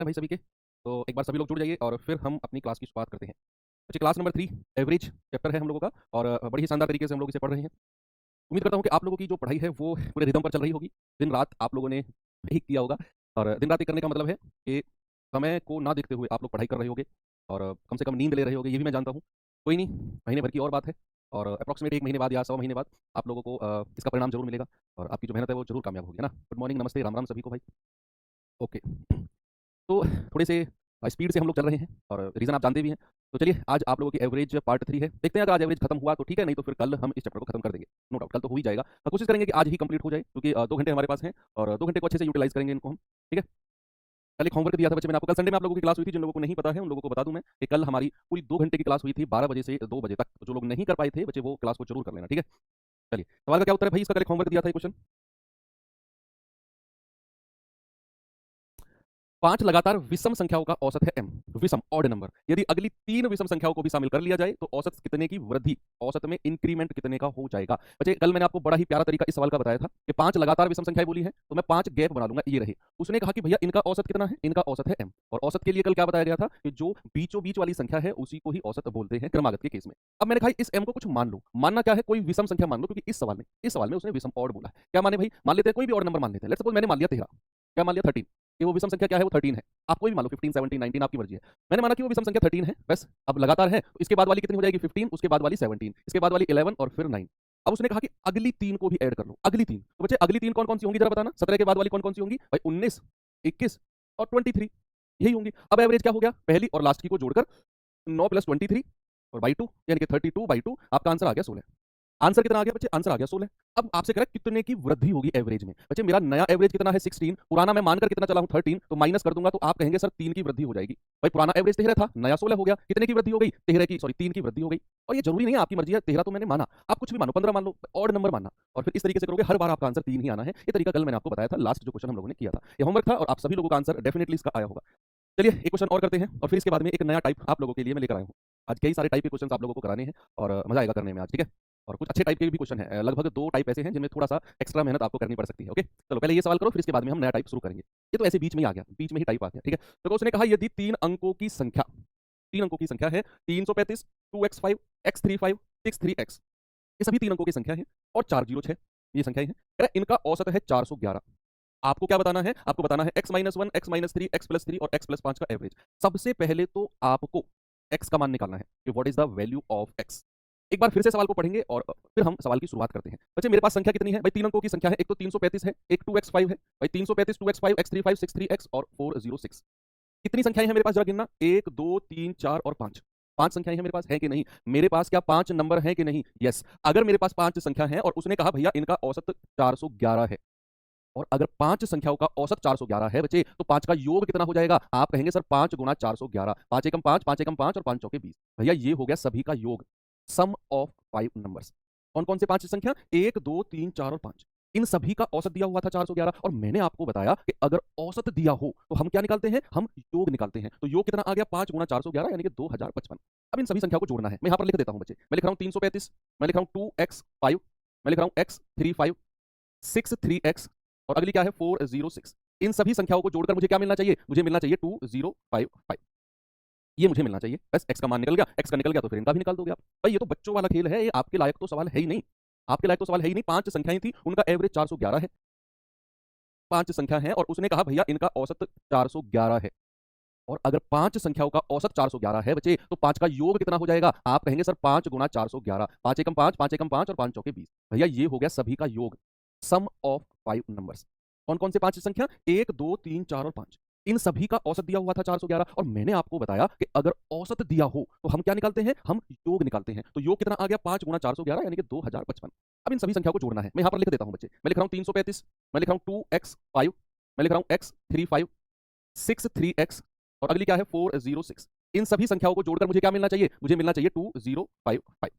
है भाई सभी के। तो एक बार सभी लोग जुड़ जाइए और फिर हम अपनी क्लास की शुरुआत करते हैं। बच्चे क्लास नंबर 3 एवरेज चैप्टर है हम लोगों का और बड़ी ही शानदार तरीके से हम लोग इसे पढ़ रहे हैं। उम्मीद करता हूँ कि आप लोगों की जो पढ़ाई है वो पूरे रिदम पर चल रही होगी। दिन रात आप लोगों ने यही किया होगा और दिन रात एक करने का मतलब है कि समय को ना देखते हुए आप लोग पढ़ाई कर रहे होगे और कम से कम नींद ले रहे होगे, ये भी मैं जानता हूँ। कोई नहीं, महीने भर की और बात है और अप्रॉक्सीमेट 1 महीने बाद या 100 महीने बाद आप लोगों को इसका परिणाम जरूर मिलेगा और आपकी जो मेहनत है वो जरूर कामयाब होगी, है ना। गुड मॉर्निंग, नमस्ते, राम राम सभी को भाई। ओके। तो थोड़े से स्पीड से हम लोग चल रहे हैं और रीज़न आप जानते भी हैं। तो चलिए, आज आप लोगों की एवरेज पार्ट 3 है। देखते हैं, अगर आज एवरेज खत्म हुआ तो ठीक है, नहीं तो फिर कल हम इस चैप्टर को खत्म कर देंगे। नो डाउट कल तो हो ही जाएगा। कोशिश करेंगे कि आज ही कंप्लीट हो जाए, क्योंकि 2 घंटे हमारे पास हैं और 2 घंटे को अच्छे से यूटिलाइज़ करेंगे इनको हम। ठीक है? कल एक होमवर्क दिया था बच्चे मैंने आपको। कल संडे में आप लोगों की क्लास हुई थी। जिन लोगों को नहीं पता है उन लोगों को बता दूं मैं कि कल हमारी पूरी 2 घंटे की क्लास हुई थी, 12 बजे से 2 बजे तक। तो जो लोग नहीं कर पाए थे बच्चे, वो क्लास को जरूर कर लेना, ठीक है। चलिए, सवाल का क्या उत्तर है भाई? इसका कल एक होमवर्क दिया था, क्वेश्चन। 5 लगातार विषम संख्याओं का औसत है m, विषम ऑड नंबर। यदि अगली 3 विषम संख्याओं को भी शामिल कर लिया जाए तो औसत कितने की वृद्धि, औसत में इंक्रीमेंट कितने का हो जाएगा। बच्चे, कल मैंने आपको बड़ा ही प्यारा तरीका इस सवाल का बताया था कि 5 लगातार विषम संख्याएं बोली हैं तो मैं 5 गैप बना लूंगा, ये रही। उसने कहा कि भैया इनका औसत कितना है, इनका औसत है m। और औसत के लिए कल क्या बताया गया था कि जो बीचों बीच वाली संख्या है उसी को ही औसत बोलते हैं क्रमागत के केस में। अब मैंने कहा इस m को कुछ मान लो। मानना क्या है? कोई विषम संख्या मान लो, क्योंकि इस सवाल में उसने विषम ऑड बोला है। क्या माने भाई? मान लेते हैं कोई भी ऑड नंबर मान लेते हैं। लेट्स सपोज मैंने मान लिया 13। क्या मान लिया? 13। कि वो विषम संख्या क्या है? वो 13 है। आप कोई भी मान लो, 15, 17, 19, आपकी मर्जी है। मैंने माना कि वो विषम संख्या 13 है, बस। अब लगातार है तो इसके बाद वाली कितनी हो जाएगी? 15, उसके बाद वाली 17, इसके बाद वाली 11 और फिर 9। अब उसने कहा कि अगली 3 को भी ऐड कर लो। अगली 3, तो बच्चे अगली 3 कौन कौन सी होंगी जरा बताना। 17 के बाद वाली कौन कौन सी होंगी भाई? 19, 21 और 23, यही होंगी। अब एवरेज क्या हो गया? पहली और लास्ट की को जोड़कर 9 + 23 और बाई 2, यानी कि 32/2। आपका आंसर आ गया 16। आंसर कितना आ गया बच्चे? आंसर आ गया 16। अब आपसे कह रहा है कितने की वृद्धि होगी एवरेज में। बच्चे, मेरा नया एवरेज कितना है? 16। पुराना मैं मानकर कितना चला हूं? 13। तो माइनस कर दूंगा तो आप कहेंगे सर 3 की वृद्धि हो जाएगी। भाई, पुराना एवरेज 13 था, नया 16 हो गया। कितने की वृद्धि हो गई? 3 की वृद्धि हो गई। और ये जरूरी नहीं है, आपकी मर्जी है। 13 तो मैंने माना, आप कुछ भी मानो, 15 मान लो, ऑड नंबर मानना। और फिर इस तरीके से करोगे, हर बार आपका आंसर 3 ही आना है। ये तरीका कल मैंने आपको बताया था, लास्ट जो क्वेश्चन हम लोगों ने किया था। ये होमवर्क था और आप सभी लोगों का आंसर डेफिनेटली इसका आया होगा। चलिए, एक क्वेश्चन और करते हैं और फिर इसके बाद में एक नया टाइप आप लोगों के लिए मैं लेकर आया हूँ। आज कई सारे टाइप के क्वेश्चन आप लोगों को कराने हैं और मजा आएगा करने में आज, ठीक है। और कुछ अच्छे टाइप के भी क्वेश्चन हैं। लगभग 2 टाइप ऐसे हैं जिनमें थोड़ा सा एक्स्ट्रा मेहनत आपको करनी पड़ सकती है। ओके, चलो पहले ये सवाल करो, फिर इसके बाद में हम नया टाइप शुरू करेंगे। ये तो ऐसे बीच में ही आ गया, बीच में ही टाइप आ गया, ठीक है। तो उसने कहा यदि 3 अंकों की संख्या है 335, 2x5, x35, 63x, ये सभी 3 अंकों की संख्या है और 4 जीरो 6 ये संख्याएं हैं। कह रहा है इनका औसत है 411। आपको क्या बताना है? आपको बताना है x-1, x-3, x+3 और x+5 का एवरेज। सबसे पहले तो आपको x का मान निकालना है कि what is the value of x। एक बार फिर से सवाल को पढ़ेंगे और फिर हम सवाल की शुरुआत करते हैं। बच्चे, मेरे पास संख्या कितनी है भाई? 3 अंकों की संख्या है। एक तो 335 है, एक 2x5 है भाई। 335, 2x5, x35, 63x और 406। कितनी संख्याएं हैं मेरे पास? जरा गिनना। 1, 2, 3, 4 और 5। 5 संख्याएं हैं मेरे पास, है कि नहीं? मेरे पास क्या 5 नंबर हैं कि नहीं? यस। अगर मेरे पास 5 संख्या है और उसने कहा भैया इनका औसत 411 है, और अगर 5 संख्याओं का औसत 411 है बच्चे, तो 5 का योग कितना हो जाएगा? आप कहेंगे सर 5 गुणा 411, 5 एकम 5, 5 एकम 5 और 5 चौके 20। भैया, ये हो गया सभी का योग, सम ऑफ 5 नंबर्स। कौन कौन से 5 संख्या? 1, 2, 3, 4 और 5। इन सभी का औसत दिया हुआ था 411 और मैंने आपको बताया कि अगर औसत दिया हो तो हम क्या निकालते हैं? हम योग निकालते हैं। तो योग कितना आ गया? 5 गुणा 411 यानी कि 2055। अब इन सभी संख्या को जोड़ना है। मैं यहां पर लिख देता हूं बच्चे। मैं लिख रहा हूं 335, मैं लिख रहा हूं 2x5, मैं लिख रहा हूं x35, 63x और अगली क्या है? 406। इन सभी संख्याओं को जोड़कर मुझे क्या मिलना चाहिए? मुझे मिलना चाहिए 2055। ये मुझे मिलना चाहिए। बस x का मान निकल गया, x का निकल गया तो फिर इनका भी निकाल दोगे आप। भाई, ये तो बच्चों वाला खेल है, ये आपके लायक तो सवाल है ही नहीं। आपके लायक तो सवाल है ही नहीं। 5 संख्याएं थी, उनका एवरेज 411 है। 5 संख्या है और उसने कहा भैया इनका औसत 411 है। और अगर 5 संख्याओं का औसत 411 है बच्चे, तो 5 का योग कितना हो जाएगा? आप कहेंगे सर 5 गुणा 411, 5 एकम 5, 5 एकम 5 और 5 चौके 20। भैया, ये हो गया सभी का योग, सम ऑफ 5 नंबर्स। कौन कौन से 5 संख्या? 1, 2, 3, 4 और 5। इन सभी का औसत दिया हुआ था 411 और मैंने आपको बताया कि अगर औसत दिया हो तो हम क्या निकालते हैं? हम योग निकालते हैं। तो योग कितना आ गया? 5 गुणा 411 यानी कि 2055। अब इन सभी संख्या को जोड़ना है। मैं यहां पर लिख देता हूं बच्चे। मैं लिख रहा हूं 335, मैं लिख रहा हूं 2x5, मैं लिख रहा हूं x35, 63x और अगली क्या है? 406। इन सभी संख्याओं को जोड़कर मुझे क्या मिलना चाहिए? मुझे मिलना चाहिए 2055।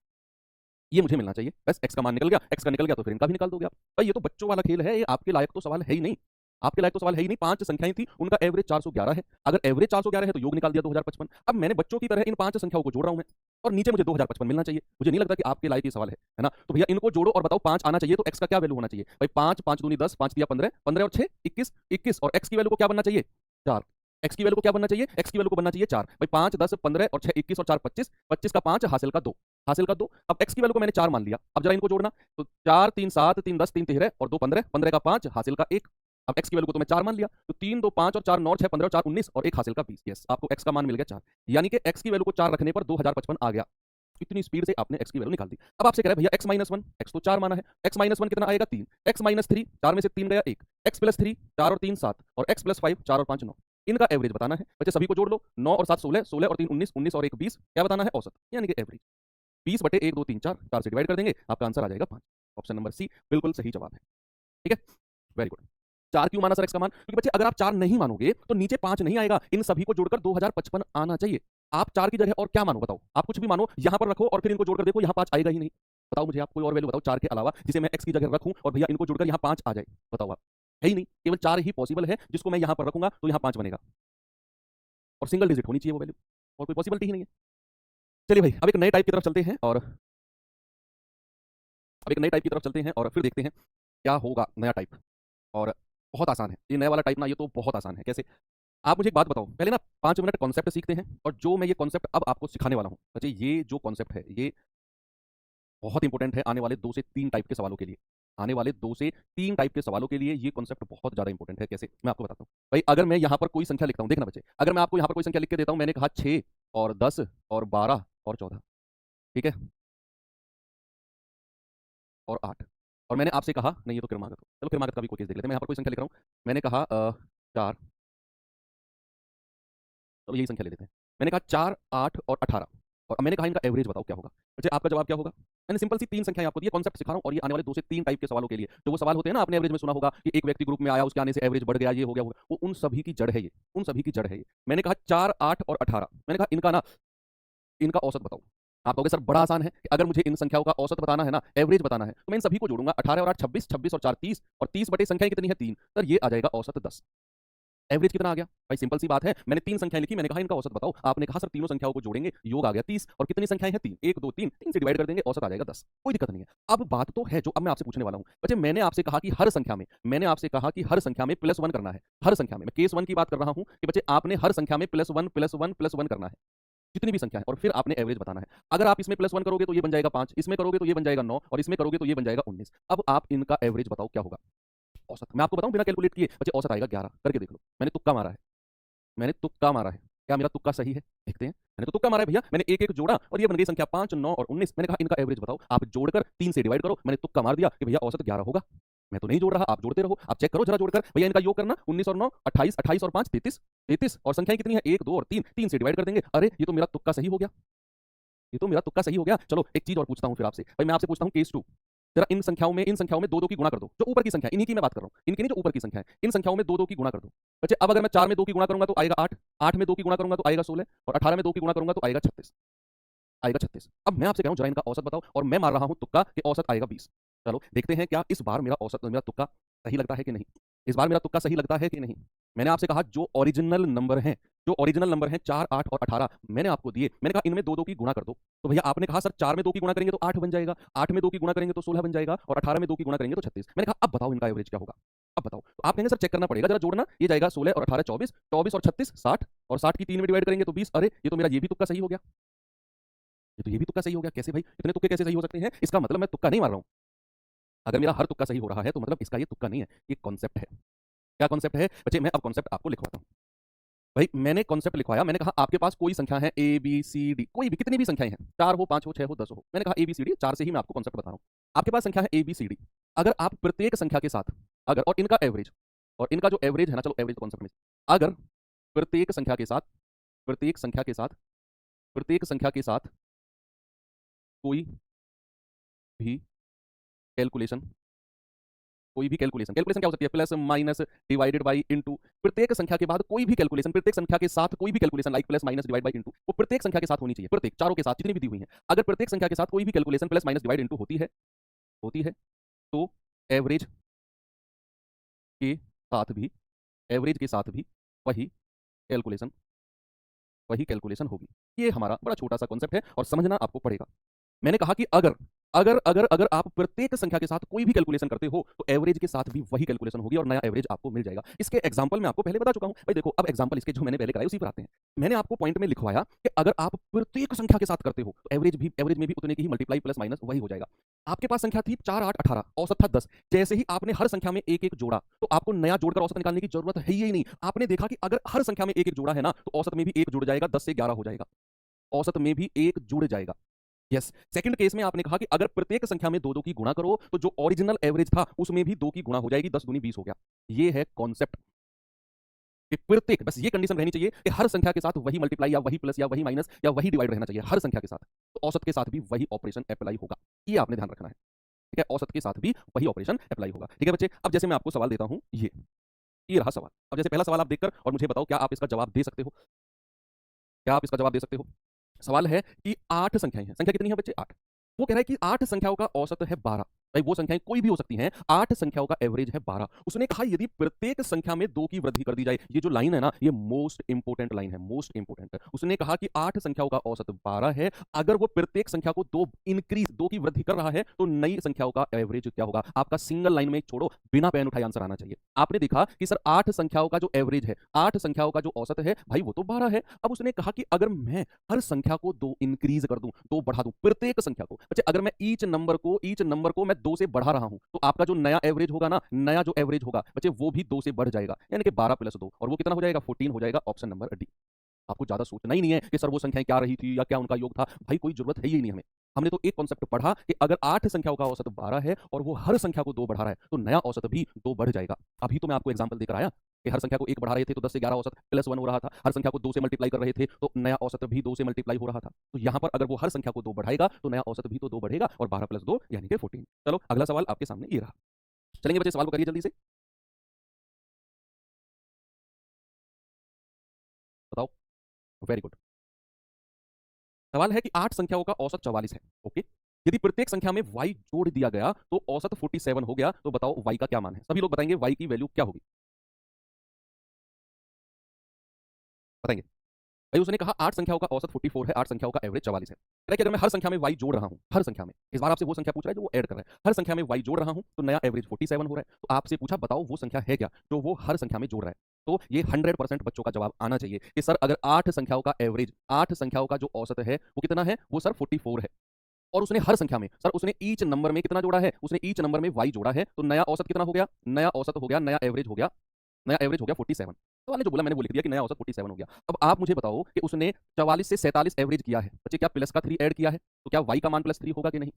ये मुझे मिलना चाहिए। बस x का मान निकल गया, x का निकल गया तो फिर इनका भी निकाल दोगे आप। भाई, ये तो बच्चों वाला खेल है, ये आपके लायक तो सवाल है ही नहीं। आपके लायक तो सवाल है ही नहीं। 5 संख्याएं थी, उनका एवरेज 411 है। अगर एवरेज 411 है तो योग निकाल दिया 2055। अब मैंने बच्चों की तरह इन 5 संख्याओं को जोड़ रहा हूं मैं, और नीचे मुझे 2055 मिलना चाहिए। मुझे नहीं लगता कि आपके लायक ये सवाल है ना। तो भैया इनको जोड़ो और बताओ 5 आना चाहिए तो x का क्या वैल्यू होना चाहिए? भाई 5, 5 दूनी 10, 5 दिया 15, 15 और 6 21, 21 और x की वैल्यू को क्या बनना चाहिए? 4। एक्स की वैल्यू को क्या बनना चाहिए, एक्स की वैल्यू को बनना चाहिए 4। भाई 5 10 15 और 6 21 और 4 25, 25 का 5 हासिल का 2, हासिल का 2। अब एक्स की वैल्यू को मैंने 4 मान लिया, अब जरा इनको जोड़ना, तो 4 3 7 3 10 3 13 और 2 15, 15 का 5 हासिल का 1। अब एक्स की वैल्यू को तो मैं 4 मान लिया, तो 3 2 5 और 4 9 6 15 और 4 19 और 1 हासिल का 20। यस, आपको एक्स का मान मिल गया 4, यानी कि एक्स की वैल्यू को 4 रखने पर 2055 आ गया। इतनी स्पीड से आपने एक्स की वैल्यू निकाल दी। अब आपसे कह रहा है भैया एक्स माइनस वन, एक्स तो 4 माना है, एक्स माइनस वन कितना आएगा 3, एक्स माइनस 3 4 में से 3 गया 1, एक्स प्लस 3 4 और 3 7 और एक्स प्लस 5 4 और 5 9। इनका एवरेज बताना है। बच्चे सभी को जोड़ लो, 9 और 7 16, 16 और 3 19, 19 और 1 20। क्या बताना है, औसत यानी कि एवरेज। 20 बटे 1 2 3 4, 4 से डिवाइड कर देंगे, आपका आंसर आ जाएगा 5। ऑप्शन नंबर सी बिल्कुल सही जवाब है। ठीक है, वेरी गुड। 4 क्यों माना सर एक्स का मान, क्योंकि बच्चे अगर आप 4 नहीं मानोगे तो नीचे 5 नहीं आएगा, इन सभी को जोड़कर 2055 आना चाहिए। आप 4 की जगह और क्या मानो बताओ, आप कुछ भी मानो, यहां पर रखो और फिर इनको जोड़कर देखो, यहां 5 आएगा ही नहीं। बताओ मुझे, आप कोई और वैल्यू बताओ 4 के अलावा जिसे मैं एक्स की जगह रखूं और भैया इनको जोड़कर यहां 5 आ जाए, बताओ आप। है ही नहीं, केवल 4 ही पॉसिबल है जिसको मैं यहां पर रखूंगा तो यहां 5 बनेगा, और सिंगल डिजिट होनी चाहिए वो वैल्यू, और कोई पॉसिबिलिटी ही नहीं है। चलिए भाई, अब एक नए टाइप की तरफ चलते हैं और फिर देखते हैं क्या होगा नया टाइप। और बहुत आसान है ये नया वाला टाइप ना, ये तो बहुत आसान है। कैसे, आप मुझे एक बात बताओ, पहले ना 5 मिनट कॉन्सेप्ट सीखते हैं, और जो मैं ये कॉन्सेप्ट अब आपको सिखाने वाला हूँ, अच्छा ये जो कॉन्सेप्ट है ये बहुत इंपॉर्टेंट है आने वाले 2 से 3 टाइप के सवालों के लिए। आने वाले 2 से 3 टाइप के सवालों के लिए ये कॉन्सेप्ट बहुत ज्यादा इंपॉर्टेंट है। कैसे, मैं आपको बताता हूँ। भाई अगर मैं यहाँ पर कोई संख्या लिखता हूँ, देखना बच्चे, अगर मैं आपको यहाँ पर कोई संख्या लिख के देता हूँ, मैंने कहा 6 और 10 और 12 और 14, ठीक है, और 8, और मैंने आपसे कहा नहीं ये तो क्रमागत हो, चलो क्रमागत का भी कोई केस देख लेते हैं। मैं यहाँ पर कोई संख्या लिख रहा हूँ, मैंने कहा 4, चलो यही संख्या ले लेते हैं, मैंने कहा 4 8 और 18, और अब मैंने कहा इनका एवरेज बताओ क्या होगा। अच्छा आपका जवाब क्या होगा, मैंने सिंपल सी 3 संख्याएं आपको दी, कॉन्सेप्ट सिखा रहा हूं, और ये आने वाले 2 से 3 टाइप के सवालों के लिए, जो वो सवाल होते हैं ना, आपने एवरेज में सुना होगा कि एक व्यक्ति ग्रुप में आया, उसके आने से एवरेज बढ़ गया, ये हो गया होगा, वो उन सभी की जड़ है ये, उन सभी की जड़ है ये। मैंने कहा 4 8 और 18, मैंने कहा इनका ना, इनका औसत बताओ। आप कहोगे सर बड़ा आसान है कि अगर मुझे इन संख्याओं का औसत बताना है ना, एवरेज बताना है, तो मैं इन सभी को जोड़ूंगा, 18 और 8 26, 26 और 4 30, और 30 बटे संख्याएं कितनी है 3, सर ये आ जाएगा औसत 10। एवरेज कितना आ गया भाई, सिंपल सी बात है, मैंने 3 संख्याएं लिखी, मैंने कहा इनका औसत बताओ, आपने कहा सर तीनों संख्याओं को जोड़ेंगे, योग आ गया 30, और कितनी संख्याएं हैं 3, 1 2 3, 3 से डिवाइड कर देंगे, औसत आ जाएगा 10। कोई दिक्कत नहीं है। अब बात तो है जो अब मैं आपसे पूछने वाला हूं, बच्चे मैंने आपसे कहा कि हर संख्या में, मैंने आपसे कहा कि हर संख्या में +1 करना है, हर संख्या में, मैं केस 1 की बात कर रहा हूं कि बच्चे आपने हर संख्या में +1 +1 +1 करना है, जितनी भी संख्या है, और फिर आपने एवरेज बताना है। अगर आप इसमें +1 करोगे तो ये बन जाएगा 5, इसमें करोगे तो ये बन जाएगा 9, और इसमें करोगे तो ये बन जाएगा 19। अब आप इनका एवरेज बताओ क्या होगा, औसत। मैं आपको बताऊं बिना कैलकुलेट किए, बच्चे औसत आएगा 11, करके देख लो, मैंने तुक्का मारा है, मैंने तुक्का मारा है, क्या मेरा तुक्का सही है, देखते हैं। मैंने तो तुक्का मारा है भैया, मैंने एक एक जोड़ा और ये बन गई संख्या 5 9 और 19। मैंने कहा इनका एवरेज बताओ, आप जोड़कर 3 से डिवाइड करो, मैंने तुक्का मार दिया कि भैया औसत 11 होगा। मैं तो नहीं जोड़ रहा, आप जोड़ते रहो, आप चेक करो जरा जोड़कर, भैया इनका योग करना, 19 और 9 28, 28 और 5 33, 33, और संख्याएं कितनी है 1 2 और 3, 3 से डिवाइड कर देंगे। अरे ये तो मेरा तुक्का सही हो गया, ये तो मेरा तुक्का सही हो गया। चलो एक चीज और पूछता हूं फिर आपसे, भाई मैं आपसे पूछता हूं केस 2, जरा इन संख्याओं में 2 2 की गुणा कर दो, जो ऊपर की संख्या, इन्हीं की मैं बात कर रहा हूं, इनकी नहीं, जो ऊपर की संख्या है, इन संख्याओं में 2 2 की गुणा कर दो। बच्चे अब अगर मैं 4 में 2 की गुणा करूंगा तो आएगा 8, 8 में 2 की गुणा करूंगा तो आएगा 16, और 18 में 2 की गुणा करूंगा तो आएगा 36, आएगा 36। अब मैं आपसे कह रहा हूं जरा इनका औसत बताओ, और मैं मार रहा हूं तुक्का कि औसत आएगा 20। चलो देखते हैं क्या इस बार मेरा औसत, मेरा तुक्का सही लगता है कि नहीं, इस बार मेरा तुक्का सही लगता है कि नहीं। मैंने आपसे कहा जो ओरिजिनल नंबर हैं, जो ओरिजिनल नंबर हैं 4 8 और 18 मैंने आपको दिए, मैंने कहा इनमें 2 2 की गुणा कर दो, तो भैया आपने कहा सर 4 में 2 की गुणा करेंगे तो 8 बन जाएगा, 8 में 2 की गुणा करेंगे तो 16 बन जाएगा, और 18 में 2 की गुणा करेंगे तो 36। मैंने कहा अब बताओ इनका एवरेज क्या होगा, अब बताओ। तो आप कहेंगे सर चेक करना पड़ेगा, जरा जोड़ना, ये जाएगा 16 और 18 24, 24 और 36 60, और 60 की 3 में डिवाइड करेंगे तो 20। अरे ये तो मेरा ये भी तुक्का सही हो गया, ये तो ये भी तुक्का सही हो गया। कैसे भाई, इतने तुक्के कैसे सही हो सकते हैं, इसका मतलब मैं तुक्का नहीं मार रहा हूं। अगर मेरा हर तुक्का सही हो रहा है तो मतलब इसका ये तुक्का नहीं है, ये कॉन्सेप्ट है। क्या कॉन्सेप्ट है बच्चे, मैं अब कॉन्सेप्ट आपको लिखवाता हूँ। भाई मैंने कॉन्सेप्ट लिखवाया, मैंने कहा आपके पास कोई संख्या है ए बी सी डी, कोई भी, कितनी भी संख्याएं हैं, 4 हो 5 हो 6 हो 10 हो, मैंने कहा ए बी सी डी, 4 से ही मैं आपको कॉन्सेप्ट बता रहा हूँ। आपके पास संख्या है ए बी सी डी, अगर आप प्रत्येक संख्या के साथ, अगर, और इनका एवरेज, और इनका जो एवरेज है ना, चलो एवरेज कॉन्सेप्ट में, अगर प्रत्येक संख्या के साथ, प्रत्येक संख्या के साथ, प्रत्येक संख्या के साथ कोई भी कैलकुलेशन, कोई भी कैलकुलेशन, कैलकुलेशन क्या हो सकती है, plus minus divided by into, प्रत्येक संख्या के बाद कोई भी कैलकुलेशन, प्रत्येक संख्या के साथ कोई भी calculation like plus minus divide by into, वो प्रत्येक संख्या के साथ होनी चाहिए, प्रत्येक, चारों के साथ जितनी भी दी हुई है, अगर प्रत्येक संख्या के साथ कोई भी calculation plus minus divide into होती है, होती है, तो एवरेज के साथ भी, एवरेज के साथ भी वही कैलकुलेशन, वही कैलकुलेशन होगी। ये हमारा बड़ा छोटा सा कॉन्सेप्ट है और समझना आपको पड़ेगा। मैंने कहा कि अगर अगर अगर अगर आप प्रत्येक संख्या के साथ कोई भी कैलकुलेशन करते हो तो एवरेज के साथ भी वही कैलकुलेशन होगी और नया एवरेज आपको मिल जाएगा। इसके एग्जांपल मैं आपको पहले बता चुका हूं भाई। देखो अब एग्जांपल इसके जो मैंने पहले कराए उसी पर आते हैं। मैंने आपको पॉइंट में लिखवाया कि अगर आप प्रत्येक संख्या के साथ करते हो तो एवरेज में भी उतने की ही मल्टीप्लाई प्लस माइनस वही हो जाएगा। आपके पास संख्या थी 4 8 18, औसत था 10। जैसे ही आपने हर संख्या में एक एक जोड़ा तो आपको नया जोड़कर औसत निकालने की जरूरत है ही नहीं। आपने देखा कि अगर हर संख्या में एक एक जोड़ा है ना तो औसत में भी एक जुड़ जाएगा, 10 से 11 हो जाएगा, औसत में भी एक जुड़ जाएगा। यस, सेकंड केस में आपने कहा कि अगर प्रत्येक संख्या में दो दो की गुणा करो तो जो ओरिजिनल एवरेज था उसमें भी दो की गुणा हो जाएगी, 10 दूनी 20 हो गया। ये है कॉन्सेप्ट कि प्रत्येक, बस ये कंडीशन रहनी चाहिए कि हर संख्या के साथ वही मल्टीप्लाई या वही प्लस या वही माइनस या वही डिवाइड रहना चाहिए हर संख्या के साथ, तो औसत के साथ भी वही ऑपरेशन अप्लाई होगा। ये आपने ध्यान रखना है, ठीक है। औसत के साथ भी वही ऑपरेशन अप्लाई होगा, ठीक है बच्चे। अब जैसे मैं आपको सवाल देता हूं, ये रहा सवाल। अब जैसे पहला सवाल आप देखकर और मुझे बताओ क्या आप इसका जवाब दे सकते हो, क्या आप इसका जवाब दे सकते हो। सवाल है कि 8 संख्याएं हैं। संख्या कितनी है बच्चे? 8। वो कह रहा है कि 8 संख्याओं का औसत है 12। भाई वो संख्याएं कोई भी हो सकती हैं, 8 संख्याओं का एवरेज है 12। उसने कहा यदि प्रत्येक संख्या में 2 की वृद्धि कर दी जाए, ये जो लाइन है ना, ये मोस्ट इंपोर्टेंट लाइन है, मोस्ट इंपोर्टेंट। उसने कहा कि 8 संख्याओं का औसत 12 है, अगर वो प्रत्येक संख्या को 2 की वृद्धि कर रहा है तो नई संख्याओं का एवरेज क्या होगा। आपका सिंगल लाइन में छोड़ो, बिना पेन उठाए आंसर आना चाहिए। आपने देखा कि सर 8 संख्याओं का जो एवरेज है, 8 संख्याओं का जो औसत है भाई वो तो 12 है। अब उसने कहा कि अगर मैं हर संख्या को 2 इंक्रीज कर दूं, 2 बढ़ा दूं, प्रत्येक संख्या को, अच्छा अगर मैं ईच नंबर को मैं 2 से बढ़ा रहा हूं तो आपका जो नया एवरेज होगा ना, नया जो एवरेज होगा बच्चे वो भी 2 से बढ़ जाएगा, यानी कि 12 प्लस 2, और वो कितना हो जाएगा? 14 हो जाएगा। Option number D. आपको ज्यादा सोचना ही नहीं है कि सर वो संख्याएं क्या रही थी या क्या उनका योग था, भाई कोई जरूरत है ही नहीं हमें। हमने तो एक कॉन्सेप्ट पढ़ा कि अगर 8 संख्याओं का औसत 12 है और वो हर संख्या को 2 बढ़ा रहा है तो नया औसत भी 2 बढ़ जाएगा। अभी तो मैं आपको एग्जांपल देकर आया कि हर संख्या को 1 बढ़ा रहे थे तो 10 से 11 औसत प्लस 1 हो रहा था, हर संख्या को 2 से मल्टीप्लाई कर रहे थे तो नया औसत भी 2 से मल्टीप्लाई हो रहा था। तो यहां पर अगर वो हर संख्या को 2 बढ़ाएगा तो नया औसत भी तो 2 बढ़ेगा, और 12 प्लस 2 यानी कि 14। चलो अगला सवाल आपके सामने ये रहा। चलेंगे बच्चे, सवाल को करिए जल्दी से, बताओ। Very good. सवाल है कि 8 संख्याओं का औसत 44 है। ओके, यदि प्रत्येक संख्या में y जोड़ दिया गया तो औसत 47 हो गया, तो बताओ y का क्या मान है। सभी लोग बताएंगे y की वैल्यू क्या होगी, बताएंगे। भाई उसने कहा 8 संख्याओं का औसत 44 है, 8 संख्याओं का एवरेज 44 है। कह रहा है कि अगर मैं हर संख्या में y जोड़ रहा हूं, हर संख्या में, इस बार आपसे वो संख्या पूछ रहा है जो वो ऐड कर रहा है, हर संख्या में y जोड़ रहा हूं तो नया एवरेज 47 हो रहा है। तो आपसे पूछा बताओ वो संख्या है क्या जो वो हर संख्या में जोड़ रहा है। तो ये 100% बच्चों का जवाब आना चाहिए कि सर अगर 8 संख्याओं का एवरेज, 8 संख्याओं का जो औसत है वो कितना है, वो सर 44 है। और उसने हर संख्या में, सर उसने ईच नंबर में कितना जोड़ा है, उसने ईच नंबर में y जोड़ा है, तो नया औसत कितना हो गया, नया औसत हो गया, नया एवरेज हो गया, नया एवरेज हो गया 47। तो मैंने जो बोला मैंने वो लिख दिया कि नया औसत 47 हो गया। अब आप मुझे बताओ कि उसने 44 से 47 एवरेज किया है बच्चे, क्या प्लस का 3 ऐड किया है, तो क्या y का मान प्लस 3 होगा कि नहीं,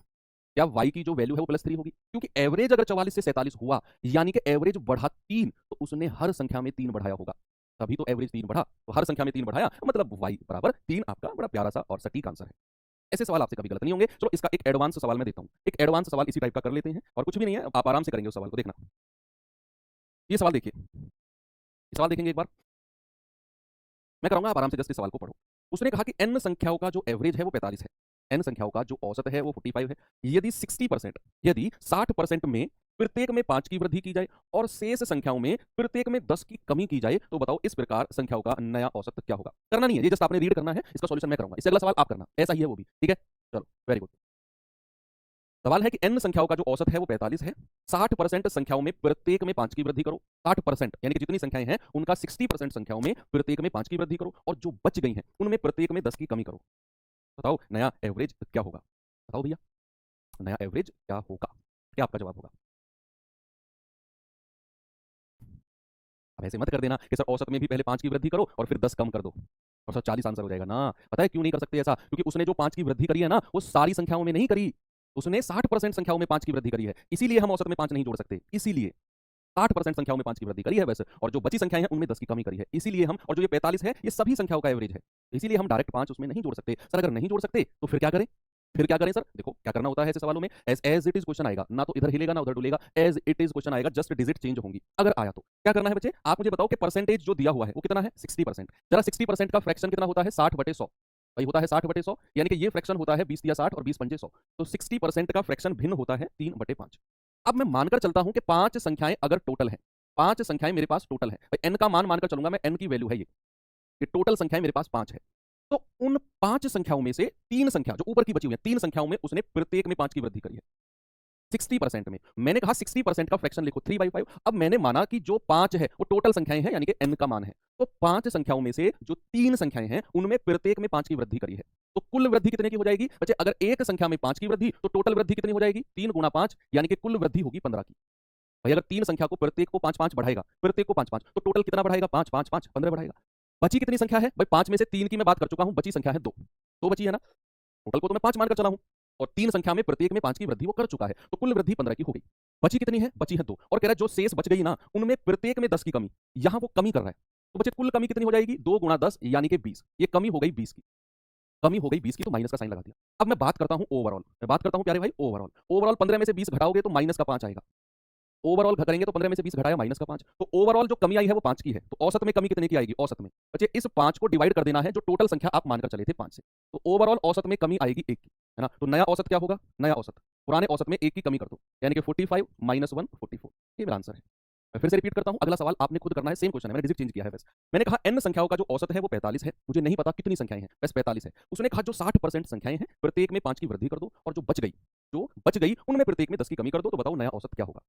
क्या y की जो वैल्यू है वो प्लस 3 होगी, क्योंकि एवरेज अगर 44 से 47 हुआ यानी कि एवरेज बढ़ा 3, तो उसने हर संख्या में 3 बढ़ाया होगा, तभी तो एवरेज 3 बढ़ा। तो हर संख्या में 3 बढ़ाया मतलब y बराबर 3 आपका बड़ा प्यारा सा और सटीक आंसर है। ऐसे सवाल आपसे कभी गलत नहीं होंगे। चलो इसका एक एडवांस सवाल मैं देता हूं, एक एडवांस सवाल इसी टाइप का कर लेते हैं, और कुछ भी नहीं है, आप आराम से करेंगे उस सवाल को, देखना। ये सवाल देखिए, ये सवाल देखेंगे एक बार, मैं कराऊंगा, आप आराम से जस्ट इस सवाल को पढ़ो। उसने कहा कि n संख्याओं का जो एवरेज है वो 45 है, n संख्याओं का जो औसत है वो 45 है। यदि 60%, यदि 60% में प्रत्येक में 5 की वृद्धि की जाए और शेष संख्याओं में प्रत्येक में 10 की कमी की जाए, तो बताओ इस प्रकार संख्याओं का नया औसत क्या होगा। करना नहीं है, ये जस्ट आपने रीड करना है, इसका सॉल्यूशन मैं करूंगा, इससे अगला सवाल आप करना, ऐसा ही है वो भी, ठीक है। चलो वेरी गुड। सवाल है कि n संख्याओं का जो औसत है वो 45 है, 60% संख्याओं में प्रत्येक में 5 की वृद्धि करो, 60% यानी कि जितनी संख्याएं हैं उनका 60% संख्याओं में प्रत्येक में 5 की वृद्धि करो, और जो बच गई हैं उनमें प्रत्येक में 10 की कमी करो। बताओ नया एवरेज क्या होगा, बताओ भैया नया एवरेज क्या होगा, क्या आपका जवाब होगा। अब ऐसे मत कर देना कि सर औसत में भी पहले 5 की वृद्धि करो और फिर 10 कम कर दो और सर 40 आंसर हो जाएगा ना। पता है क्यों नहीं कर सकते ऐसा, क्योंकि उसने जो 5 की वृद्धि करी है ना वो सारी संख्याओं में नहीं करी, उसने 60% संख्याओं में 5 की वृद्धि करी है, इसीलिए हम औसत में 5 नहीं जोड़ सकते, इसीलिए 60% संख्याओं में 5 की वृद्धि करी है वैसे, और जो बची संख्याएं हैं उनमें 10 की कमी करी है, इसीलिए हम, और जो ये 45 है ये सभी संख्याओं का एवरेज है, इसीलिए हम डायरेक्ट 5 उसमें नहीं जोड़ सकते। सर अगर नहीं जोड़ सकते तो फिर क्या करें, फिर क्या करें सर, देखो क्या करना होता है ऐसे सवालों में, as as it is question आएगा, ना तो इधर हिलेगा ना उधर डुलेगा, एज इट इज क्वेश्चन आएगा, जस्ट डिजिट चेंज होंगी। अगर आया तो क्या करना है बच्चे, आप मुझे बताओ कि परसेंटेज जो दिया हुआ है वो कितना है, 60%। जरा 60% का फ्रैक्शन कितना होता है, 60/100, भाई होता है 60/100, यानी कि ये फ्रैक्शन होता है 20 या 60 और 20 पंजे 100, तो 60% का फ्रैक्शन भिन्न होता है 3/5। अब मैं मानकर चलता हूं कि 5 संख्याएं अगर टोटल है, 5 संख्याएं मेरे पास टोटल है, भाई n का मान मानकर चलूंगा मैं, n की वैल्यू है ये टोटल संख्याएं मेरे पास 5 है, तो उन 5 संख्याओं में से 3 संख्या जो ऊपर की बची हुई है 3 संख्याओं में उसने प्रत्येक में 5 की वृद्धि करी है 60% में। मैंने कहा 60% का फ्रैक्शन लिखो 3/5। अब मैंने माना कि जो 5 है वो टोटल संख्याएं हैं यानी कि n का मान है। तो 5 संख्याओं में से जो 3 संख्याएं हैं उनमें प्रत्येक में 5 की वृद्धि करी है। तो कुल वृद्धि कितने की हो जाएगी बच्चे? अगर एक संख्या में 5 की वृद्धि तो टोटल वृद्धि कितनी हो जाएगी? 3 गुणा 5 यानी कि कुल वृद्धि होगी 15 की। भाई अगर 3 संख्या को प्रत्येक को 5-5 बढ़ाएगा, प्रत्येक को 5-5 तो टोटल कितना बढ़ाएगा? 5-5-5 15 बढ़ाएगा। बची कितनी संख्या है भाई? 5 में से 3 की मैं बात कर चुका हूं, बची संख्या है 2। 2 बची है ना? टोटल को तो मैं 5 मानकर चला हूं और 3 संख्या में प्रत्येक में 5 की वृद्धि वो कर चुका है, तो कुल वृद्धि 15 की हो गई। बची कितनी है? बची है 2 और कह रहा है जो शेष बच गई ना उनमें प्रत्येक में 10 की कमी, यहां वो कमी कर रहा है। तो बच्चे कुल कमी कितनी हो जाएगी? 2 गुणा 10 यानी कि 20। ये कमी हो गई 20 की। कमी हो गई 20 की तो माइनस का साइन लगा दिया। अब मैं बात करता हूं ओवरऑल, मैं बात करता हूं प्यारे भाई ओवरऑल। ओवरऑल 15 में से 20 घटाओगे तो माइनस का 5 आएगा। ओवरऑल करेंगे तो 15 में से 20 घटाया माइनस का 5, तो ओवरऑल जो कमी आई है वो 5 की है। तो औसत में कमी कितने की आएगी? औसत में बच्चे इस 5 को डिवाइड कर देना है जो टोटल संख्या आप मानकर चले थे 5 से। तो ओवरऑल औसत में कमी आएगी 1 की, है ना? तो नया औसत क्या होगा? नया औसत पुराने औसत में 1 की कमी कर दो यानी कि 45 माइनस 1 44। ये मेरा आंसर है। मैं फिर से रिपीट करता हूं, अगला सवाल आपने खुद करना है, सेम क्वेश्चन है, मैंने डिजिट चेंज किया है बस। मैंने कहा n संख्याओं का जो औसत है वो 45 है, मुझे नहीं पता कितनी संख्याएं हैं, बस 45 है। उसने कहा जो 60% संख्याएं हैं प्रत्येक में 5 की वृद्धि कर दो और जो बच गई उनमें प्रत्येक में 10 की कमी कर दो। तो बताओ नया औसत क्या होगा?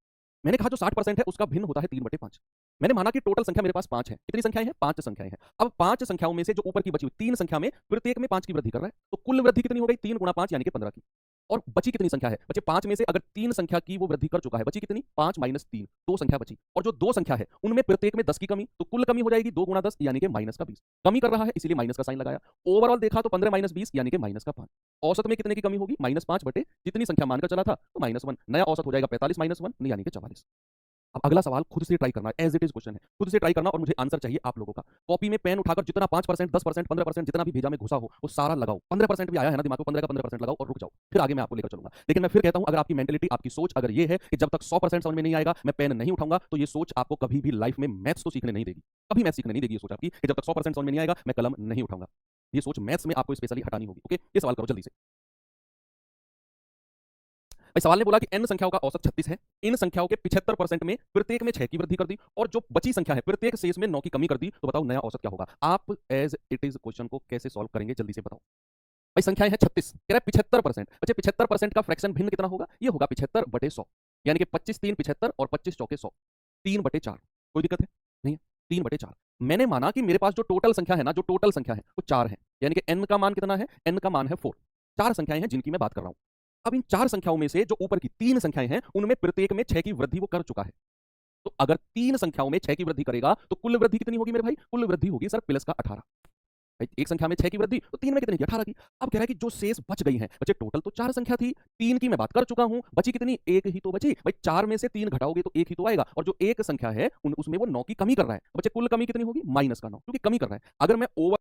मैंने कहा जो 60% है उसका भिन्न होता है 3/5। मैंने माना कि टोटल संख्या मेरे पास 5 है। कितनी संख्याएं हैं? 5 संख्याएं हैं। अब 5 संख्याओं में से जो ऊपर की बची हुई 3 संख्या में प्रत्येक में 5 की वृद्धि कर रहा है, तो कुल वृद्धि कितनी हो गई? 3 गुणा 5 यानी कि 15 की। और बची कितनी संख्या है बच्चे? 5 में से अगर 3 संख्या की वो वृद्धि कर चुका है, बची कितनी? 5 माइनस 3, 2 संख्या बची। और जो 2 संख्या है उनमें प्रत्येक में 10 की कमी, तो कुल कमी हो जाएगी 2 गुणा 10 यानी कि माइनस का 20। कमी कर रहा है इसलिए माइनस का साइन लगाया। ओवरऑल देखा तो 15 माइनस 20 यानी कि माइनस का 5। औसत में कितने की कमी होगी? -5 बटे जितनी संख्या मानकर चला था तो -1। नया औसत हो जाएगा 45 माइनस 1 यानी कि 44। अब अगला सवाल खुद से ट्राई करना है, एज इट इज क्वेश्चन है, खुद से ट्राई करना और मुझे आंसर चाहिए आप लोगों का। कॉपी में पेन उठाकर जितना 5%, 10%, 15% जितना भी भेजा में घुसा हो वो सारा लगाओ। 15% भी आया है ना दिमाग में, 15 का 15% लगाओ और रुक जाओ, फिर आगे मैं आपको लेकर चलूंगा। लेकिन मैं फिर कहता हूं, अगर आपकी मेंटेलिटी, आपकी सोच अगर ये है कि जब तक 100% समझ में नहीं आएगा मैं पेन नहीं उठाऊंगा, तो ये सोच आपको कभी भी लाइफ में मैथ्स तो सीखने नहीं देगी। कभी मैथ्स सीखने नहीं देगी ये सोच आपकी कि जब तक 100% समझ में नहीं आएगा मैं कलम नहीं उठाऊंगा। ये सोच मैथ्स में आपको स्पेशली हटानी होगी। ओके, ये सवाल करो जल्दी से। भाई सवाल ने बोला कि n संख्याओं का औसत 36 है, इन संख्याओं के 75% में प्रत्येक में 6 की वृद्धि कर दी और जो बची संख्या है प्रत्येक शेष में 9 की कमी कर दी। तो बताओ नया औसत क्या होगा? आप एज इट इज क्वेश्चन को कैसे सॉल्व करेंगे जल्दी से बताओ। भाई संख्याएं है 36, कह रहा है 75%। बच्चे 75% का फ्रैक्शन भिन्न कितना होगा? ये होगा 75/100 यानी कि 25 3 75 और 25 चौके 100, 3/4। कोई दिक्कत है? नहीं है, 3/4। मैंने माना कि मेरे पास जो टोटल संख्या है ना, जो टोटल संख्या है वो 4 है यानी कि n का मान कितना है? n का मान है 4। 4 संख्याएं हैं जिनकी मैं बात कर रहा हूं। अब इन 4 संख्याओं में से जो ऊपर की 3 संख्याएं हैं उनमें प्रत्येक में 6 की वृद्धि वो कर चुका है। तो अगर 3 संख्याओं में 6 की वृद्धि करेगा तो कुल वृद्धि कितनी होगी मेरे भाई? कुल वृद्धि होगी सर प्लस का 18। भाई एक संख्या में 6 की वृद्धि तो 3 में कितनी की? 18 की। अब कह रहा है कि जो शेष बच गई हैं, बच्चे टोटल तो 4 संख्या थी, 3 की मैं बात कर चुका हूं, बची कितनी? 1 ही तो बची। भाई 4 में से 3 घटाओगे तो 1 ही तो आएगा और जो एक संख्या है उसमें वो 9 की कमी कर रहा है। बच्चे कुल कमी कितनी होगी? माइनस का 9, क्योंकि कमी कर रहा है। अगर मैं ओवर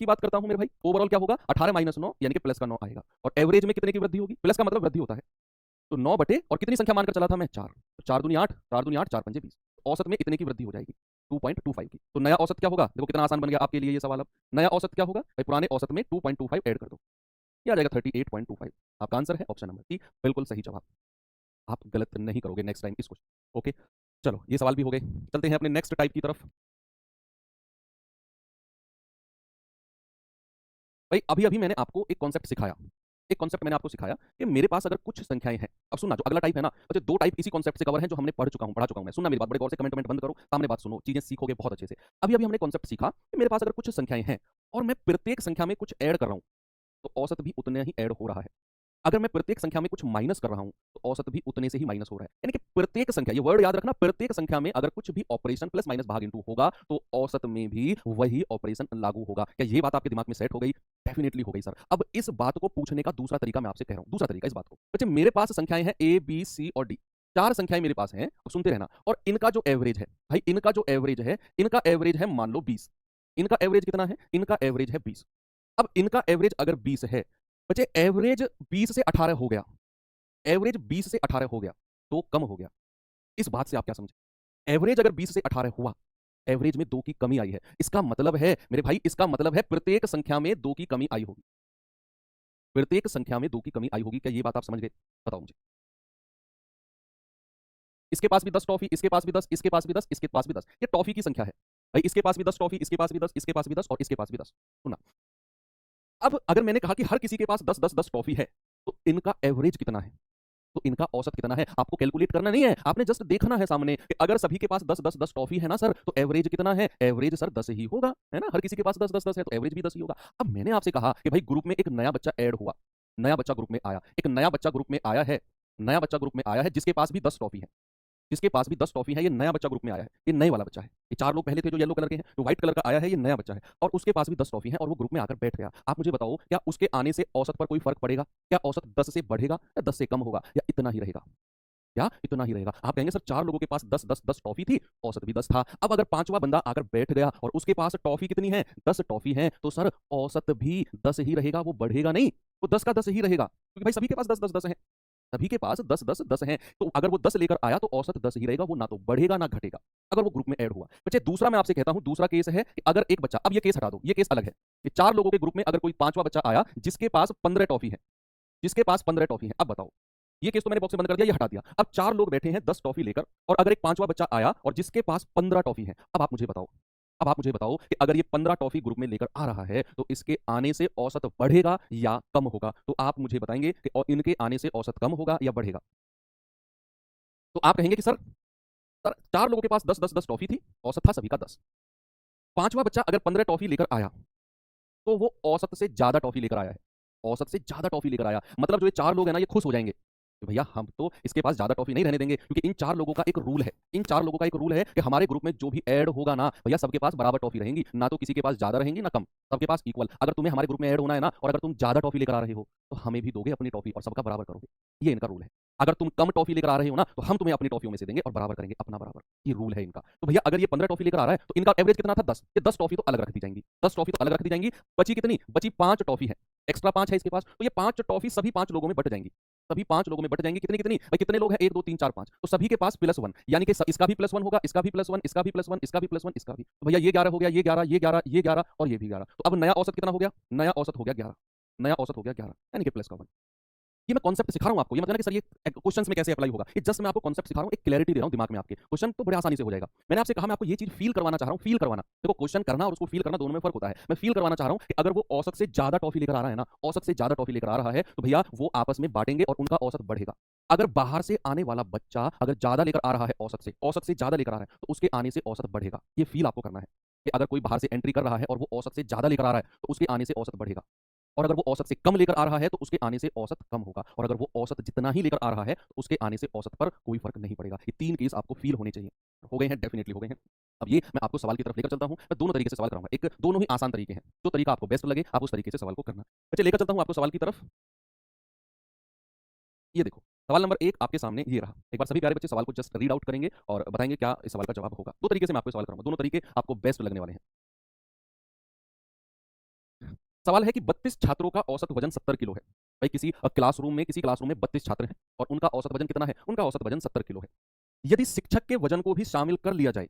की बात करता हूं मेरे भाई, ओवरऑल क्या होगा? 18 माइनस 9 यानी कि प्लस का 9 आएगा। और एवरेज में कितने की वृद्धि होगी? प्लस का मतलब वृद्धि होता है। तो 9 बटे और कितनी संख्या मानकर चला था मैं? 4। तो 4 दूनी 8, 4 दूनी 8, 4 पंजे 20। औसत में इतने की वृद्धि हो जाएगी 2.25 की। तो नया औसत क्या होगा? देखो कितना आसान बन गया आपके लिए ये सवाल। अब नया औसत क्या होगा? भाई पुराने औसत में 2.25 ऐड कर दो, ये आ जाएगा 38.25। आपका आंसर है ऑप्शन नंबर सी, बिल्कुल सही जवाब। आप गलत नहीं करोगे नेक्स्ट टाइम इस क्वेश्चन। ओके, चलो ये सवाल भी हो गए, चलते हैं अपने नेक्स्ट टाइप की तरफ। भाई अभी अभी मैंने आपको एक कॉन्सेप्ट सिखाया, एक कॉन्सेप्ट मैंने आपको सिखाया कि मेरे पास अगर कुछ संख्याएं हैं। अब सुनना, जो अगला टाइप है ना, अच्छा 2 टाइप इसी कॉन्सेप्ट से कवर हैं जो हमने पढ़ा चुका हूं मैं। सुनना मेरी बात बड़े गौर से, कमेंट बंद करो, सामने बात सुनो, चीजें सीखोगे बहुत अच्छे से। अभी अभी हमने कॉन्सेप्ट सीखा कि मेरे पास अगर कुछ संख्याएं हैं और मैं प्रत्येक संख्या में कुछ ऐड कर रहा हूं तो औसत भी उतना ही ऐड हो रहा है। अगर मैं प्रत्येक संख्या में कुछ माइनस कर रहा हूं तो औसत भी उतने से ही माइनस हो रहा है। यानी कि प्रत्येक संख्या, ये वर्ड याद रखना, प्रत्येक संख्या में अगर कुछ भी ऑपरेशन प्लस माइनस भाग इंटू होगा तो औसत में भी वही ऑपरेशन लागू होगा। क्या ये बात आपके दिमाग में सेट हो गई? डेफिनेटली हो गई सर। अब इस बात को पूछने का दूसरा तरीका मैं आपसे कह रहा हूं, दूसरा तरीका इस बात को, बच्चे मेरे पास संख्याएं हैं ए बी सी और डी, 4 संख्याएं मेरे पास हैं, सुनते रहना। और इनका जो एवरेज है भाई, इनका जो एवरेज है, इनका एवरेज है मान लो 20। इनका एवरेज कितना है? इनका एवरेज है 20। अब इनका एवरेज अगर 20 है, बच्चे एवरेज 20 से 18 हो गया, एवरेज 20 से 18 हो गया तो कम हो गया। इस बात से आप क्या समझे? एवरेज अगर 20 से 18 हुआ, एवरेज में 2 की कमी आई है, इसका मतलब है मेरे भाई, इसका मतलब है प्रत्येक संख्या में 2 की कमी आई होगी। प्रत्येक संख्या में 2 की कमी आई होगी। क्या ये बात आप समझ गए? बताओ मुझे। इसके पास भी 10 टॉफी, इसके पास भी 10, इसके पास भी 10, इसके पास भी 10, ये टॉफी की संख्या है भाई। इसके पास भी 10 टॉफी, इसके पास भी 10, इसके पास भी 10 और इसके पास भी 10। सुना, अब अगर मैंने कहा कि हर किसी के पास 10 टॉफी है, तो इनका एवरेज कितना है, तो इनका औसत कितना है आपको कैलकुलेट करना नहीं है, आपने जस्ट देखना है सामने कि अगर सभी के पास 10 टॉफी है ना सर, तो एवरेज कितना है, एवरेज सर 10 ही होगा, है ना, हर किसी के पास 10 है तो एवरेज भी 10 ही होगा। अब मैंने आपसे कहा कि भाई ग्रुप में एक नया बच्चा ऐड हुआ, नया बच्चा ग्रुप में आया, एक नया बच्चा ग्रुप में आया है, नया बच्चा ग्रुप में आया है जिसके पास भी 10 टॉफी है, जिसके पास भी 10 टॉफी है, ये नया बच्चा ग्रुप में आया है, ये नए वाला बच्चा है। ये 4 लोग पहले थे जो येलो कलर के हैं, जो व्हाइट कलर का आया है ये नया बच्चा है, और उसके पास भी 10 टॉफी है और वो ग्रुप में आकर बैठ गया। आप मुझे बताओ क्या उसके आने से औसत पर कोई फर्क पड़ेगा, क्या औसत 10 से बढ़ेगा या 10 से कम होगा, या इतना ही रहेगा, क्या इतना ही रहेगा। आप कहेंगे सर 4 लोगों के पास 10 टॉफी थी, औसत भी 10 था, अब अगर पांचवा बंदा आकर बैठ गया और उसके पास टॉफी कितनी है, 10 टॉफी है, तो सर औसत भी 10 ही रहेगा, वो बढ़ेगा नहीं, वो 10 का 10 ही रहेगा, क्योंकि भाई सभी के पास 10 है, सभी के पास 10 है, तो अगर वो 10 लेकर आया तो औसत 10 ही रहेगा, वो ना तो बढ़ेगा ना घटेगा अगर वो ग्रुप में ऐड हुआ। बच्चे दूसरा मैं आपसे कहता हूं, दूसरा केस है कि अगर एक बच्चा, अब ये केस हटा दो, ये केस अलग है कि 4 लोगों के ग्रुप में अगर कोई पांचवा बच्चा आया जिसके पास 15 टॉफी है, जिसके पास 15 टॉफी है, अब बताओ, ये केस तो मैंने बॉक्स में बंद कर दिया, ये हटा दिया, अब 4 लोग बैठे हैं 10 टॉफी लेकर, और अगर एक पांचवा बच्चा आया और जिसके पास 15 टॉफी है, अब आप मुझे बताओ, अब आप मुझे बताओ कि अगर ये 15 टॉफी ग्रुप में लेकर आ रहा है तो इसके आने से औसत बढ़ेगा या कम होगा, तो आप मुझे बताएंगे कि इनके आने से औसत कम होगा या बढ़ेगा। तो आप कहेंगे कि सर 4 लोगों के पास 10 टॉफी थी, औसत था सभी का 10, पांचवा बच्चा अगर 15 टॉफी लेकर आया तो वो औसत से ज्यादा टॉफी लेकर आया है, औसत से ज्यादा टॉफी लेकर आया, मतलब जो ये 4 लोग हैं ना ये खुश हो जाएंगे कि भैया हम तो इसके पास ज्यादा टॉफी नहीं रहने देंगे, क्योंकि इन 4 लोगों का एक रूल है, इन 4 लोगों का एक रूल है कि हमारे ग्रुप में जो भी ऐड होगा ना भैया सबके पास बराबर टॉफी रहेंगी, ना तो किसी के पास ज्यादा रहेंगी ना कम, सबके पास इक्वल। अगर तुम्हें हमारे ग्रुप में ऐड होना है ना और अगर तुम ज्यादा टॉफी लेकर आ रहे हो तो हमें भी दोगे अपनी टॉफी और सबका बराबर करोगे, ये इनका रूल है। अगर तुम कम टॉफी लेकर आ रहे हो ना तो हम तुम्हें अपनी टॉफियों में से देंगे और बराबर करेंगे अपना बराबर, ये रूल है इनका। तो भैया अगर ये 15 टॉफी लेकर आ रहा है तो इनका एवरेज कितना था 10, ये 10 टॉफी तो अलग रख दी जाएंगी, 10 टॉफी तो अलग रख दी जाएंगी, बची कितनी, बची 5 टॉफी है, एक्स्ट्रा 5 है इसके पास, तो ये 5 टॉफी सभी 5 लोगों में बट जाएंगी, सभी 5 लोगों में बट जाएंगी, कितनी कितनी भाई, कितने लोग हैं 1 2 3 4 5, तो सभी के पास +1, यानी कि इसका भी +1 होगा, इसका भी +1, इसका भी +1, इसका भी +1, इसका भी, तो भैया ये 11 हो गया, ये 11, ये 11, ये 11 और ये भी 11, तो अब नया औसत कितना हो गया, नया औसत हो गया 11, नया औसत हो गया 11, यानी कि +1। ये मैं कॉन्सेप्ट सिखा रहा हूँ आपको, ये मतलब कि सर ये क्वेश्चंस में कैसे अप्लाई होगा, ये जस्ट मैं आपको कॉन्सेप्ट सिखा रहा हूँ, एक क्लैरिटी दे रहा हूँ दिमाग में आपके, क्वेश्चन तो बड़े आसानी से हो जाएगा। मैंने आपसे कहा मैं आपको ये चीज फील करवाना चाह रहा हूँ, फील करवाना, देखो क्वेश्चन करना और उसको फील करना दोनों में फर्क होता है। मैं फील करवाना चाह रहा हूँ कि अगर वो औसत से ज्यादा टॉफी लेकर आ रहा है ना, औसत से ज्यादा टॉफी लेकर आ रहा है तो भैया वो आपस में बांटेंगे और उनका औसत बढ़ेगा। अगर बाहर से आने वाला बच्चा अगर ज्यादा लेकर आ रहा है, औसत से ज्यादा लेकर आ रहा है, तो उसके आने से औसत बढ़ेगा, ये फील आपको करना है कि अगर कोई बाहर से एंट्री कर रहा है और वो औसत से ज्यादा लेकर आ रहा है तो उसके आने से औसत बढ़ेगा, और अगर वो औसत से कम लेकर आ रहा है तो उसके आने से औसत कम होगा, और अगर वो औसत जितना ही लेकर आ रहा है तो उसके आने से औसत पर कोई फर्क नहीं पड़ेगा। ये 3 केस आपको फील होने चाहिए, हो गए हैं, डेफिनेटली हो गए हैं। अब ये मैं आपको सवाल की तरफ लेकर चलता हूं, मैं दोनों तरीके से सवाल कराऊंगा, एक दोनों ही आसान तरीके हैं, जो तरीका आपको बेस्ट लगे आप उस तरीके से सवाल को करना। अच्छा लेकर चलता हूं आपको सवाल की तरफ, ये देखो सवाल नंबर 1 आपके सामने ये रहा, एक बार सभी प्यारे बच्चे सवाल को जस्ट रीड आउट करेंगे और बताएंगे क्या इस सवाल का जवाब होगा। दो तरीके से मैं आपको सवाल कराऊंगा, दोनों तरीके आपको बेस्ट लगने वाले हैं। सवाल है कि 32 छात्रों का औसत वजन 70 किलो है। भाई किसी क्लासरूम में 32 छात्र हैं और उनका औसत वजन कितना है, उनका औसत वजन 70 किलो है। यदि शिक्षक के वजन को भी शामिल कर लिया जाए,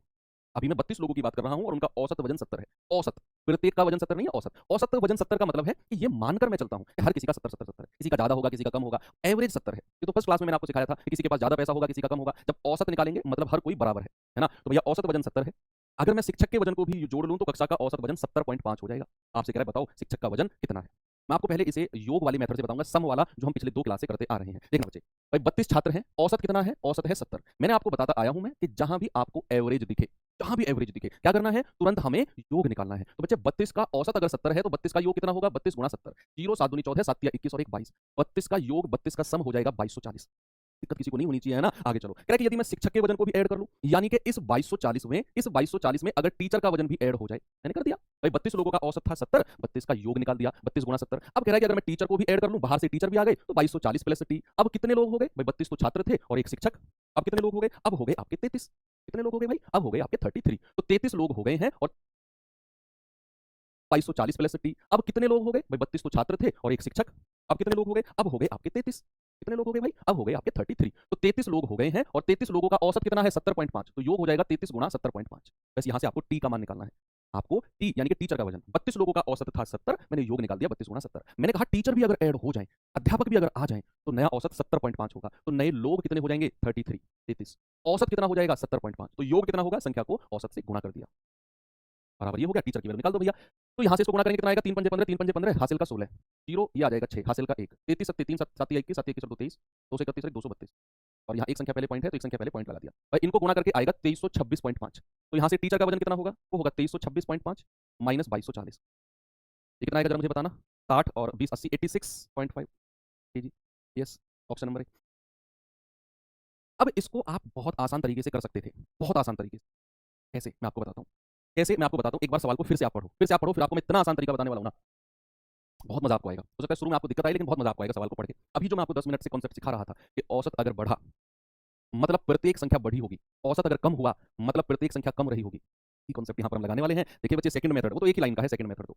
अभी मैं 32 लोगों की बात कर रहा हूं और उनका औसत वजन 70 है, औसत, प्रत्येक का वजन 70 नहीं है, औसत, औसत वजन 70 का मतलब है कि ये मानकर मैं चलता हूं कि हर किसी का 70 है, किसी का ज्यादा होगा किसी का कम होगा, एवरेज 70 है। ये तो फर्स्ट क्लास में मैंने आपको सिखाया था कि किसी के पास ज्यादा पैसा होगा किसी का कम होगा, जब औसत निकालेंगे मतलब हर कोई बराबर है ना, तो भैया औसत वजन 70 है। अगर मैं शिक्षक के वजन को भी जोड़ लूं तो कक्षा का औसत वजन 70.5 हो जाएगा। आपसे कह रहा है बताओ शिक्षक का वजन कितना है। मैं आपको पहले इसे योग वाली मेथड से बताऊंगा, सम वाला जो हम पिछले 2 क्लास से करते आ रहे हैं। देखना बच्चे, भाई 32 छात्र हैं, औसत कितना है, औसत है 70। मैंने आपको बताता आया हूं मैं कि जहां भी आपको एवरेज दिखे, जहां भी एवरेज दिखे क्या करना है, तुरंत हमें योग निकालना है। तो बच्चे 32 का औसत अगर 70 है तो 32 का योग कितना होगा, 32 गुणा 70, 0 7 दूनी 14, 7 21 और 1 22, 32 का योग 32 का सम हो जाएगा 2240। दिक्कत किसी को नहीं होनी चाहिए, है ना। आगे चलो, कह रहा है कि यदि मैं शिक्षक के वजन को भी ऐड कर लूं, यानी कि इस 2240 में अगर टीचर का वजन भी ऐड हो जाए, मैंने कर दिया भाई 32 लोगों का औसत था 70, 32 का योग निकाल दिया 32 गुणा 70। अब कह रहा है कि अगर मैं टीचर को भी ऐड कर लूं, बाहर से टीचर भी आ गए तो 2240 प्लस टी, अब कितने लोग हो गए भाई, 32 तो छात्र थे और एक शिक्षक, अब कितने लोग हो गए, अब हो गए आपके 33, कितने लोग हो गए भाई, अब हो गए आपके 33, तो 33 लोग हो गए हैं और 2240 प्लस टी, अब कितने लोग हो गए भाई, 32 तो छात्र थे और एक शिक्षक, अब कितने लोग हो गए, अब हो गए आपके 33, कितने लोग हो गए भाई, अब हो गए आपके 33, तो 33 लोग हो गए हैं और 33 लोगों का औसत कितना है 70.5, तो योग हो जाएगा 33 गुणा 70.5। बस यहां से आपको टी का मान निकालना है, आपको टी यानी कि टीचर का वजन, 32 लोगों का औसत था 70, मैंने योग निकाल दिया 32 गुणा 70। मैंने कहा टीचर भी अगर ऐड हो जाए, अध्यापक भी अगर आ जाए तो नया औसत 70.5 होगा, तो नए लोग कितने हो जाएंगे 33, औसत कितना हो जाएगा 70.5, तो योग कितना होगा, संख्या को औसत से गुणा कर दिया, बराबर ये हो गया, टीचर की वैल्यू निकाल दो भैया। तो यहाँ से इसको गुणा करेंगे कितना आएगा, 3 पंजे 15, 3 पंजे 15, हासिल का 16, 0 ये आ जाएगा 6, हासिल का 1, 33 7 3 7 7 21 7 21 23, 231 232, और यहाँ एक संख्या पहले पॉइंट है तो एक संख्या पहले पॉइंट लगा दिया भाई। इनको गुणा करके आएगा 2326.5। तो यहाँ से टीचर का वजन कितना होगा, वो होगा 2326.5 माइनस 2240। ये कितना आएगा जरा मुझे बताना, 60 और 20 80 86.5 KG. Yes, option number A. अब इसको आप बहुत आसान तरीके से कर सकते थे, बहुत आसान तरीके से। कैसे, मैं आपको बताता हूँ कैसे। मैं आपको बताता हूँ, एक बार सवाल को फिर से आप पढ़ो, फिर से आप पढ़ो, फिर आपको मैं इतना आसान तरीका बताने वाला हूँ ना, बहुत मजा आपको आएगा। हो सकता है शुरू में आपको दिक्कत आई, लेकिन बहुत मजा आपको आएगा सवाल को पढ़ के। अभी जो मैं आपको 10 मिनट से कॉन्सेप्ट सिखा रहा था कि औसत अगर बढ़ा मतलब प्रत्येक संख्या बढ़ी होगी, औसत अगर कम हुआ मतलब प्रत्येक संख्या कम रही होगी, ये कॉन्सेप्ट यहाँ पर हम लगाने वाले हैं। देखिए बच्चे, सेकंड मेथड, वो तो एक ही लाइन का है सेकंड मेथड। तो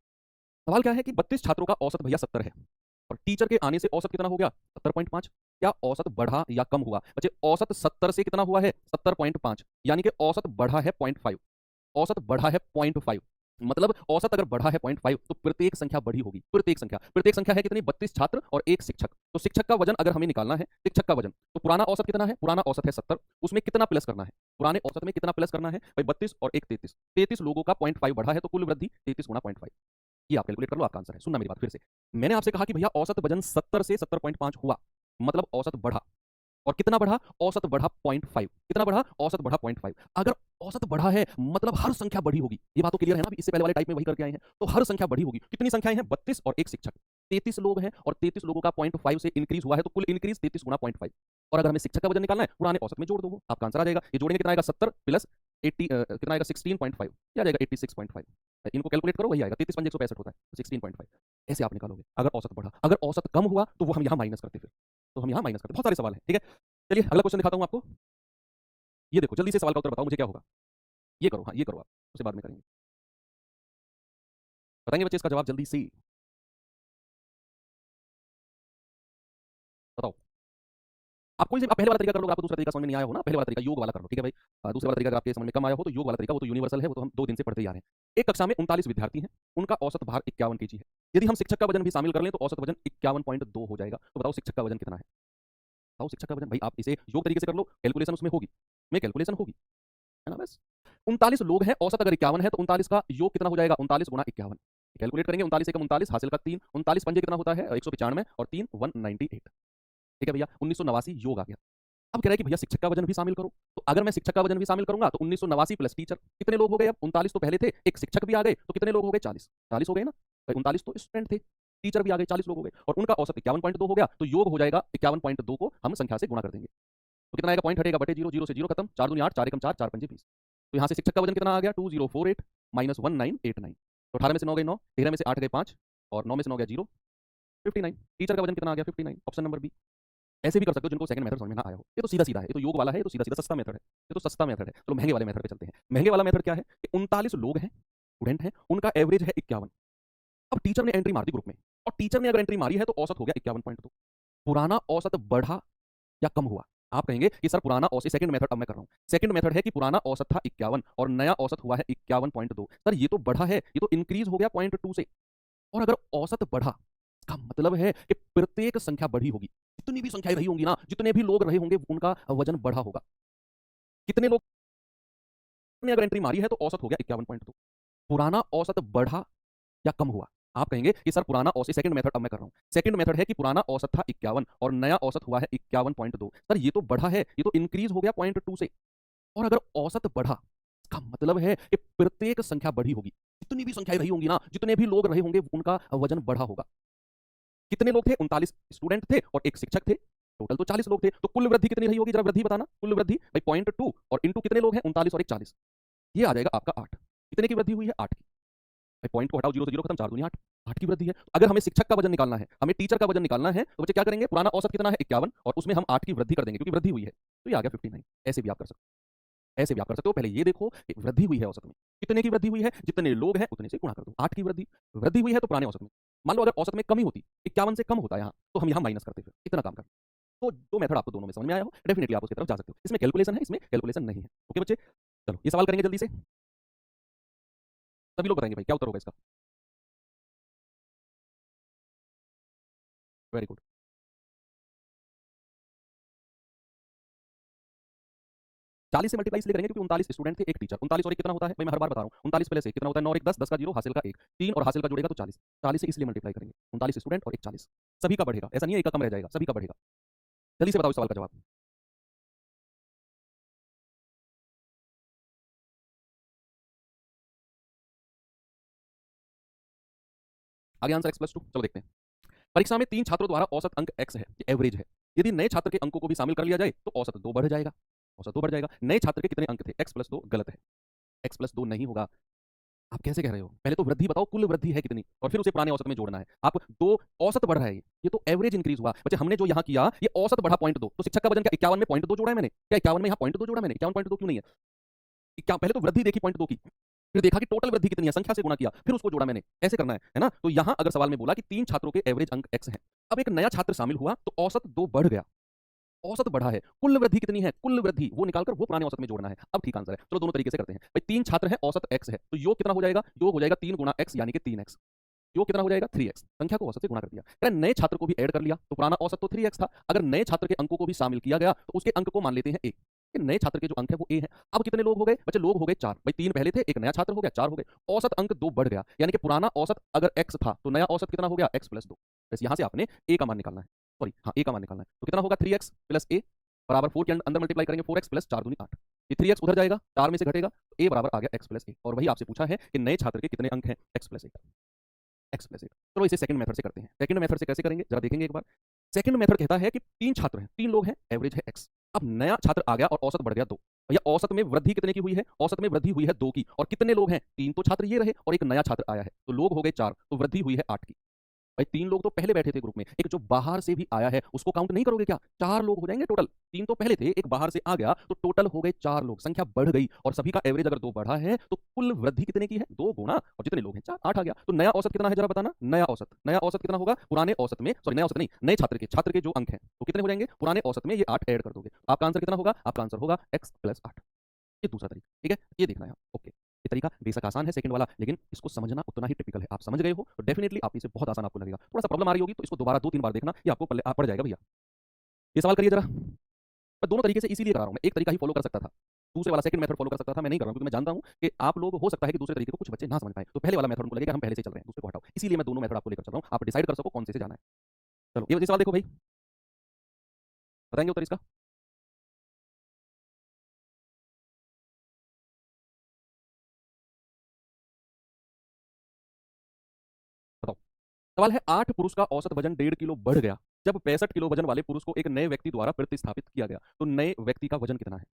सवाल क्या है कि 32 छात्रों का औसत भैया 70 है, और टीचर के आने से औसत कितना हो गया, 70.5। क्या औसत बढ़ा या कम हुआ बच्चे, औसत 70 से कितना हुआ है, 70.5, यानी कि औसत बढ़ा है 0.5, औसत बढ़ा है 0.5। मतलब औसत अगर बढ़ा है 0.5 तो प्रत्येक संख्या बढ़ी होगी। प्रत्येक संख्या है कितनी, 32 छात्र और एक शिक्षक। तो शिक्षक का वजन अगर हमें निकालना है, शिक्षक का वजन, तो पुराना औसत कितना है, पुराना औसत है 70, उसमें कितना प्लस करना है, पुराने औसत में कितना प्लस करना है भाई, 32 और एक 33, 33 लोगों का 0.5 बढ़ा है, तो कुल वृद्धि 33 गुणा 0.5। ये आप कैलकुलेट कर लो, आपका आंसर है। सुनना मेरी बात फिर से, मैंने आपसे कहा कि भैया औसत वजन 70 से 70.5 हुआ, मतलब औसत बढ़ा, और कितना बढ़ा, औसत बढ़ा 0.5, कितना बढ़ा, औसत बढ़ा 0.5। अगर औसत बढ़ा है मतलब हर संख्या बढ़ी होगी, ये बात तो क्लियर है ना, इससे पहले वाले टाइप में वही करके आए हैं। तो हर संख्या बढ़ी होगी, कितनी संख्याएं हैं, 32 और एक शिक्षक, 33 लोग हैं, और 33 लोगों का 0.5 से इंक्रीज हुआ है, तो कुल इंक्रीज 33 गुना 0.5। और अगर हमें शिक्षक का वजन निकालना है, पुराने औसत में जोड़ दो, आपका आंसर आ जाएगा। ये जोड़ेंगे कितना आएगा, 70 प्लस 80 कितना आएगा, 16.5, क्या आ जाएगा 86.5। इनको कैलकुलेट करो, वही आएगा, 33 पंजे 165 होता है, 16.5। ऐसे आप निकालोगे अगर औसत बढ़ा। अगर औसत कम हुआ तो वो हम यहाँ माइनस करते, फिर तो हम यहाँ माइनस करते। बहुत सारे सवाल हैं, ठीक है। चलिए अगला क्वेश्चन दिखाता हूँ आपको। ये देखो, जल्दी से सवाल का उत्तर बताओ मुझे क्या होगा। ये करो, हाँ ये करो, आप उसे बाद में करेंगे। बताएंगे बच्चे इसका जवाब जल्दी से, बताओ। आप कोई से आप पहले वाला तरीका कर लो, आपको दूसरा तरीका समझ में नहीं आया हो ना, पहले वाला तरीका योग वाला कर लो, ठीक है भाई। दूसरा वाला तरीका अगर आपके समझ में कम आया हो तो योग वाला तरीका, वो तो यूनिवर्सल है, वो तो हम 2 दिन से पढ़ते ही आ रहे हैं। एक कक्षा में 39 विद्यार्थी हैं, उनका औसत भार 51 केजी है। यदि हम शिक्षक का वजन भी शामिल कर लें तो औसत वजन 51.2 हो जाएगा। तो बताओ शिक्षक का वजन कितना है, बताओ शिक्षक का वजन। भाई आप इसे योग तरीके से कर लो, कैलकुलेशन उसमें होगी, में कैलकुलेशन होगी, है ना। बस 39 लोग हैं, औसत अगर 51 है, तो 39 का योग कितना हो जाएगा, 39 गुणा 51, कैलकुलेट करेंगे। 39 एकम 39, हासिल का 3, 39 पंजे कितना होता है, 195, और 3 198, ठीक है भैया। 1989 योग आ गया। अब कह रहा है कि भैया शिक्षक का वजन भी शामिल करो। तो अगर मैं शिक्षक का वजन भी शामिल करूंगा तो 1989 प्लस टीचर, कितने लोग हो गए, अब 39 तो पहले थे, एक शिक्षक भी आ गए, तो कितने लोग हो गए, 40, 40 हो गए ना भाई। 39 तो स्टूडेंट थे, टीचर भी आ गए, 40 लोग हो गए, और उनका औसत 51.2 हो गया। तो योग हो जाएगा 51.2 को हम संख्या से गुणा कर देंगे, तो कितना आएगा, पॉइंट हटेगा, बटे 0, 0 से 0 खत्म, 4 दूनी 8, 4 एकम 4, 4 पंजे 20। तो यहाँ से शिक्षक का वजन कितना आ गया, 2048 माइनस 1989। तो 18 में से 9 गए 9, 13 में से 8 गए 5, और 9 में से 9 गया 0, 59। टीचर का वजन कितना आ गया, 59, ऑप्शन नंबर बी। ऐसे भी कर सकते हो जिनको सेकंड मेथड समझ में ना आया हो। ये तो सीधा सीधा है, ये तो योग वाला है, ये तो सीधा सीधा सस्ता मेथड है, ये तो सस्ता मेथड है। चलो महंगे वाले मेथड पे चलते हैं। महंगे वाला मेथड क्या है कि 39 लोग हैं, स्टूडेंट हैं, उनका एवरेज है 51। अब टीचर ने एंट्री मार दी ग्रुप में, और टीचर ने अगर एंट्री मारी है तो औसत हो गया 51.2। पुराना औसत बढ़ा या कम हुआ। आप कहेंगे कि सर पुराना औसत, सेकंड मेथड अब मैं कर रहा हूं, सेकंड मेथड है कि पुराना औसत था 51 और नया औसत हुआ है 51.2। सर ये तो बढ़ा है, ये तो इंक्रीज हो गया 0.2 से। और अगर औसत बढ़ा, इसका मतलब है कि प्रत्येक संख्या बढ़ी होगी, जितनी भी संख्याएं रही होंगी ना, जितने भी लोग रहे होंगे, उनका वजन बढ़ा होगा। कितने लोग ने अगर एंट्री मारी है तो औसत हो गया 51.2। पुराना औसत बढ़ा या कम हुआ। आप कहेंगे कि सर पुराना औसत, सेकंड मेथड अब मैं कर रहा हूं, सेकंड मेथड है कि पुराना औसत था 51 और नया औसत हुआ है 51.2। सर ये तो बढ़ा है, ये तो इंक्रीज हो गया 0.2 से। और अगर औसत बढ़ा, इसका मतलब है कि प्रत्येक संख्या बढ़ी होगी, जितनी भी संख्याएं रही होंगी ना, जितने भी लोग रहे होंगे, उनका वजन बढ़ा होगा। कितने लोग थे, 39 स्टूडेंट थे और एक शिक्षक थे, टोटल तो 40 लोग थे। तो कुल वृद्धि कितनी रही होगी, जरा वृद्धि बताना। कुल वृद्धि भाई 0.2 और इंटू कितने लोग हैं, 39 और एक 40, ये आ जाएगा आपका 8। कितने की वृद्धि हुई है, 8 की। भाई पॉइंट को हटाओ, 0 से 0 खत्म, 4 दूनी 8, 8 की वृद्धि है। तो अगर हमें शिक्षक का वजन निकालना है, हमें टीचर का वजन निकालना है, तो बच्चे क्या करेंगे, पुराना औसत कितना है 51 और उसमें हम 8 की वृद्धि कर देंगे, क्योंकि वृद्धि हुई है, तो ये आ गया 59। ऐसे भी आप कर सकते हो, ऐसे भी आप कर सकते हो। पहले ये देखो कि वृद्धि हुई है औसत में, कितने की वृद्धि हुई है, जितने लोग हैं उतने से गुणा कर दो, 8 की वृद्धि। वृद्धि हुई है तो पुराने औसत में, मान लो अगर औसत में कमी होती, 51 से कम होता है यहाँ, तो हम यहाँ माइनस करते, फिर इतना काम करते। तो जो मेथड आपको दोनों में समझ में आया हो, डेफिनेटली आप उसकी तरफ जा सकते हो। इसमें कैलकुलेशन है, इसमें कैलकुलेशन नहीं है। ओके बच्चे, चलो ये सवाल करेंगे जल्दी से, सभी लोग बताएंगे भाई क्या उत्तर होगा इसका। Very good. 40 से मल्टीप्लाई इसलिए करेंगे क्योंकि 39 स्टूडेंट थे, एक टीचर। 39 और एक कितना होता है भाई, मैं हर बार बता रहा हूँ, 39 प्लस 1 कितना होता है, 9 और 1 10, 10 का 0, हासिल का 1, 3 और हासिल का जोड़ेगा तो 40, 40 से इसलिए मल्टीप्लाई करेंगे, 39 स्टूडेंट और एक 40, सभी का बढ़ेगा, ऐसा नहीं है एक का कम रह जाएगा, सभी का बढ़ेगा। जल्दी से बताओ इस सवाल का जवाब। आगे आंसर x+2, चलो देखते हैं। परीक्षा में 3 छात्रों द्वारा औसत अंक x है, ये एवरेज है। यदि नए छात्र के अंकों को भी शामिल कर लिया जाए तो औसत 2 बढ़ जाएगा, औसत 2 बढ़ जाएगा। नए छात्र के कितने अंक थे, x+2 गलत है, x+2 नहीं होगा। आप कैसे कह रहे हो, पहले तो वृद्धि बताओ, कुल वृद्धि है कितनी, और फिर उसे पुराने औसत में जोड़ना है। आप दो औसत बढ़ रहा है, ये तो एवरेज इंक्रीज हुआ। बच्चे हमने जो यहाँ किया ये औसत बढ़ा 0.2, तो शिक्षक का वजन क्या 51 में 0.2 जोड़ा है मैंने, क्या 51 में यहाँ 0.2 जोड़ा मैंने, 51.2 क्यों नहीं है, क्या पहले तो वृद्धि देखी 0.2 की, फिर देखा कि टोटल वृद्धि कितनी है, संख्या से गुणा किया, फिर उसको जोड़ा मैंने, ऐसे करना है ना। तो यहाँ अगर सवाल में बोला कि 3 छात्रों के एवरेज अंक x है, अब एक नया छात्र शामिल हुआ तो औसत 2 बढ़ गया, औसत बढ़ा है, कुल वृद्धि कितनी है, कुल वृद्धि वो निकालकर वो पुराने औसत में जोड़ना है। अब ठीक आंसर है, चलो दोनों तरीके से करते हैं भाई। 3 छात्र हैं, औसत x है, तो योग कितना हो जाएगा, योग हो जाएगा 3 गुणा x यानी कि 3x, योग कितना हो जाएगा 3x, संख्या को औसत से गुणा कर दिया। अगर नए छात्र को भी ऐड कर लिया तो पुराना औसत तो 3x था, अगर नए छात्र के अंकों को भी शामिल किया गया तो उसके अंक को मान लेते हैं a, कि नए छात्र के जो अंक है वो a है। अब कितने लोग हो गए बच्चे, लोग हो गए 4, भाई 3 पहले थे, एक नया छात्र हो गया, 4 हो गए, औसत अंक 2 बढ़ गया, यानी कि पुराना औसत अगर x था तो नया औसत कितना हो गया x+2। बस यहां से आपने a का मान निकालना है, सॉरी हाँ a का मान निकालना है, तो कितना होगा 3x प्लस a बराबर 4 के अंदर मल्टीप्लाई करेंगे, 4x प्लस 4 दूनी 8, ये 3x उधर जाएगा, 4 में से घटेगा तो a बराबर आ गया x+a, और वही आपसे पूछा है कि नए छात्र के कितने अंक हैं x+a, x+a। चलो इसे सेकंड मेथड से करते हैं। सेकंड मेथड से कैसे करेंगे जरा देखेंगे एक बार। सेकंड मेथड कहता है कि 3 छात्र हैं, 3 लोग हैं, एवरेज है x, अब नया छात्र आ गया और औसत बढ़ गया 2, भैया औसत में वृद्धि कितने की हुई है, औसत में वृद्धि हुई है 2 की, और कितने लोग हैं, 3 तो छात्र ये रहे और एक नया छात्र आया है, तो लोग हो गए 4, तो वृद्धि हुई है 8 की। भाई 3 लोग तो पहले बैठे थे ग्रुप में, एक जो बाहर से भी आया है उसको काउंट नहीं करोगे क्या, 4 लोग हो जाएंगे टोटल, 3 तो पहले थे, एक बाहर से आ गया, तो टोटल हो गए 4 लोग, संख्या बढ़ गई, और सभी का एवरेज अगर 2 बढ़ा है तो कुल वृद्धि कितने की है, 2 गुना, और जितने लोग हैं 4, 8 आ गया। तो नया औसत कितना है जरा बताना, नया औसत कितना होगा, पुराने औसत में, सॉरी नया औसत नहीं, नए छात्र के जो अंक हैं तो कितने हो जाएंगे, पुराने औसत में ये 8 ऐड कर दोगे, आपका आंसर कितना होगा, आपका आंसर होगा x+8। ये दूसरा तरीका, ठीक है, ये देखना है ओके। ये तरीका बेशक आसान है सेकंड वाला, लेकिन इसको समझना उतना ही टिपिकल है। आप समझ गए हो तो डेफिनेटली आप इसे बहुत आसान आपको लगेगा, थोड़ा सा प्रॉब्लम आ रही होगी तो इसको दोबारा 2-3 बार देखना, ये आपको पड़ जाएगा भैया। ये सवाल करिए जरा, मैं दोनों तरीके से इसीलिए करा रहा हूँ, मैं एक तरीका ही फॉलो कर सकता था, दूसरे वाला सेकंड मेथड फॉलो कर सकता था, मैं नहीं कर रहा हूँ क्योंकि मैं जानता हूँ कि आप लोग हो सकता है कि दूसरे तरीके को कुछ बच्चे ना समझ पाए, तो पहले वाला मेथड उनको लगेगा हम पहले से चल रहे हैं, दूसरे को हटाओ, इसीलिए मैं दोनों मेथड आपको लेकर चल रहा हूँ, आप डिसाइड कर सको कौन से जाना है। चलो ये सवाल देखो भाई, बताएंगे उत्तर इसका। बताओ, सवाल है 8 पुरुष का औसत वजन 1.5 किलो बढ़ गया जब 65 किलो वजन वाले पुरुष को एक नए व्यक्ति द्वारा प्रतिस्थापित किया गया, तो नए व्यक्ति का वजन कितना है,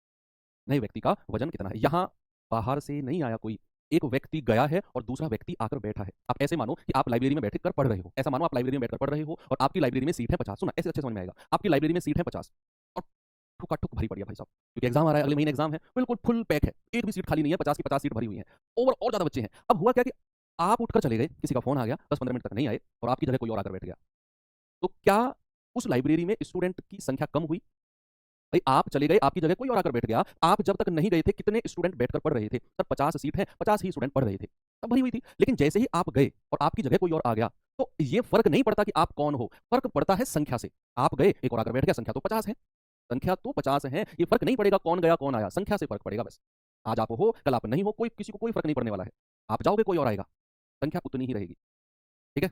नए व्यक्ति का वजन कितना है। यहां बाहर से नहीं आया कोई, एक व्यक्ति गया है और दूसरा व्यक्ति आकर बैठा है। आप ऐसे मानो कि आप लाइब्रेरी में बैठकर पढ़ रहे हो, ऐसा मानो आप लाइब्रेरी में बैठकर पढ़ रहे हो और आपकी लाइब्रेरी में सीट है 50, सुना ऐसे अच्छे समझ में आएगा, आपकी लाइब्रेरी में सीट है 50 और ठुका ठुक भरी पड़ी है भाई साहब, क्योंकि एग्जाम आ रहा है, अगले महीने एग्जाम है, बिल्कुल फुल पैक है, एक भी सीट खाली नहीं है, 50 की 50 सीट भरी हुई है, ओवर और ज्यादा बच्चे हैं। अब हुआ क्या कि आप उठकर चले गए, किसी का फोन आ गया, 10-15 मिनट तक नहीं आए और आपकी जगह कोई और आकर बैठ गया, तो क्या उस लाइब्रेरी में स्टूडेंट की संख्या कम हुई, भाई आप चले गए, आपकी जगह कोई और आकर बैठ गया, आप जब तक नहीं गए थे कितने स्टूडेंट बैठकर पढ़ रहे थे, सर 50 सीट है, 50 ही स्टूडेंट पढ़ रहे थे, तब भरी हुई थी। लेकिन जैसे ही आप गए और आपकी जगह कोई और आ गया, तो ये फर्क नहीं पड़ता कि आप कौन हो, फर्क पड़ता है संख्या से। आप गए, एक और आकर बैठ गया, संख्या तो 50 है, संख्या तो 50 है, ये फर्क नहीं पड़ेगा कौन गया कौन आया, संख्या से फर्क पड़ेगा बस। आज आप हो, कल आप नहीं हो, कोई किसी को कोई फर्क नहीं पड़ने वाला है, आप जाओगे कोई और आएगा, संख्या उतनी ही रहेगी, ठीक है।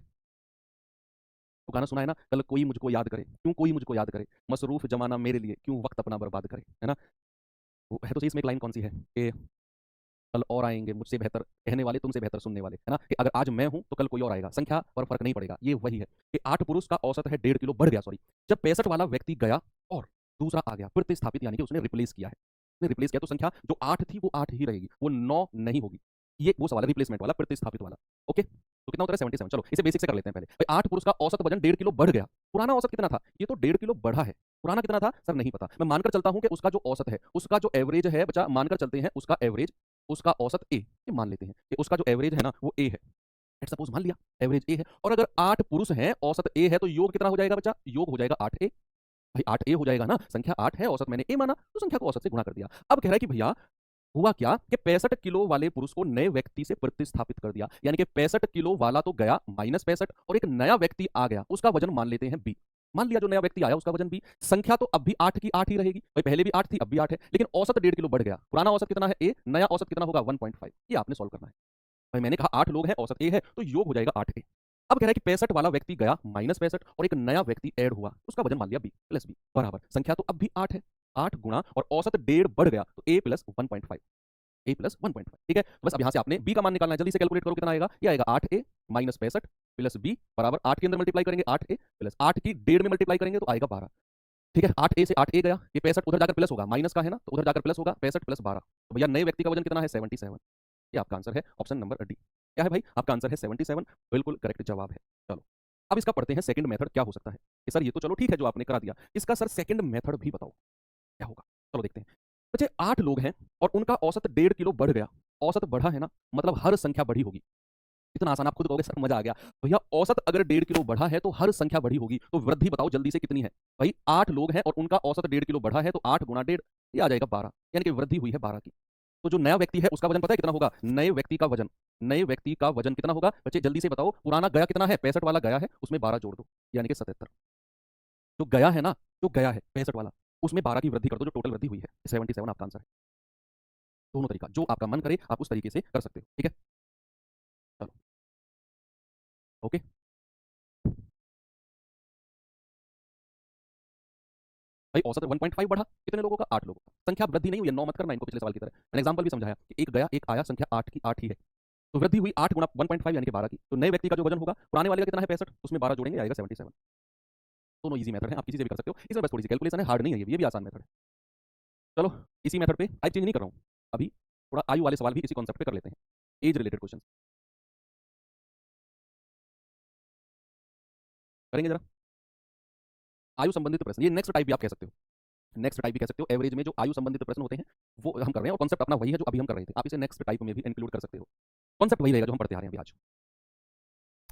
तो गाना सुना है ना, कल कोई मुझको याद करे, क्यों कोई मुझको याद करे, मसरूफ जमाना मेरे लिए क्यों वक्त अपना बर्बाद करे, है ना। वो है तो सही, इसमें एक लाइन कौन सी है कि कल और आएंगे मुझसे बेहतर कहने वाले, तुमसे बेहतर सुनने वाले, है ना, कि अगर आज मैं हूं तो कल कोई और आएगा, संख्या पर फर्क नहीं पड़ेगा। ये वही है कि 8 पुरुष का औसत है 1.5 किलो बढ़ गया, सॉरी, जब 65 वाला व्यक्ति गया और दूसरा आ गया, प्रतिस्थापित यानी कि उसने रिप्लेस किया है, उसने रिप्लेस किया, तो संख्या जो 8 थी वो 8 ही रहेगी, वो 9 नहीं होगी। ये वो सवाल है रिप्लेसमेंट वाला, प्रतिस्थापित वाला, ओके। तो कितना होता है 77। चलो इसे बेसिक से कर लेते हैं पहले भाई। 8 पुरुष का औसत वजन 1.5 किलो बढ़ गया, पुराना औसत कितना था, ये तो 1.5 किलो बढ़ा है, पुराना कितना था सर नहीं पता, मैं मानकर चलता हूं कि उसका जो औसत है, उसका जो एवरेज है बच्चा, मानकर चलते हैं उसका एवरेज, उसका औसत ए, ये मान लेते हैं कि उसका जो एवरेज है ना वो ए है, लेट्स सपोज मान लिया एवरेज ए है, और अगर 8 पुरुष हैं औसत ए है, तो योग कितना हो जाएगा बच्चा, योग हो जाएगा 8a, भाई 8a हो जाएगा ना, संख्या 8 है, औसत मैंने ए माना तो संख्या को औसत से गुणा कर दिया। अब कह रहा है कि भैया हुआ क्या कि 65 किलो वाले पुरुष को नए व्यक्ति से प्रतिस्थापित कर दिया, यानी कि 65 किलो वाला तो गया -65 और एक नया व्यक्ति आ गया, उसका वजन मान लेते हैं बी, मान लिया जो नया व्यक्ति आया उसका वजन भी, संख्या तो अब भी 8 की 8 ही रहेगी भाई, पहले भी 8 थी अब भी 8 है, लेकिन औसत 1.5 किलो बढ़ गया। पुराना औसत कितना है ए, नया औसत कितना होगा 1.5। ये आपने सॉल्व करना है भाई। मैंने कहा 8 लोग हैं, औसत ए है, तो योग हो जाएगा 8 ए। अब कह रहा है कि 65 वाला व्यक्ति गया -65 और एक नया व्यक्ति ऐड हुआ, उसका वजन मान लिया बी प्लस बी बराबर, संख्या तो अब भी 8 है, 8 गुणा और औसत 1.5 बढ़ गया तो ए प्लस 1.5, ए प्लस 1.5। ठीक है, तो बस अब यहां से आपने बी का मान निकालना है, जल्दी से कैलकुलेट करो कितना आएगा। ये आएगा 8a माइनस 65 प्लस बी बराबर 8 के अंदर मल्टीप्लाई करेंगे 8a प्लस 8 की 1.5 में मल्टीप्लाई करेंगे तो आएगा 12। ठीक है, 8a से 8a गया, ये 65 उधर जाकर प्लस होगा, माइनस का है ना तो उधर जाकर प्लस होगा, 65 प्लस 12। तो भैया नए व्यक्ति का वजन कितना है 77। ये आपका आंसर है ऑप्शन नंबर डी। क्या है भाई, आपका आंसर है 77, बिल्कुल करेक्ट जवाब है। चलो अब इसका पढ़ते हैं सेकंड मेथड क्या हो सकता है। कि सर ये तो चलो ठीक है जो आपने करा दिया, इसका सर सेकंड मेथड भी बताओ क्या होगा। चलो देखते हैं। बच्चे 8 लोग हैं और उनका औसत 1.5 किलो बढ़ गया, औसत बढ़ा है ना, मतलब हर संख्या बढ़ी होगी। इतना आसान, आप खुद कहोगे सर मजा आ गया। भैया औसत अगर 1.5 किलो बढ़ा है तो हर संख्या बढ़ी होगी, तो वृद्धि बताओ जल्दी से कितनी है। भाई 8 लोग हैं और उनका औसत 1.5 किलो बढ़ा है तो 8 गुणा 1.5, ये आ जाएगा 12, यानी कि वृद्धि हुई है 12 की। तो जो नया व्यक्ति है उसका वजन पता है कितना होगा, नए व्यक्ति का वजन, नए व्यक्ति का वजन कितना होगा बच्चे जल्दी से बताओ। पुराना गया कितना है 65 वाला गया है, उसमें 12 जोड़ दो यानी कि 77। जो गया है ना, जो गया है 65 वाला, उसमें 12 की वृद्धि कर दो, जो टोटल वृद्धि हुई है 77 आपका आंसर है। दोनों तरीका जो आपका मन करे आप उस तरीके से कर सकते हो। ठीक है, चलो ओके। भाई औसत 1.5 बढ़ा, कितने लोगों का 8 लोगों का, संख्या वृद्धि नहीं हुई है, 9 मत करना इनको पिछले सवाल की तरह। मैंने एग्जांपल भी समझाया कि एक गया एक आया, संख्या 8 की 8 ही है, तो वृद्धि हुई 8 गुणा 1.5 यानी कि 12 की। तो नए व्यक्ति का जो वजन होगा, पुराने वाले का कितना है 65, उसमें 12 जोड़ेंगे आएगा 77। दोनों इजी मेथड है, आप किसी से भी कर सकते हो, इसमें बस थोड़ी सी कैलकुलेशन है, हार्ड नहीं है, ये भी आसान मेथड है। चलो इसी मेथड पे टाइप चेंज नहीं कर रहा हूँ अभी, थोड़ा आयु वाले सवाल भी इसी कॉन्सेप्ट पे कर लेते हैं, एज रिलेटेड क्वेश्चन करेंगे जरा। आयु संबंधित प्रश्न, ये नेक्स्ट टाइप भी आप कह सकते हो, नेक्स्ट टाइप भी कह सकते हो। एवरेज में जो आयु संबंधित प्रश्न होते हैं वो हम कर रहे हैं, और कॉन्सेप्ट अपना वही है जो अभी हम कर रहे थे, आप इसे नेक्स्ट टाइप में भी इंक्लूड कर सकते हो। कॉन्सेप्ट वही रहेगा जो हम पढ़ते आ रहे हैं अभी आज।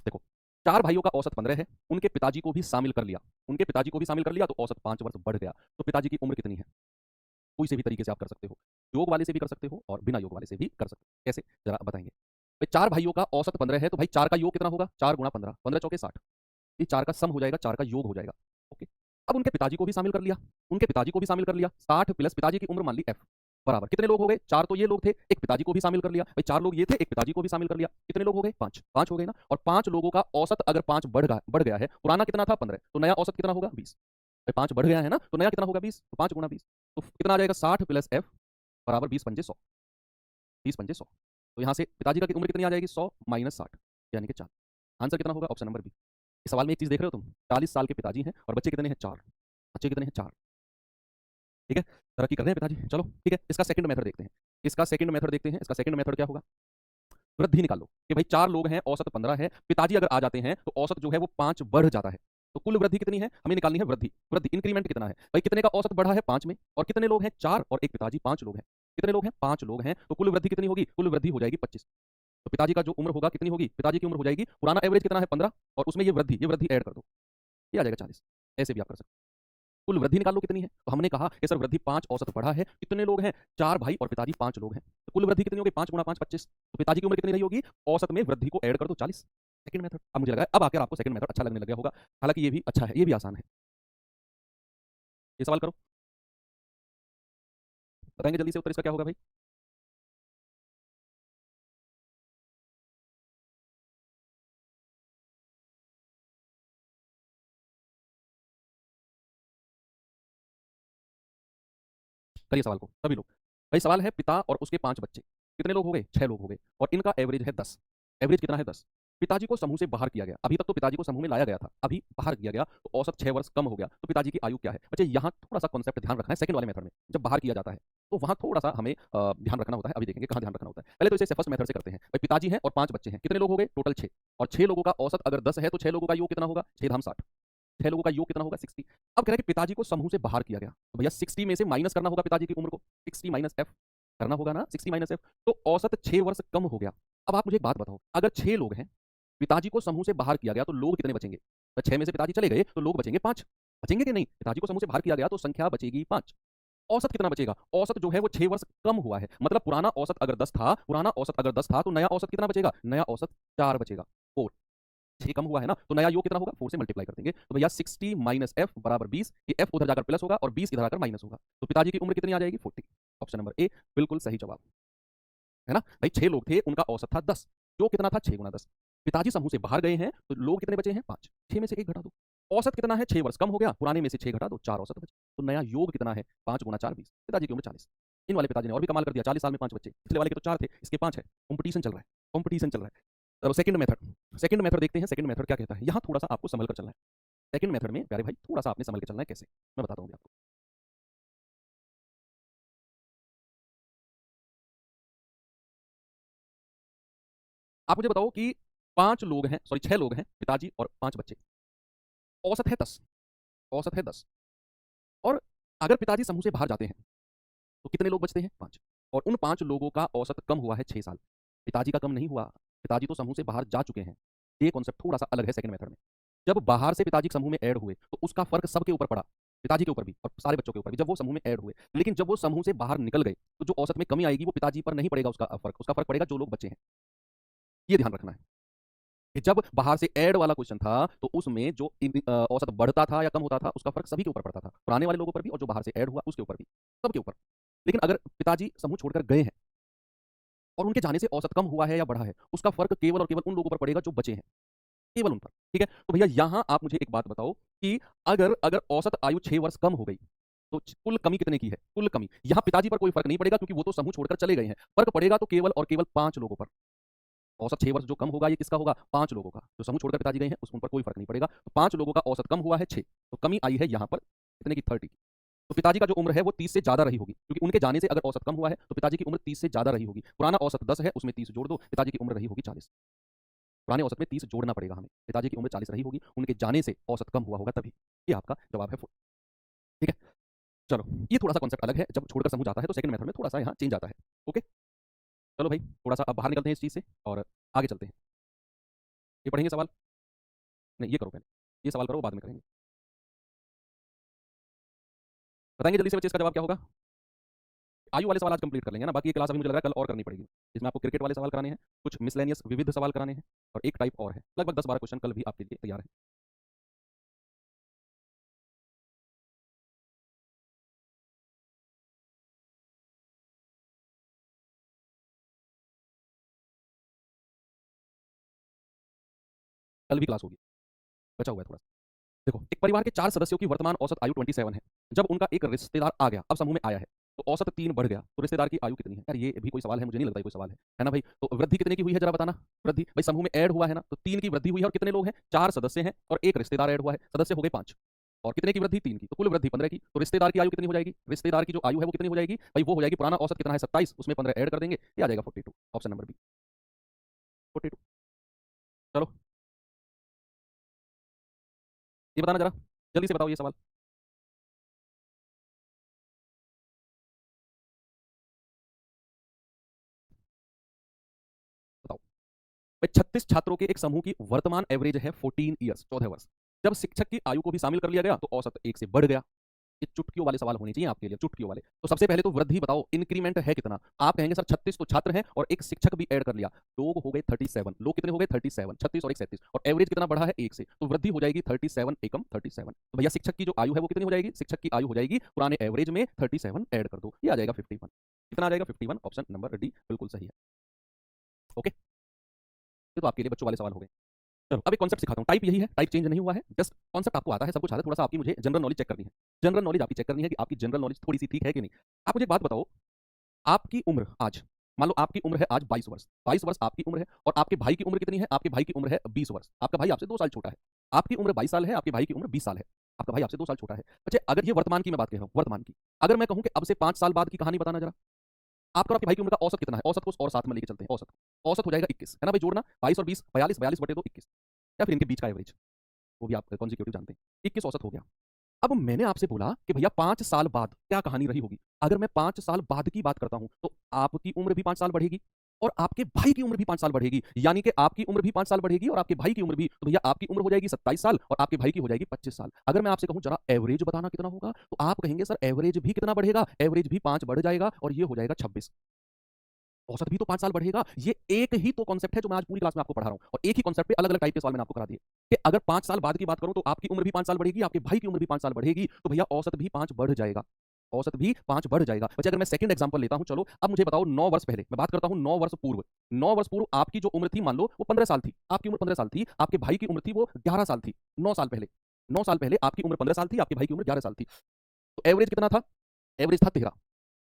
देखो 4 भाइयों का औसत 15 है, उनके पिताजी को भी शामिल कर लिया, उनके पिताजी को भी शामिल कर लिया तो औसत 5 वर्ष बढ़ गया, तो पिताजी की उम्र कितनी है। कोई से भी तरीके से आप कर सकते हो, योग वाले से भी कर सकते हो और बिना योग वाले से भी कर सकते हो। कैसे जरा बताएंगे। भाई 4 भाइयों का औसत 15 है, तो भाई 4 का योग कितना होगा, 4 गुणा 15, 15 चौके 60, ये 4 का सम हो जाएगा, 4 का योग हो जाएगा। ओके, अब उनके पिताजी को भी शामिल कर लिया, उनके पिताजी को भी शामिल कर लिया, 60 प्लस पिताजी की उम्र मान ली एफ बराबर, कितने लोग हो गए, 4 तो ये लोग थे, एक पिताजी को भी शामिल कर लिया, भाई 4 लोग ये थे, एक पिताजी को भी शामिल कर लिया, कितने लोग हो गए 5, 5 हो गए ना। और 5 लोगों का औसत अगर 5 बढ़ गया है, पुराना कितना था 15, तो नया औसत कितना होगा 20। भाई 5 बढ़ गया है ना, तो नया कितना होगा 20, तो 5 गुणा 20, तो कितना आ जाएगा 60 प्लस एफ बराबर 20 पंजे 100, 20 पंजे 100। तो यहाँ से पिताजी का उम्र कितनी आ जाएगी 100 माइनस 60 यानी कि 4। आंसर कितना होगा ऑप्शन नंबर बी। इस सवाल में एक चीज देख रहे हो तुम, 40 साल के पिताजी हैं और बच्चे कितने हैं 4, बच्चे कितने हैं 4। ठीक है, तरक्की कर रहे हैं पिताजी। चलो ठीक है, इसका सेकंड मेथड देखते हैं, इसका सेकंड मेथड देखते हैं। इसका सेकंड मेथड क्या होगा, वृद्धि निकालो कि भाई 4 लोग हैं, औसत 15 है, पिताजी अगर आ जाते हैं तो औसत जो है वो 5 बढ़ जाता है, तो कुल वृद्धि कितनी है हमें निकालनी है, वृद्धि वृद्धि इंक्रीमेंट कितना है भाई, कितने का औसत बढ़ा है 5 में, और कितने लोग हैं 4 और एक पिताजी 5 लोग हैं, कितने लोग हैं 5 लोग हैं, तो कुल वृद्धि कितनी होगी, कुल वृद्धि हो जाएगी 25। तो पिताजी का जो उम्र होगा कितनी होगी, पिताजी की उम्र हो जाएगी, पुराना एवरेज कितना है 15 और उसमें ये वृद्धि ऐड कर दो, ये आ जाएगा 40। ऐसे भी आप कर सकते हो। कुल वृद्धि निकालो कितनी है, तो हमने कहा कि सर वृद्धि 5 औसत बढ़ा है, कितने लोग हैं 4 भाई और पिताजी 5 लोग हैं, तो कुल वृद्धि कितनी होगी 5 गुणा 5 25, तो पिताजी की उम्र कितनी रही होगी, औसत में वृद्धि को ऐड कर दो 40। सेकंड मेथड, अब मुझे लगा अब आकर आपको सेकंड मेथड अच्छा लगने लग गया होगा, हालांकि ये भी अच्छा है, ये भी आसान है। ये सवाल करो, बताएंगे जल्दी से उत्तर इसका क्या होगा भाई। करिए सवाल को सभी लोग। भाई सवाल है पिता और उसके 5 बच्चे, कितने लोग हो गए 6 लोग हो गए, और इनका एवरेज है 10, एवरेज कितना है 10। पिताजी को समूह से बाहर किया गया, अभी तक तो पिताजी को समूह में लाया गया था, अभी बाहर किया गया तो औसत 6 वर्ष कम हो गया, तो पिताजी की आयु क्या है। बच्चे यहाँ थोड़ा सा कॉन्सेप्ट ध्यान रखना है, सेकंड वाले मेथड में जब बाहर किया जाता है तो वहां थोड़ा सा हमें ध्यान रखना होता है, अभी देखेंगे कहाँ ध्यान रखना होता है। पहले तो इसे फर्स्ट मेथड से करते हैं। भाई पिताजी हैं और 5 बच्चे हैं, कितने लोग हो गए टोटल 6, और 6 लोगों का औसत अगर 10 है तो 6 लोगों का योग कितना होगा 6 धाम 60, 6 लोगों का योग कितना होगा 60। अब कह रहे हैं कि पिताजी को समूह से बाहर किया गया, तो भैया 60 में से माइनस करना होगा पिताजी की उम्र को, 60 माइनस एफ करना होगा ना, 60 माइनस एफ, तो औसत 6 वर्ष कम हो गया। अब आप मुझे एक बात बताओ, अगर 6 लोग हैं, पिताजी को समूह से बाहर किया गया तो लोग कितने बचेंगे, तो 6 में से पिताजी चले गए तो लोग बचेंगे 5, बचेंगे कि नहीं, पिताजी को समूह से बाहर किया गया तो संख्या बचेगी 5। औसत कितना बचेगा, औसत जो है वो 6 वर्ष कम हुआ है, मतलब पुराना औसत अगर 10 था, पुराना औसत अगर 10 था तो नया औसत कितना बचेगा, नया औसत 4 बचेगा, 4। 6 कम हुआ है ना, तो नया योग कितना होगा, 4 से मल्टीप्लाई कर देंगे, तो भैया 60 माइनस एफ बराबर 20, ये एफ उधर जाकर प्लस होगा और 20 इधर आकर माइनस होगा, तो पिताजी की उम्र कितनी आ जाएगी, 40। ऑप्शन नंबर ए बिल्कुल सही जवाब है ना भाई। 6 लोग थे, उनका औसत था 10, जो कितना था 6 गुना 10। पिताजी समूह से बाहर गए हैं, तो लोग कितने बचे हैं, 5। 6 में से 1 घटा दो, औसत कितना है, 6 वर्ष कम हो गया, पुराने में से 6 घटा दो, 4 औसत बचे, तो नया योग कितना है, 5 गुना 4 20। पिताजी की उम्र 40। इन वाले पिताजी ने और भी कमाल कर दिया, 40 साल में 5 बच्चे, पिछले वाले के तो 4 थे, इसके 5 है। कॉम्पिटिशन चल रहा है, कॉम्पिटिशन चल रहा है। चलो सेकंड मेथड देखते हैं। सेकंड मेथड क्या कहता है, यहाँ थोड़ा सा आपको संभल कर चलना है। सेकंड मेथड में प्यारे भाई थोड़ा सा आपने संभल के चलना है, कैसे मैं बताता हूँ आपको। आप मुझे बताओ कि 5 लोग हैं, सॉरी 6 लोग हैं, पिताजी और 5 बच्चे, औसत है 10, औसत है 10, और अगर पिताजी समूह से बाहर जाते हैं तो कितने लोग बचते हैं, 5, और उन 5 लोगों का औसत कम हुआ है 6 साल। पिताजी का कम नहीं हुआ, पिताजी तो समूह से बाहर जा चुके हैं। ये कॉन्सेप्ट थोड़ा सा अलग है सेकंड मेथड में। जब बाहर से पिताजी समूह में ऐड हुए तो उसका फर्क सबके ऊपर पड़ा, पिताजी के ऊपर भी और सारे बच्चों के ऊपर भी, जब वो समूह में ऐड हुए। लेकिन जब वो समूह से बाहर निकल गए तो जो औसत में कमी आएगी वो पिताजी पर नहीं पड़ेगा, उसका फर्क पड़ेगा जो लोग बचे हैं। ये ध्यान रखना है कि जब बाहर से ऐड वाला क्वेश्चन था तो उसमें जो औसत बढ़ता था या कम होता था उसका फर्क सभी के ऊपर पड़ता था, पुराने वाले लोगों पर भी और जो बाहर से ऐड हुआ उसके ऊपर भी, सबके ऊपर। लेकिन अगर पिताजी समूह छोड़कर गए हैं और उनके जाने से औसत कम हुआ है या बढ़ा है, उसका फर्क केवल और केवल उन लोगों पर पड़ेगा जो बचे हैं, केवल उन पर। ठीक है, तो भैया यहां आप मुझे एक बात बताओ कि अगर अगर औसत आयु 6 वर्ष कम हो गई तो कुल कमी कितने की है, कुल कमी। यहां पिताजी पर कोई फर्क नहीं पड़ेगा क्योंकि वो तो समूह छोड़कर चले गए हैं, फर्क पड़ेगा तो केवल और केवल 5 लोगों पर। औसत 6 वर्ष जो कम होगा ये किसका होगा, 5 लोगों का, जो समूह छोड़कर पिताजी गए हैं उन पर कोई फर्क नहीं पड़ेगा। तो 5 लोगों का औसत कम हुआ है 6, तो कमी आई है यहां पर कितने की, 30 की। तो पिताजी का जो उम्र है वो 30 से ज्यादा रही होगी, क्योंकि उनके जाने से अगर औसत कम हुआ है तो पिताजी की उम्र 30 से ज्यादा रही होगी। पुराना औसत 10 है, उसमें 30 जोड़ दो, पिताजी की उम्र रही होगी 40। पुराने औसत में 30 जोड़ना पड़ेगा हमें, पिताजी की उम्र 40 रही होगी, उनके जाने से औसत कम हुआ होगा तभी। ये आपका जवाब है 4। ठीक है, चलो ये थोड़ा सा कॉन्सेप्ट अलग है, जब छोड़कर समूह जाता है तो सेकंड मेथड में थोड़ा सा यहाँ चेंज आता है। ओके, चलो भाई थोड़ा सा अब बाहर निकलते हैं इस चीज से और आगे चलते हैं। ये पढ़ेंगे सवाल, नहीं ये करो पहले, ये सवाल करो बाद में करेंगे। बताएंगे जल्दी से बच्चे इसका जवाब क्या होगा। आयु वाले सवाल आज कंप्लीट कर लेंगे ना, बाकी ये क्लास अभी मुझे लग रहा है कल और करनी पड़ेगी। इसमें आपको क्रिकेट वाले सवाल कराने हैं, कुछ मिसलेनियस विविध सवाल कराने हैं, और एक टाइप और है, लगभग 10-12 क्वेश्चन कल भी आपके लिए तैयार है। कल भी क्लास होगी, बचा हुआ है थोड़ा सा। देखो, एक परिवार के 4 सदस्यों की वर्तमान औसत आयु 27 है। जब उनका एक रिश्तेदार आ गया, अब समूह में आया है, तो औसत 3 बढ़ गया, तो रिश्तेदार की आयु कितनी है। यार ये भी कोई सवाल है, मुझे नहीं लगता ये कोई सवाल है ना भाई। तो वृद्धि कितने की हुई है जरा बताना। वृद्धि भाई समूह में ऐड हुआ है ना, तो 3 की वृद्धि हुई है, और कितने लोग हैं, 4 सदस्य हैं और एक रिश्तेदार ऐड हुआ है, सदस्य हो गए 5, और कितने की वृद्धि, 3 की, तो कुल वृद्धि 15 की। तो रिश्तेदार की आयु कितनी हो जाएगी, रिश्तेदार की जो आयु है वो कितनी हो जाएगी भाई, वो हो जाएगी, पुराना औसत कितना है 27, उसमें 15 ऐड कर देंगे, ये आ जाएगा 42। Option number B 42। चलो ये बताना जरा, जल्दी से बताओ ये सवाल। बताओ भाई, 36 छात्रों के एक समूह की वर्तमान एवरेज है 14 ईयर्स, 14 वर्ष। जब शिक्षक की आयु को भी शामिल कर लिया गया तो औसत 1 से बढ़ गया। ये चुटकियों वाले सवाल होने चाहिए आपके लिए, चुटकियों वाले। तो सबसे पहले तो वृद्धि बताओ, इंक्रीमेंट है कितना। आप कहेंगे सर 36 तो छात्र हैं और एक शिक्षक भी ऐड कर लिया, लोग हो गए 37। लोग कितने हो गए 37, 36 और 1 37, और एवरेज कितना बढ़ा है 1 से, तो वृद्धि हो जाएगी 37 एकम 37। तो भैया शिक्षक की जो आयु है वो कितनी हो जाएगी, शिक्षक की आयु हो जाएगी पुराने एवरेज में 37 ऐड कर दो, ये आ जाएगा 51। कितना आ जाएगा 51, ऑप्शन नंबर डी बिल्कुल सही है। ओके, ये तो आपके लिए बच्चों वाले सवाल हो गए। चलो अब एक कॉन्सेप्ट सिखाता हूँ, टाइप यही है, टाइप चेंज नहीं हुआ है, जस्ट कॉन्सेप्ट आपको आता है, सब कुछ आता है, थोड़ा सा आपकी मुझे जनरल नॉलेज चेक करनी है। जनरल नॉलेज आपकी चेक करनी है कि आपकी जनरल नॉलेज थोड़ी सी ठीक है कि नहीं। आप मुझे एक बात बताओ, आपकी उम्र आज, मान लो आपकी उम्र है आज 22 वर्ष, 22 वर्ष आपकी उम्र है, और आपके भाई की उम्र कितनी है, आपके भाई की उम्र है 20 वर्ष। आपका भाई आपसे 2 साल छोटा है, आपकी उम्र 22 साल है, आपके भाई की उम्र 20 साल है, आपका भाई आपसे 2 साल छोटा है। अच्छा, अगर ये वर्तमान की मैं बात कर रहा हूँ, वर्तमान की, अगर मैं कहूँ कि अब से 5 साल बाद की कहानी बताना जरा, आपका और आपके भाई की उम्र का औसत कितना है, औसत को और साथ में लेके चलते हैं, औसत हो जाएगा 21, है ना भाई, जोड़ना 22 और 20, 42, 42 बटे 2 21, या फिर इनके बीच का एवरेज, वो भी आप कॉन्जिक्यूटिव जानते हैं, 21 औसत हो गया। अब मैंने आपसे बोला कि भैया 5 साल बाद क्या कहानी रही होगी। अगर मैं 5 साल बाद की बात करता हूं तो आपकी उम्र भी 5 साल बढ़ेगी और आपके भाई की उम्र भी 5 साल बढ़ेगी, यानी कि आपकी उम्र भी 5 साल बढ़ेगी और आपके भाई की उम्र भी। तो भैया आपकी उम्र हो जाएगी 27 साल और आपके भाई की हो जाएगी 25 साल। अगर मैं आपसे कहूं जरा एवरेज बताना कितना होगा, तो आप कहेंगे सर एवरेज भी कितना बढ़ेगा, एवरेज भी 5 बढ़ जाएगा और ये हो जाएगा 26। औसत भी तो 5 साल बढ़ेगा। ये एक ही तो कॉन्सेप्ट है जो मैं आज पूरी क्लास में आपको पढ़ा रहा हूँ और एक ही कॉन्सेप्ट पे अलग-अलग टाइप के सवाल मैंने आपको करा दिए कि अगर 5 साल बाद की बात करूँ तो आपकी उम्र भी 5 साल बढ़ेगी, आपके भाई की उम्र भी 5 साल बढ़ेगी, तो भैया औसत भी 5 बढ़ जाएगा। औसत भी 5 बढ़ जाएगा। वैसे अगर मैं सेकंड एग्जांपल लेता हूँ, चलो अब मुझे बताओ 9 वर्ष पहले, मैं बात करता हूँ 9 वर्ष पूर्व। 9 वर्ष पूर्व आपकी जो उम्र थी मान लो वो 15 साल थी। आपकी उम्र 15 साल थी, आपके भाई की उम्र थी वो 11 साल थी। 9 साल पहले। 9 साल पहले आपकी उम्र 15 साल थी, आपके भाई की उम्र 11 साल थी। तो एवरेज कितना था? एवरेज था 13।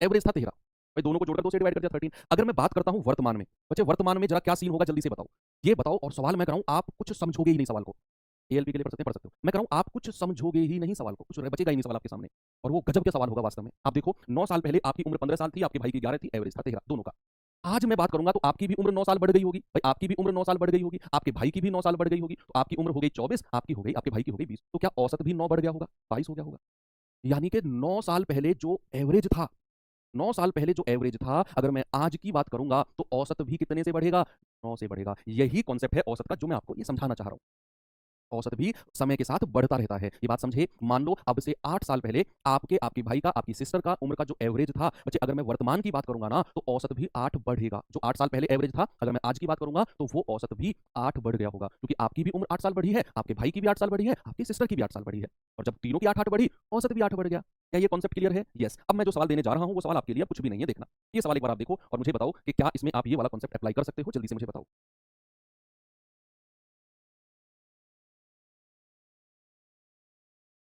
एवरेज था 13। भाई दोनों को जोड़कर 2 से डिवाइड कर दिया 13। अगर मैं बात करता हूँ वर्तमान में, बच्चे वर्तमान में जरा क्या सीन होगा जल्दी से बताओ। ये बताओ और सवाल मैं कर रहा हूँ आप कुछ समझोगे ही नहीं सवाल को। एएलपी के लिए पढ़ सकते हो। मैं कह रहा हूँ आप कुछ समझोगे ही नहीं सवाल को, कुछ बचेगा ही नहीं सवाल आपके सामने। और वो गजब का सवाल होगा वास्तव में। आप देखो 9 साल पहले आपकी उम्र 15 साल थी, आपके भाई की 11 थी, एवरेज था 13 दोनों का। आज मैं बात करूंगा तो आपकी भी उम्र 9 साल बढ़ गई होगी। भाई आपकी भी उम्र 9 साल बढ़ गई होगी, आपके भाई की भी 9 साल बढ़ गई होगी, तो आपकी उम्र हो गई 24, आपकी हो गई, आपके भाई की हो गई 20। तो क्या औसत भी 9 बढ़ गया होगा? 22 हो गया होगा। यानी कि 9 साल पहले जो एवरेज था, 9 साल पहले जो एवरेज था, अगर मैं आज की बात करूंगा तो औसत भी कितने से बढ़ेगा? 9 से बढ़ेगा। यही कॉन्सेप्ट है औसत का जो मैं आपको ये समझाना चाह रहा हूं। औसत भी समय के साथ बढ़ता रहता है। ये बात समझे। मान लो अब से 8 साल पहले आपके भाई का, आपकी सिस्टर का उम्र का जो एवरेज था, बच्चे अगर मैं वर्तमान की बात करूंगा ना तो औसत भी 8 बढ़ेगा। जो 8 साल पहले एवरेज था, अगर मैं आज की बात करूंगा तो वो औसत भी 8 बढ़ गया होगा, क्योंकि आपकी भी उम्र 8 साल बढ़ी है, आपके भाई की भी 8 साल बढ़ी है, आपकी सिस्टर की भी 8 साल बढ़ी है। और जब तीनों की 8-8 बढ़ी, औसत भी 8 बढ़ गया। क्या ये कॉन्सेप्ट क्लियर है? यस। अब मैं जो सवाल देने जा रहा हूं वो सवाल आपके लिए कुछ भी नहीं है, देखना। ये सवाल एक बार आप देखो और मुझे बताओ कि क्या इसमें आप ये वाला कॉन्सेप्ट अप्लाई कर सकते हो? जल्दी से मुझे बताओ।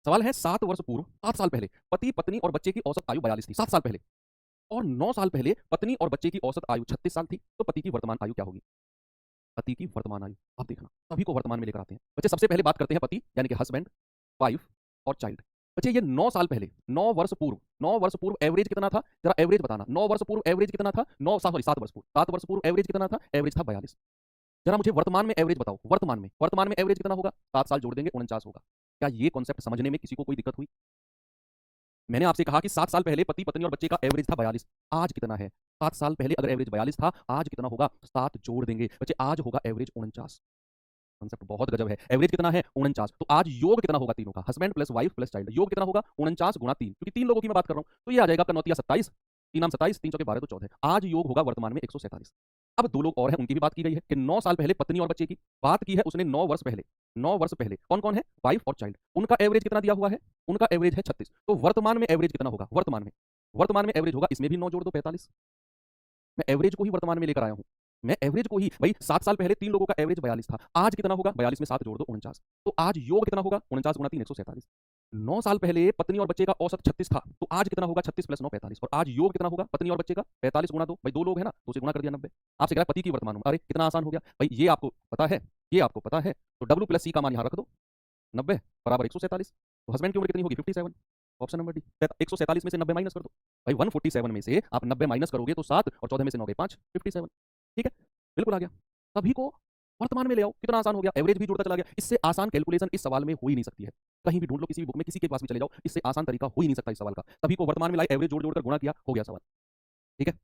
सवाल है 7 वर्ष पूर्व, 7 साल पहले पति पत्नी और बच्चे की औसत आयु 42 थी, 7 साल पहले। और 9 साल पहले पत्नी और बच्चे की औसत आयु 36 साल थी, तो पति की वर्तमान आयु क्या होगी? पति की वर्तमान आयु। अब देखना, सभी को वर्तमान में लेकर आते हैं। बच्चे सबसे पहले बात करते हैं पति यानी कि हस्बैंड, वाइफ और चाइल्ड। बच्चे ये 9 साल पहले, 9 वर्ष पूर्व, 9 वर्ष पूर्व एवरेज कितना था? जरा एवरेज बताना। 9 वर्ष पूर्व एवरेज कितना था? 9 सॉरी 7 वर्ष पूर्व, 7 वर्ष पूर्व एवरेज कितना था? एवरेज था 42। जरा मुझे वर्तमान में एवरेज बताओ। वर्तमान में एवरेज कितना होगा? 7 साल जोड़ देंगे 49 होगा। क्या ये कॉन्सेप्ट समझने में किसी को कोई दिक्कत हुई? मैंने आपसे कहा कि 7 साल पहले पति पत्नी और बच्चे का एवरेज था 42। आज कितना है? 7 साल पहले अगर एवरेज 42 था, आज कितना होगा? 7 जोड़ देंगे बच्चे, आज होगा एवरेज 49। कॉन्सेप्ट बहुत गजब है। एवरेज कितना है? 49। तो आज योग कितना होगा तीनों का? Husband plus wife plus child, योग कितना होगा? 49 गुणा 3, क्योंकि 3 लोगों की मैं बात कर रहा हूं। तो ये आ जाएगा आपका 9 27, 3 नाम 27, 3 चौके 12 तो 14। आज योग होगा वर्तमान में 147। अब 2 लोग और हैं, उनकी भी बात की गई है कि 9 साल पहले पत्नी और बच्चे की बात की है उसने। 9 वर्ष पहले, 9 वर्ष पहले कौन कौन है? वाइफ और चाइल्ड। उनका एवरेज कितना दिया हुआ है? उनका एवरेज है 36। तो वर्तमान में एवरेज कितना होगा? वर्तमान में एवरेज होगा, इसमें भी 9 जोड़ दो 45। मैं एवरेज को ही वर्तमान में लेकर आया हूं। मैं एवरेज को ही, भाई 7 साल पहले 3 लोगों का एवरेज 42 था, आज कितना होगा? 42 में 7 जोड़ दो 49। तो आज योग कितना होगा? 49 गुणा 3 147। 9 साल पहले पत्नी और बच्चे का औसत 36 था, तो आज कितना होगा? 36 प्लस 9 45। और आज योग कितना होगा पत्नी और बच्चे का? 45 गुणा 2, भाई 2 लोग हैं ना, 2 से गुणा कर दिया 90। आपसे कह रहा है पति की वर्तमान उम्र। अरे कितना आसान हो गया भाई, ये आपको पता है, ये आपको पता है, तो डब्ल्यू प्लस सी का मान यहाँ रख दो, 90 बराबर 147। तो हस्बैंड की उम्र कितनी होगी? 57। Option number D. 147 में से 90 माइनस कर दो भाई, 147 में से आप 90 माइनस करोगे तो 7, और 14 में से 9 गए 5, 57। ठीक है, बिल्कुल आ गया। सभी को वर्तमान में ले आओ, कितना आसान हो गया, एवरेज भी जुड़ता चला गया। इससे आसान कैलकुलेशन इस सवाल में हो ही नहीं सकती है। कहीं भी ढूंढ लो, किसी भी बुक में, किसी के पास भी चले जाओ, इससे आसान तरीका हो ही नहीं सकता इस सवाल का। सभी को वर्तमान में लाए, एवरेज जोड़ जोड़कर गुणा किया, हो गया सवाल। ठीक है,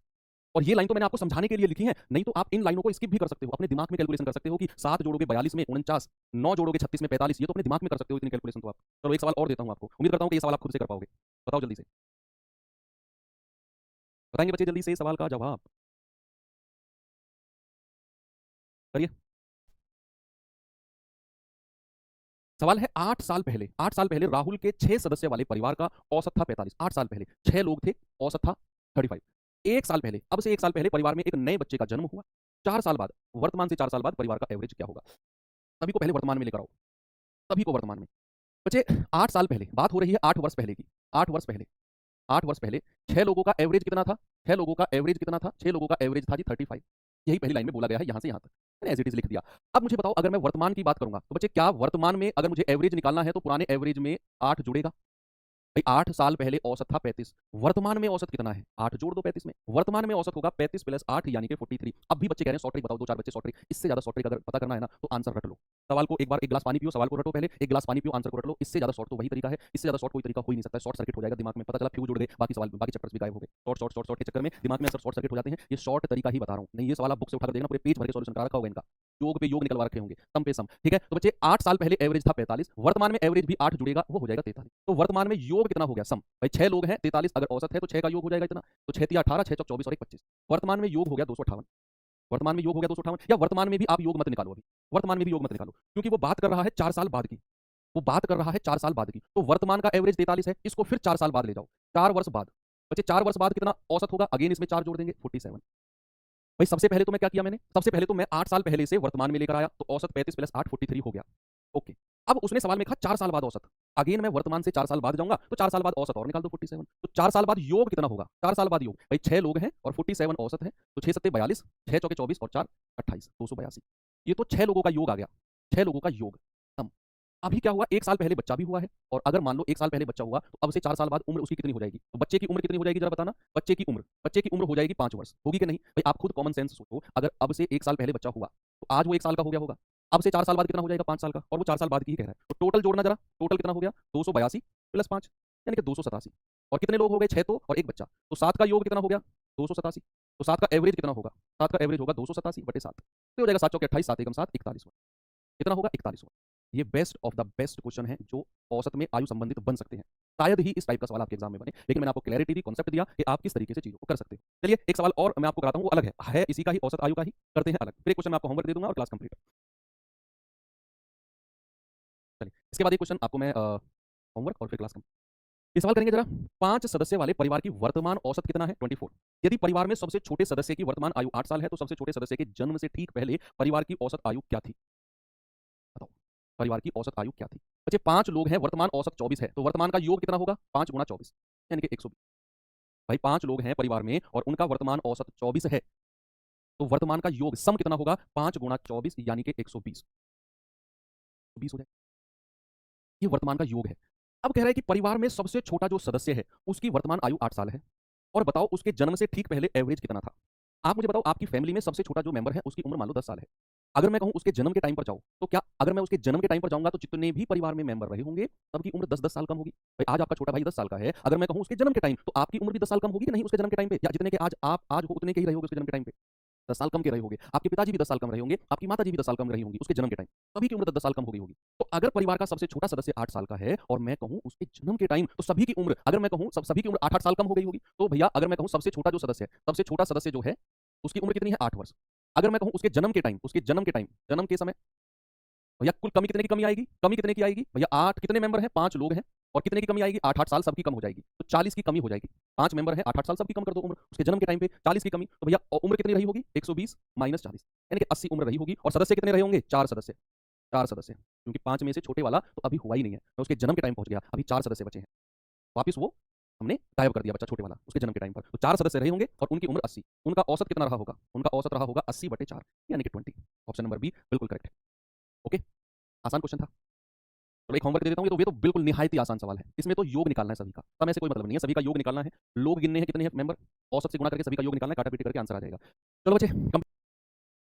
और ये लाइन तो मैंने आपको समझाने के लिए लिखी है, नहीं तो आप इन लाइनों को स्किप भी कर सकते हो, अपने दिमाग में कैलकुलेशन कर सकते हो कि 7 जोड़ोगे 42 में 49, 9 जोड़ोगे 36 में 45, ये तो अपने दिमाग में कर सकते हो इतनी कैलकुलेशन तो आप। चलो एक सवाल और देता हूं आपको, उम्मीद करता हूं कि ये सवाल आप खुद से कर पाओगे। बताओ जल्दी से, बताएंगे बच्चे जल्दी से सवाल का जवाब? करिए। सवाल है 8 साल पहले, 8 साल पहले राहुल के 6 सदस्य वाले परिवार का औसत था 45। 8 साल पहले 6 लोग थे, औसत था 35। 1 साल पहले, अब से 1 साल पहले परिवार में एक नए बच्चे का जन्म हुआ। 4 साल बाद, वर्तमान से 4 साल बाद परिवार का एवरेज क्या होगा? सभी को पहले वर्तमान में लेकर आओ, सभी को वर्तमान में। बच्चे 8 साल पहले, बात हो रही है 8 वर्ष पहले की। 8 वर्ष पहले, 8 वर्ष पहले 6 लोगों का एवरेज कितना था? 6 लोगों का एवरेज कितना था? 6 लोगों का एवरेज था जी 35। यही पहली लाइन में बोला गया है, यहां से यहां तक मैंने एज इट इज लिख दिया। अब मुझे बताओ, अगर मैं वर्तमान की बात करूंगा तो बच्चे क्या वर्तमान में अगर मुझे एवरेज निकालना है तो पुराने एवरेज में 8 जुड़ेगा? भाई 8 साल पहले औसत था 35, वर्तमान में औसत कितना है? 8 जोड़ दो 35 में, वर्तमान में औसत होगा 35 प्लस 8 यानी कि 43। अब भी बच्चे कह रहे हैं शॉर्ट ट्रिक बताओ, 2-4 बच्चे शॉर्ट ट्रिक, इससे ज्यादा शॉर्ट ट्रिक अगर पता करना है ना तो आंसर रट लो। सवाल को एक बार, एक गिलास पानी पियो, सवाल को रटो, पहले एक गिलास पानी पियो, आंसर को रट लो। इससे ज्यादा शॉर्ट तो वही तरीका है, इससे ज्यादा शॉर्ट कोई तरीका हो ही नहीं सकता। शॉर्ट सर्किट हो जाएगा दिमाग में, पता चला फ्यूज उड़ गए, बाकी सवाल, बाकी चैप्टर्स भी गायब हो गए। शॉर्ट शॉर्ट शॉर्ट शॉर्ट के चक्कर में दिमाग में अक्सर शॉर्ट सर्किट हो जाते हैं। ये शॉर्ट तरीका ही बता रहा हूं, नहीं ये सवाल आप बुक से उठाकर देखना, पूरे पेज भर के सॉल्यूशन करा रखा होगा इनका। योग पे योग निकलवा रखे होंगे, सम पे सम, ठीक है। तो बच्चे 8 साल पहले एवरेज था 45, वर्तमान में एवरेज भी 8 जुड़ेगा, वो हो जाएगा 43। तो वर्तमान में योग कितना हो गया सम, भाई 6 लोग हैं, 43 अगर औसत है तो 6 का योग हो जाएगा इतना, तो 6 तिया 18, 6 चौक 24 और 1 25। वर्तमान में योग हो गया 258। वर्तमान में योग हो गया 258, या वर्तमान में भी आप योग मत निकालो अभी, वर्तमान में भी योग मत निकालो, क्योंकि वो बात कर रहा है 4 साल बाद की, वो बात कर रहा है 4 साल बाद की। तो वर्तमान का एवरेज 43 है, इसको फिर 4 साल बाद ले जाओ, 4 वर्ष बाद। बच्चे 4 वर्ष बाद कितना औसत होगा, अगेन इसमें 4 जोड़ देंगे, 47। भाई सबसे पहले तो मैं क्या किया, मैंने सबसे पहले तो मैं 8 साल पहले से वर्तमान में लेकर आया, तो औसत 35 प्लस 8 43 हो गया। ओके, अब उसने सवाल में कहा 4 साल बाद औसत, अगेन मैं वर्तमान से 4 साल बाद जाऊंगा, तो 4 साल बाद औसत और निकाल दो 47। तो 4 साल बाद योग कितना होगा, 4 साल बाद योग, भाई 6 लोग हैं और 47 औसत है, तो 6 सत्ते 42, 6 चौके 24 और 4 28, 282। ये तो 6 लोगों का योग आ गया, 6 लोगों का योग। अभी क्या हुआ, 1 साल पहले बच्चा भी हुआ है, और अगर मान लो 1 साल पहले बच्चा हुआ तो अब से 4 साल बाद उम्र उसकी कितनी हो जाएगी, तो बच्चे की उम्र कितनी हो जाएगी जरा बताना। बच्चे की उम्र हो जाएगी 5 वर्ष, होगी कि नहीं भाई, आप खुद कॉमन सेंस सोचो, अगर अब से 1 साल पहले बच्चा हुआ तो आज वो 1 साल का हो गया होगा, अब से 4 साल बाद कितना हो जाएगा 5 साल का, और वो 4 साल बाद की ही कह रहा है। तो टोटल जोड़ना जरा, टोटल कितना हो गया 282 प्लस 5 यानी कि 287। और कितने लोग हो गए 6 तो, और 1 बच्चा, तो 7 का योग कितना हो गया 287। तो 7 का एवरेज कितना होगा, 7 का एवरेज होगा 287 बटे 7, तो हो जाएगा 7 चौके 28, 7 एकम 7, 41। कितना होगा 41। ये best of the best question है जो औसत में आयु संबंधित बन सकते हैं, शायद ही इस टाइप का सवाल आपके एग्जाम में बने, लेकिन मैंने आपको क्लैरिटी दी, कॉन्सेप्ट दिया कि आप किस तरीके से चीजों को कर सकते हो। चलिए एक सवाल और मैं आपको कराता हूँ, वो अलग है इसी का ही, औसत आयु का ही, करते हैं अलग, फिर एक क्वेश्चन मैं आपको होमवर्क दे दूंगा और क्लास कंप्लीट। चलिए इसके बाद एक क्वेश्चन आपको मैं होमवर्क और फिर क्लास कंप्लीट। ये सवाल करेंगे जरा, 5 सदस्य वाले परिवार की वर्तमान औसत कितना है 24। यदि परिवार में सबसे छोटे सदस्य की वर्तमान आयु 8 साल है, तो सबसे छोटे सदस्य के जन्म से ठीक पहले परिवार की औसत आयु क्या थी, बताओ परिवार की औसत आयु क्या थी। बच्चे 5 लोग हैं, वर्तमान औसत 24 है, तो वर्तमान का योग कितना होगा 5 गुणा 24 यानी कि 120। भाई 5 लोग हैं परिवार में और उनका वर्तमान औसत 24 है, तो वर्तमान का योग सम कितना होगा 5 गुणा 24 यानी कि 120, 20 हो जाए, ये वर्तमान का योग है। अब कह रहा है कि परिवार में सबसे छोटा जो सदस्य है उसकी वर्तमान आयु 8 साल है, और बताओ उसके जन्म से ठीक पहले एवरेज कितना था। आप मुझे बताओ, आपकी फैमिली में सबसे छोटा जो मेंबर है उसकी उम्र मान लो 10 साल है, अगर मैं कहूं उसके जन्म के टाइम पर जाओ, तो क्या अगर मैं उसके जन्म के टाइम पर जाऊंगा तो जितने भी परिवार में मेंबर रहे होंगे सबकी उम्र 10-10 साल कम होगी। भाई आज आपका छोटा भाई 10 साल का है, अगर मैं कहूं उसके जन्म के टाइम, तो आपकी उम्र भी 10 साल कम होगी कि नहीं उसके जन्म के टाइम पे, या जितने के आज आप आज हो उतने के ही रहे होगे उसके जन्म के टाइम पे, 10 साल कम के रहे होंगे। आपके पिताजी भी 10 साल कम रहे होंगे, आपकी माताजी भी 10 साल कम रही होंगी उसके जन्म के टाइम, सभी की उम्र 10 साल कम हो गई होगी। तो अगर परिवार का सबसे छोटा सदस्य 8 साल का है और मैं कहूं उसके जन्म के टाइम, तो सभी की उम्र, अगर मैं कहूं सभी की उम्र 8-8 साल कम हो गई होगी। तो भैया अगर मैं कहूं सबसे छोटा जो सदस्य है, सबसे छोटा सदस्य जो है उसकी उम्र कितनी है 8 वर्ष, अगर मैं कहूं उसके जन्म के टाइम, जन्म के समय, भैया कुल कमी कितने की कमी आएगी, कमी कितने की आएगी भैया 8, कितने मेंबर हैं 5 लोग हैं, और कितने की कमी आएगी 8-8 साल सबकी कम हो जाएगी, तो 40 की कमी हो जाएगी। 5 मेंबर हैं 8-8 साल सबकी कम कर दो उम्र, उसके जन्म के टाइम पे 40 की कमी, तो भैया उम्र कितनी रही होगी 120 माइनस 40 यानी कि 80 उम्र रही होगी। और सदस्य कितने रहे होंगे 4 सदस्य, 4 सदस्य, क्योंकि 5 में से छोटे वाला तो अभी हुआ ही नहीं है, मैं उसके जन्म के टाइम पहुंच गया, अभी 4 सदस्य बचे हैं, वापिस वो हमने गायब कर दिया बच्चा छोटे वाला उसके जन्म के टाइम पर, तो 4 सदस्य रहे होंगे और उनकी उम्र 80, उनका औसत कितना रहा होगा, उनका औसत रहा होगा 80/4 यानी कि 20। ऑप्शन नंबर बी बिल्कुल करेक्ट है। ओके, आसान क्वेश्चन था। तो एक होमवर्क दे देता हूँ, ये तो बिल्कुल निहायत ही आसान सवाल है, इसमें तो योग निकालना है सभी का, समय से कोई मतलब नहीं है, सभी का योग निकालना है, लोग गिनने हैं कितने हैं मेंबर, औसत से गुणा करके सभी का योग निकालना है, काटा पीटी करके आंसर आ जाएगा। चलो बच्चे,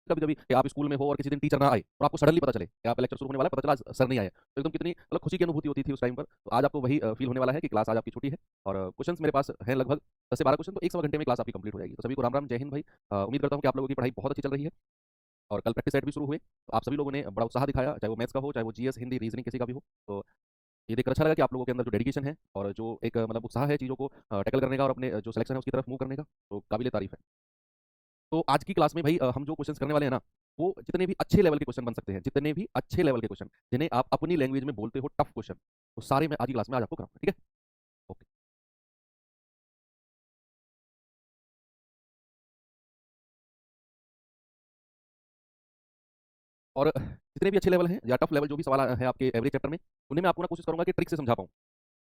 कभी कभी कि आप स्कूल में हो और किसी दिन टीचर ना आए और आपको सडनली पता चले कि आप लेक्चर शुरू होने वाला है, पता चला सर नहीं आए, तो एकदम कितनी मतलब खुशी की अनुभूति होती थी उस टाइम पर। तो आज आपको वही फील होने वाला है कि क्लास आज आपकी छुट्टी है, और क्वेश्चंस मेरे पास है लगभग 10 से 12 क्वेश्चन, तो 1 सवा घंटे में क्लास आपकी कंप्लीट हो जाएगी। तो सभी को राम राम, जय हिंद भाई। उम्मीद करता हूँ कि आप लोगों की पढ़ाई बहुत अच्छी चल रही है, और कल प्रैक्टिस सेट भी शुरू हुए, तो आप सभी लोगों ने बड़ा उत्साह दिखाया, चाहे वो मैथ्स का हो, चाहे वो जीएस, हिंदी, रीजनिंग किसी का भी हो। तो ये देखकर अच्छा लगा कि आप लोगों के अंदर जो डेडिकेशन है और जो एक मतलब उत्साह है चीज़ों को टैकल करने का और अपने जो सिलेक्शन है उसकी तरफ मूव करने का, तो काबिल तारीफ है। तो आज की क्लास में भाई हम जो क्वेश्चंस करने वाले हैं ना, वो जितने भी अच्छे लेवल के क्वेश्चन बन सकते हैं, जितने भी अच्छे लेवल के क्वेश्चन जिन्हें आप अपनी लैंग्वेज में बोलते हो, टफ क्वेश्चन, तो सारे मैं आज की क्लास में आज आपको कराऊंगा, ठीक है। ओके, और जितने भी अच्छे लेवल हैं या टफ लेवल जो भी सवाल है आपके एवरेज चैप्टर में, उन्हें मैं आपको ना कोशिश करूंगा कि ट्रिक से समझा पाऊँ,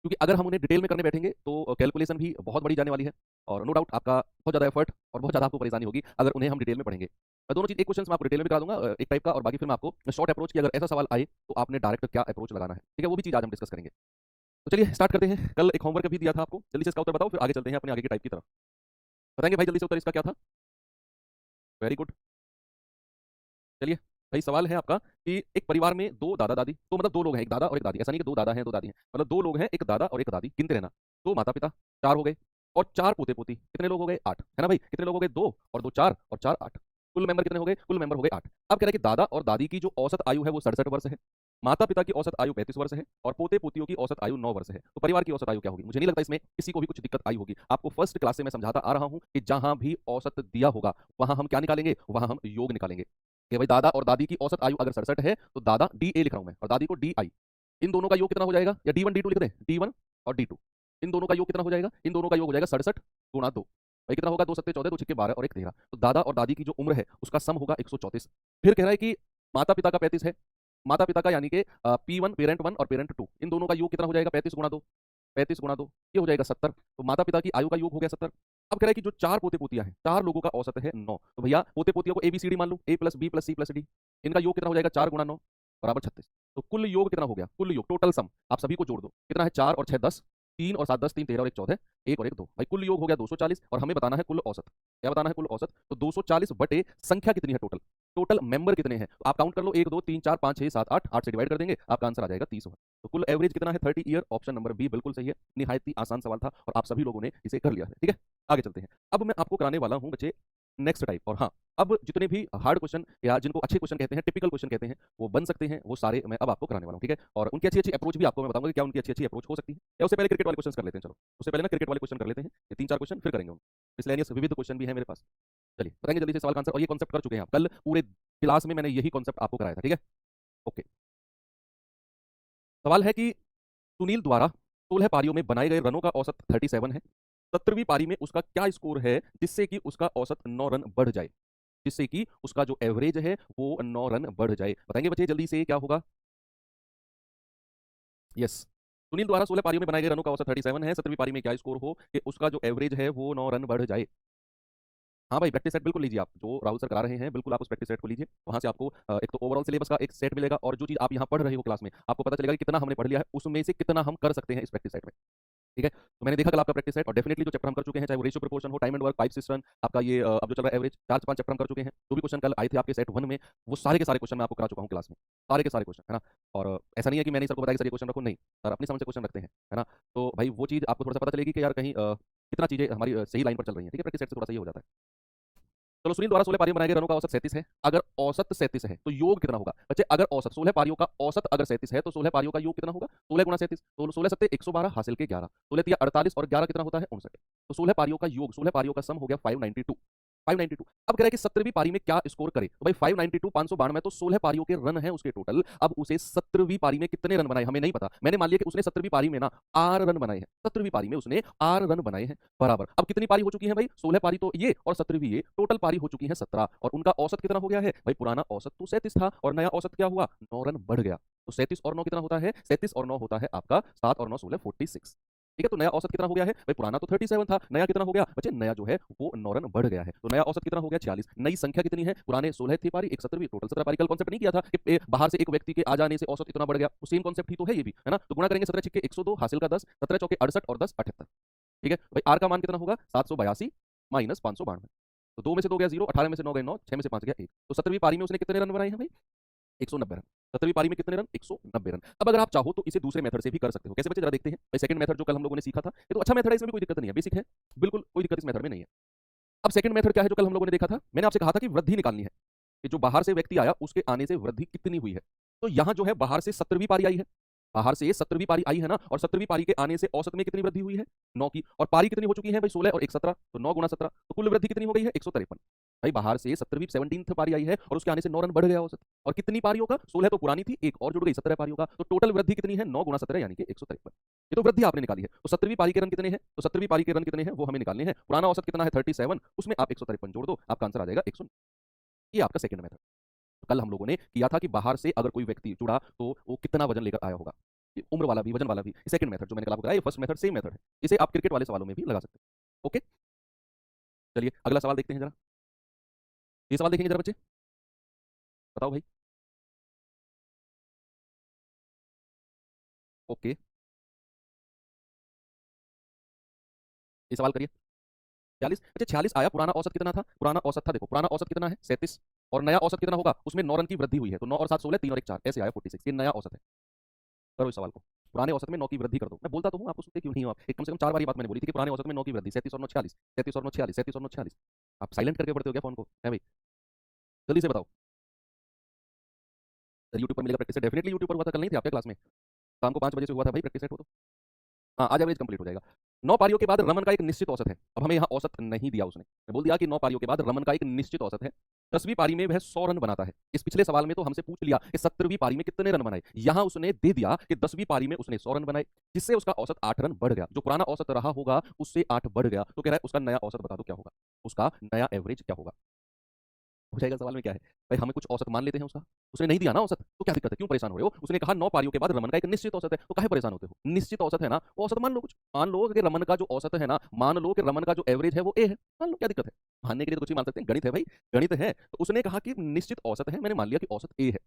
क्योंकि अगर हम उन्हें डिटेल में करने बैठेंगे तो कैलकुलेशन भी बहुत बड़ी जाने वाली है, और नो डाउट आपका बहुत ज़्यादा एफर्ट और बहुत ज़्यादा आपको परेशानी होगी अगर उन्हें हम डिटेल में पढ़ेंगे। मैं दोनों चीज़, एक क्वेश्चन मैं आपको डिटेल में करा दूंगा एक टाइप का, और बाकी फिर मैं आपको शॉर्ट अप्रोच की, अगर ऐसा सवाल आए तो आपने डायरेक्ट क्या अप्रोच लगाना है, ठीक है, वो भी चीज़ आज हम डिस्कस करेंगे। तो चलिए स्टार्ट करते हैं। कल एक होमवर्क भी दिया था आपको, जल्दी से इसका उत्तर बताओ, फिर आगे चलते हैं अपने आगे की टाइप की तरफ। बताएंगे भाई जल्दी से उत्तर इसका क्या था। Very good. चलिए भाई, सवाल है आपका कि एक परिवार में 2 दादा दादी, तो मतलब 2 लोग हैं, एक दादा और एक दादी, ऐसा नहीं कि 2 दादा हैं 2 दादी हैं, मतलब 2 लोग हैं, एक दादा और एक दादी, गिनते रहना, 2 माता पिता, 4 हो गए, और 4 पोते पोती, कितने लोग हो गए 8, है ना भाई, कितने लोग हो गए 2 और 2 4 और 4 8। कुल मेंबर कितने हो गए? कुल मेंबर हो गए 8। अब कह रहा है कि दादा और दादी की जो औसत आयु है वो 67 वर्ष है, माता पिता की औसत आयु 35 वर्ष है और पोते पोतियों की औसत आयु 9 वर्ष है। तो परिवार की औसत आयु क्या होगी? मुझे नहीं लगता इसमें किसी को भी कुछ दिक्कत आई होगी। आपको फर्स्ट क्लास से मैं समझाता आ रहा हूं कि जहां भी औसत दिया होगा वहां हम क्या निकालेंगे? वहां हम योग निकालेंगे कि भाई दादा और दादी की औसत आयु अगर 67 है तो दादा DA लिख रहा हूं मैं और दादी को DI। इन दोनों का योग कितना हो जाएगा? या D1 D2 लिख दें, D1 और D2। इन दोनों का योग कितना हो जाएगा? इन दोनों का योग हो जाएगा 67 गुणा 2। भाई कितना होगा? 2 सत्ते 14, 2 छिक्के 12 और 1 13। तो दादा और दादी की जो उम्र है उसका सम होगा 134। फिर कह रहा है कि माता पिता का 35 है, माता पिता का यानी कि P1 पेरेंट 1 और पेरेंट 2, इन दोनों का योग कितना हो जाएगा? 35 गुणा 2, 35 गुणा 2 ये हो जाएगा 70। तो माता पिता की आयु का योग हो गया 70। अब कह रहा है कि जो 4 पोते पोतियां हैं, 4 लोगों का औसत है 9। तो भैया पोते पोतियों को ABCD मान लो, A plus B plus C plus D। इनका योग कितना हो जाएगा? 4 गुणा 9 बराबर 36। तो कुल योग कितना हो गया? कुल योग टोटल सम आप सभी को जोड़ दो, कितना है? 4 और 6 10, 3 और 7 10, 3 13 और 1 14, 1 और 1 2। भाई कुल योग हो गया 240 और हमें बताना है कुल औसत। क्या बताना है? कुल औसत। तो 240 बटे संख्या कितनी है टोटल? टोटल मेंबर कितने हैं? तो आप काउंट कर लो, 1 2 3 4 5 6 7 8, 8 से डिवाइड कर देंगे, आपका आंसर आ जाएगा 30 ओवर। तो कुल एवरेज कितना है? 30 ईयर। ऑप्शन नंबर बी बिल्कुल सही है। निहायत ही आसान सवाल था और आप सभी लोगों ने इसे कर लिया है। ठीक है, आगे चलते हैं। अब मैं आपको कराने वाला हूं बच्चे नेक्स्ट टाइप। और हाँ, अब जितने भी हार्ड क्वेश्चन या जिनको अच्छे क्वेश्चन कहते हैं, टिपिकल क्वेश्चन कहते हैं, वो बन सकते हैं, वो सारे मैं अब आपको कराने वाला हूँ। ठीक है, और उनकी अच्छी अच्छी अप्रोच भी आपको मैं बताऊंगा कि क्या उनकी अच्छी अच्छी अप्रोच हो सकती है। या उससे पहले क्रिकेट वाले क्वेश्चन कर लेते हैं। चलो उससे पहले ना क्रिकेट वाले क्वेश्चन कर लेते हैं, ये 3 4 क्वेश्चन फिर करेंगे। मिसलेनियस विविध क्वेश्चन भी है मेरे पास। चलिए बताएंगे जल्दी से सवाल का आंसर। और ये कॉन्सेप्ट कर चुके हैं आप, कल पूरे क्लास में मैंने यही कॉन्सेप्ट आपको कराया था। ठीक है, ओके। सवाल है कि सुनील द्वारा 16 पारियों में बनाए गए रनों का औसत 37 है। 17वीं पारी में उसका क्या स्कोर है जिससे कि उसका औसत 9 रन बढ़ जाए? जिससे कि उसका जो एवरेज है वो 9 रन बढ़ जाए। बताएंगे बच्चे जल्दी से क्या होगा? यस, सुनील द्वारा 16 पारियों में बनाए गए रनों का औसत 37 है। 17वीं पारी में क्या स्कोर हो कि उसका जो एवरेज है वो 9 रन बढ़ जाए? हाँ भाई, प्रैक्टिस सेट बिल्कुल लीजिए आप, जो राहुल सर करा रहे हैं बिल्कुल आप उस प्रैक्टिस सेट को लीजिए। वहां से आपको एक तो ओवरऑल सिलेबस का एक सेट मिलेगा और जो चीज आप यहाँ पढ़ रहे हो क्लास में आपको पता चलेगा कि कितना हमने पढ़ लिया है, उसमें से कितना हम कर सकते हैं इस प्रैक्टिस सेट में। ठीक है, तो मैंने देखा कल आपका प्रैक्टिस सेट और डेफिनेटली जो चैप्टर हम कर चुके हैं, चाहे वो रेशियो प्रोपोर्शन हो, time and work, pipe system, आपका ये अब जो चल रहा है एवरेज, 4 5 चैप्टर हम कर चुके हैं। जो भी क्वेश्चन कल आए थे आपके सेट 1 में, वो सारे के सारे क्वेश्चन मैं आपको करा चुका हूँ क्लास में, सारे के सारे क्वेश्चन, है ना। और ऐसा नहीं है कि मैंने सर को बताया कि सर ये क्वेश्चन रखो, नहीं सर अपनी समझ से क्वेश्चन रखते हैं, है ना। तो भाई वो चीज़ आपको थोड़ा सा पता चलेगी कि यार कहीं कितना चीज़ें हमारी सही लाइन पर चल रही है। ठीक है, प्रैक्टिस सेट से थोड़ा सा ये हो जाता है। चलो सुनील द्वारा 16 पारियों में बनाए गए रनों का औसत 37 है। अगर औसत 37 है तो योग कितना होगा बच्चे? अगर औसत 16 पारियों का औसत अगर 37 है तो 16 पारियों का योग कितना होगा? 16 गुणा 37, तो 16 सत्ते 112 हासिल के 11, 16 तिया 48 और 11 कितना होता है? 59। तो 16 पारियों का योग, 16 पारियों का सम हो गया 592। 592। अब कह रहा है कि 17वीं पारी में क्या स्कोर करे? तो भाई 592 592 तो 16 पारियों के रन है उसके टोटल। अब उसे 17वीं पारी में कितने रन बनाए हमें नहीं पता। मैंने मान लिया कि उसने 17वीं पारी में ना 8 रन बनाए हैं। 17वीं पारी में उसने 8 रन बनाए हैं बराबर। अब कितनी पारी हो चुकी है भाई? 16 पारी तो ये और 17वीं ये, टोटल पारी हो चुकी है 17 और उनका औसत कितना हो गया है भाई? पुराना औसत तो 37 था और नया औसत क्या हुआ? 9 रन बढ़ गया। तो 37 और 9 कितना होता है? 37 और 9 होता है आपका 7 और 9 16 46। ठीक है, तो नया औसत कितना हो गया है भाई? पुराना तो 37 था, नया कितना हो गया बच्चे? नया जो है वो 9 रन बढ़ गया है। तो नया औसत कितना हो गया? 46। नई संख्या कितनी है? पुराने 16 थी पारी, एक 17वीं, टोटल 17 पारी। कल कॉन्सेप्ट नहीं किया था कि बाहर से एक व्यक्ति के आ जाने से औसत इतना बढ़ गया? तो सेम कॉन्सेप्ट ही तो है ये भी, है ना। तो गुणा करेंगे 17 छिक्के 102 हासिल का 10, 17 चौके 68 और 10 78। ठीक है भाई, आर का मान कितना होगा? 782 माइनस 592। तो 2 में से 2 गया 0, 18 में से 9 गए 9, 6 में से 5 गया 1। तो 17वीं पारी में उसने कितने रन बनाए हैं भाई? 190 रन। 17वीं पारी में कितने रन? 190 रन। अब अगर आप चाहो तो इसे दूसरे मेथड से भी कर सकते हो। कैसे बच्चे जरा देखते हैं। भाई सेकंड मेथड जो कल हम लोगों ने सीखा था, ये तो अच्छा मेथड है, इसमें भी कोई दिक्कत नहीं है, बेसिक है, बिल्कुल कोई दिक्कत इस मेथड में नहीं है। अब सेकंड मेथड क्या है जो कल हम लोगों ने देखा था? मैंने आपसे कहा था कि वृद्धि निकालनी है कि जो बाहर से व्यक्ति आया उसके आने से वृद्धि कितनी हुई है। तो यहां जो है बाहर से 17वीं पारी आई है, बाहर से 17वीं पारी आई है ना, और 17वीं पारी के आने से औसत में कितनी वृद्धि हुई है? 9 की। और पारी कितनी हो चुकी है भाई? 16 और 1 17, तो 9 गुणा 17, तो कुल वृद्धि कितनी हो गई है? 153। भाई बाहर से 17वीं 17th पारी आई है और उसके आने से 9 रन बढ़ गया औसत। और कितनी पारियों का? 16 तो पुरानी थी, एक और जुड़ गई 17 पारियों का, तो टोटल वृद्धि कितनी है? 9 गुणा 17 यानी कि 153। ये तो वृद्धि आपने निकाली है। तो 17वीं पारी के रन कितने हैं? तो 17वीं पारी के रन कितने हैं वो हमें निकालने हैं। पुराना औसत कितना है? 37, उसमें आप 153 जोड़ दो, आपका आंसर आ जाएगा 100। ये आपका सेकंड मेथड। कल हम लोगों ने किया था कि बाहर से अगर कोई व्यक्ति जुड़ा तो वो कितना वजन लेकर आया होगा, ये उम्र वाला भी वजन वाला भी। सेकंड मेथड जो मैंने कल आपको बताया, ये फर्स्ट मेथड सेम मेथड है, इसे आप क्रिकेट वाले सवालों में भी लगा सकते हैं। ओके, चलिए अगला सवाल देखते हैं जरा। ये सवाल देखेंगे जरा बच्चे, बताओ भाई। ओके, ये सवाल करिए। 46, अच्छा 46 आया, पुराना औसत कितना था? पुराना औसत था, देखो पुराना औसत कितना है? 37। और नया औसत कितना होगा? उसमें 9 रन की वृद्धि हुई है, तो 9 और 7 16, 3 और 1 4, ऐसे आया 46। ये नया औसत है। करो इस सवाल को। पुराने औसत में 9 की वृद्धि कर दो। मैं बोलता तो हूँ, आपको सुनते क्यों नहीं हो आप? एक कम से कम 4 बार ये बात मैंने बोली थी कि पुराने औसत में 9 की वृद्धि, 37 और 9 46, 37 और 9 46, 37 और 9 46। आप साइलेंट करके पढ़ते हो क्या फोन को? है भाई? जल्दी से बताओ। यूट्यूब पर मिलेगा प्रैक्टिस सेट, डेफिनेटली यूट्यूब पर हुआ था, कल नहीं थे आपके क्लास में? शाम को 5 बजे से हुआ था भाई प्रैक्टिस सेट वो तो। हाँ, आज एवरेज कंप्लीट हो जाएगा। 9 पारियों के बाद रमन का एक निश्चित औसत है। अब हमें यहाँ औसत नहीं दिया उसने, मैं बोल दिया कि 9 पारियों के बाद रमन का एक निश्चित औसत है। 10वीं पारी में वह 100 रन बनाता है। इस पिछले सवाल में तो हमसे पूछ लिया कि 17वीं पारी में कितने रन बनाए, यहाँ उसने दे दिया कि 10वीं पारी में उसने 100 रन बनाए, जिससे उसका औसत 8 रन बढ़ गया। जो पुराना औसत रहा होगा उससे 8 बढ़ गया, तो कह रहा है उसका नया औसत बता दो क्या होगा, उसका नया एवरेज क्या होगा। हो जाएगा। सवाल में क्या है भाई, हमें कुछ औसत मान लेते हैं उसका। उसने नहीं दिया ना औसत, तो क्या दिक्कत है, क्यों परेशान हो रहे हो? उसने कहा 9 पारियों के बाद रमन का एक निश्चित औसत है, तो काहे परेशान होते हो? निश्चित औसत है ना, वो औसत मान लो कुछ। मान लो कि रमन का जो औसत है ना, मान लो कि रमन का जो एवरेज है वो ए है, मान लो, क्या दिक्कत है? मानने के लिए तो कुछ ही मान सकते हैं, गणित है भाई, गणित है। तो उसने कहा कि निश्चित औसत है, मैंने मान लिया कि औसत ए है,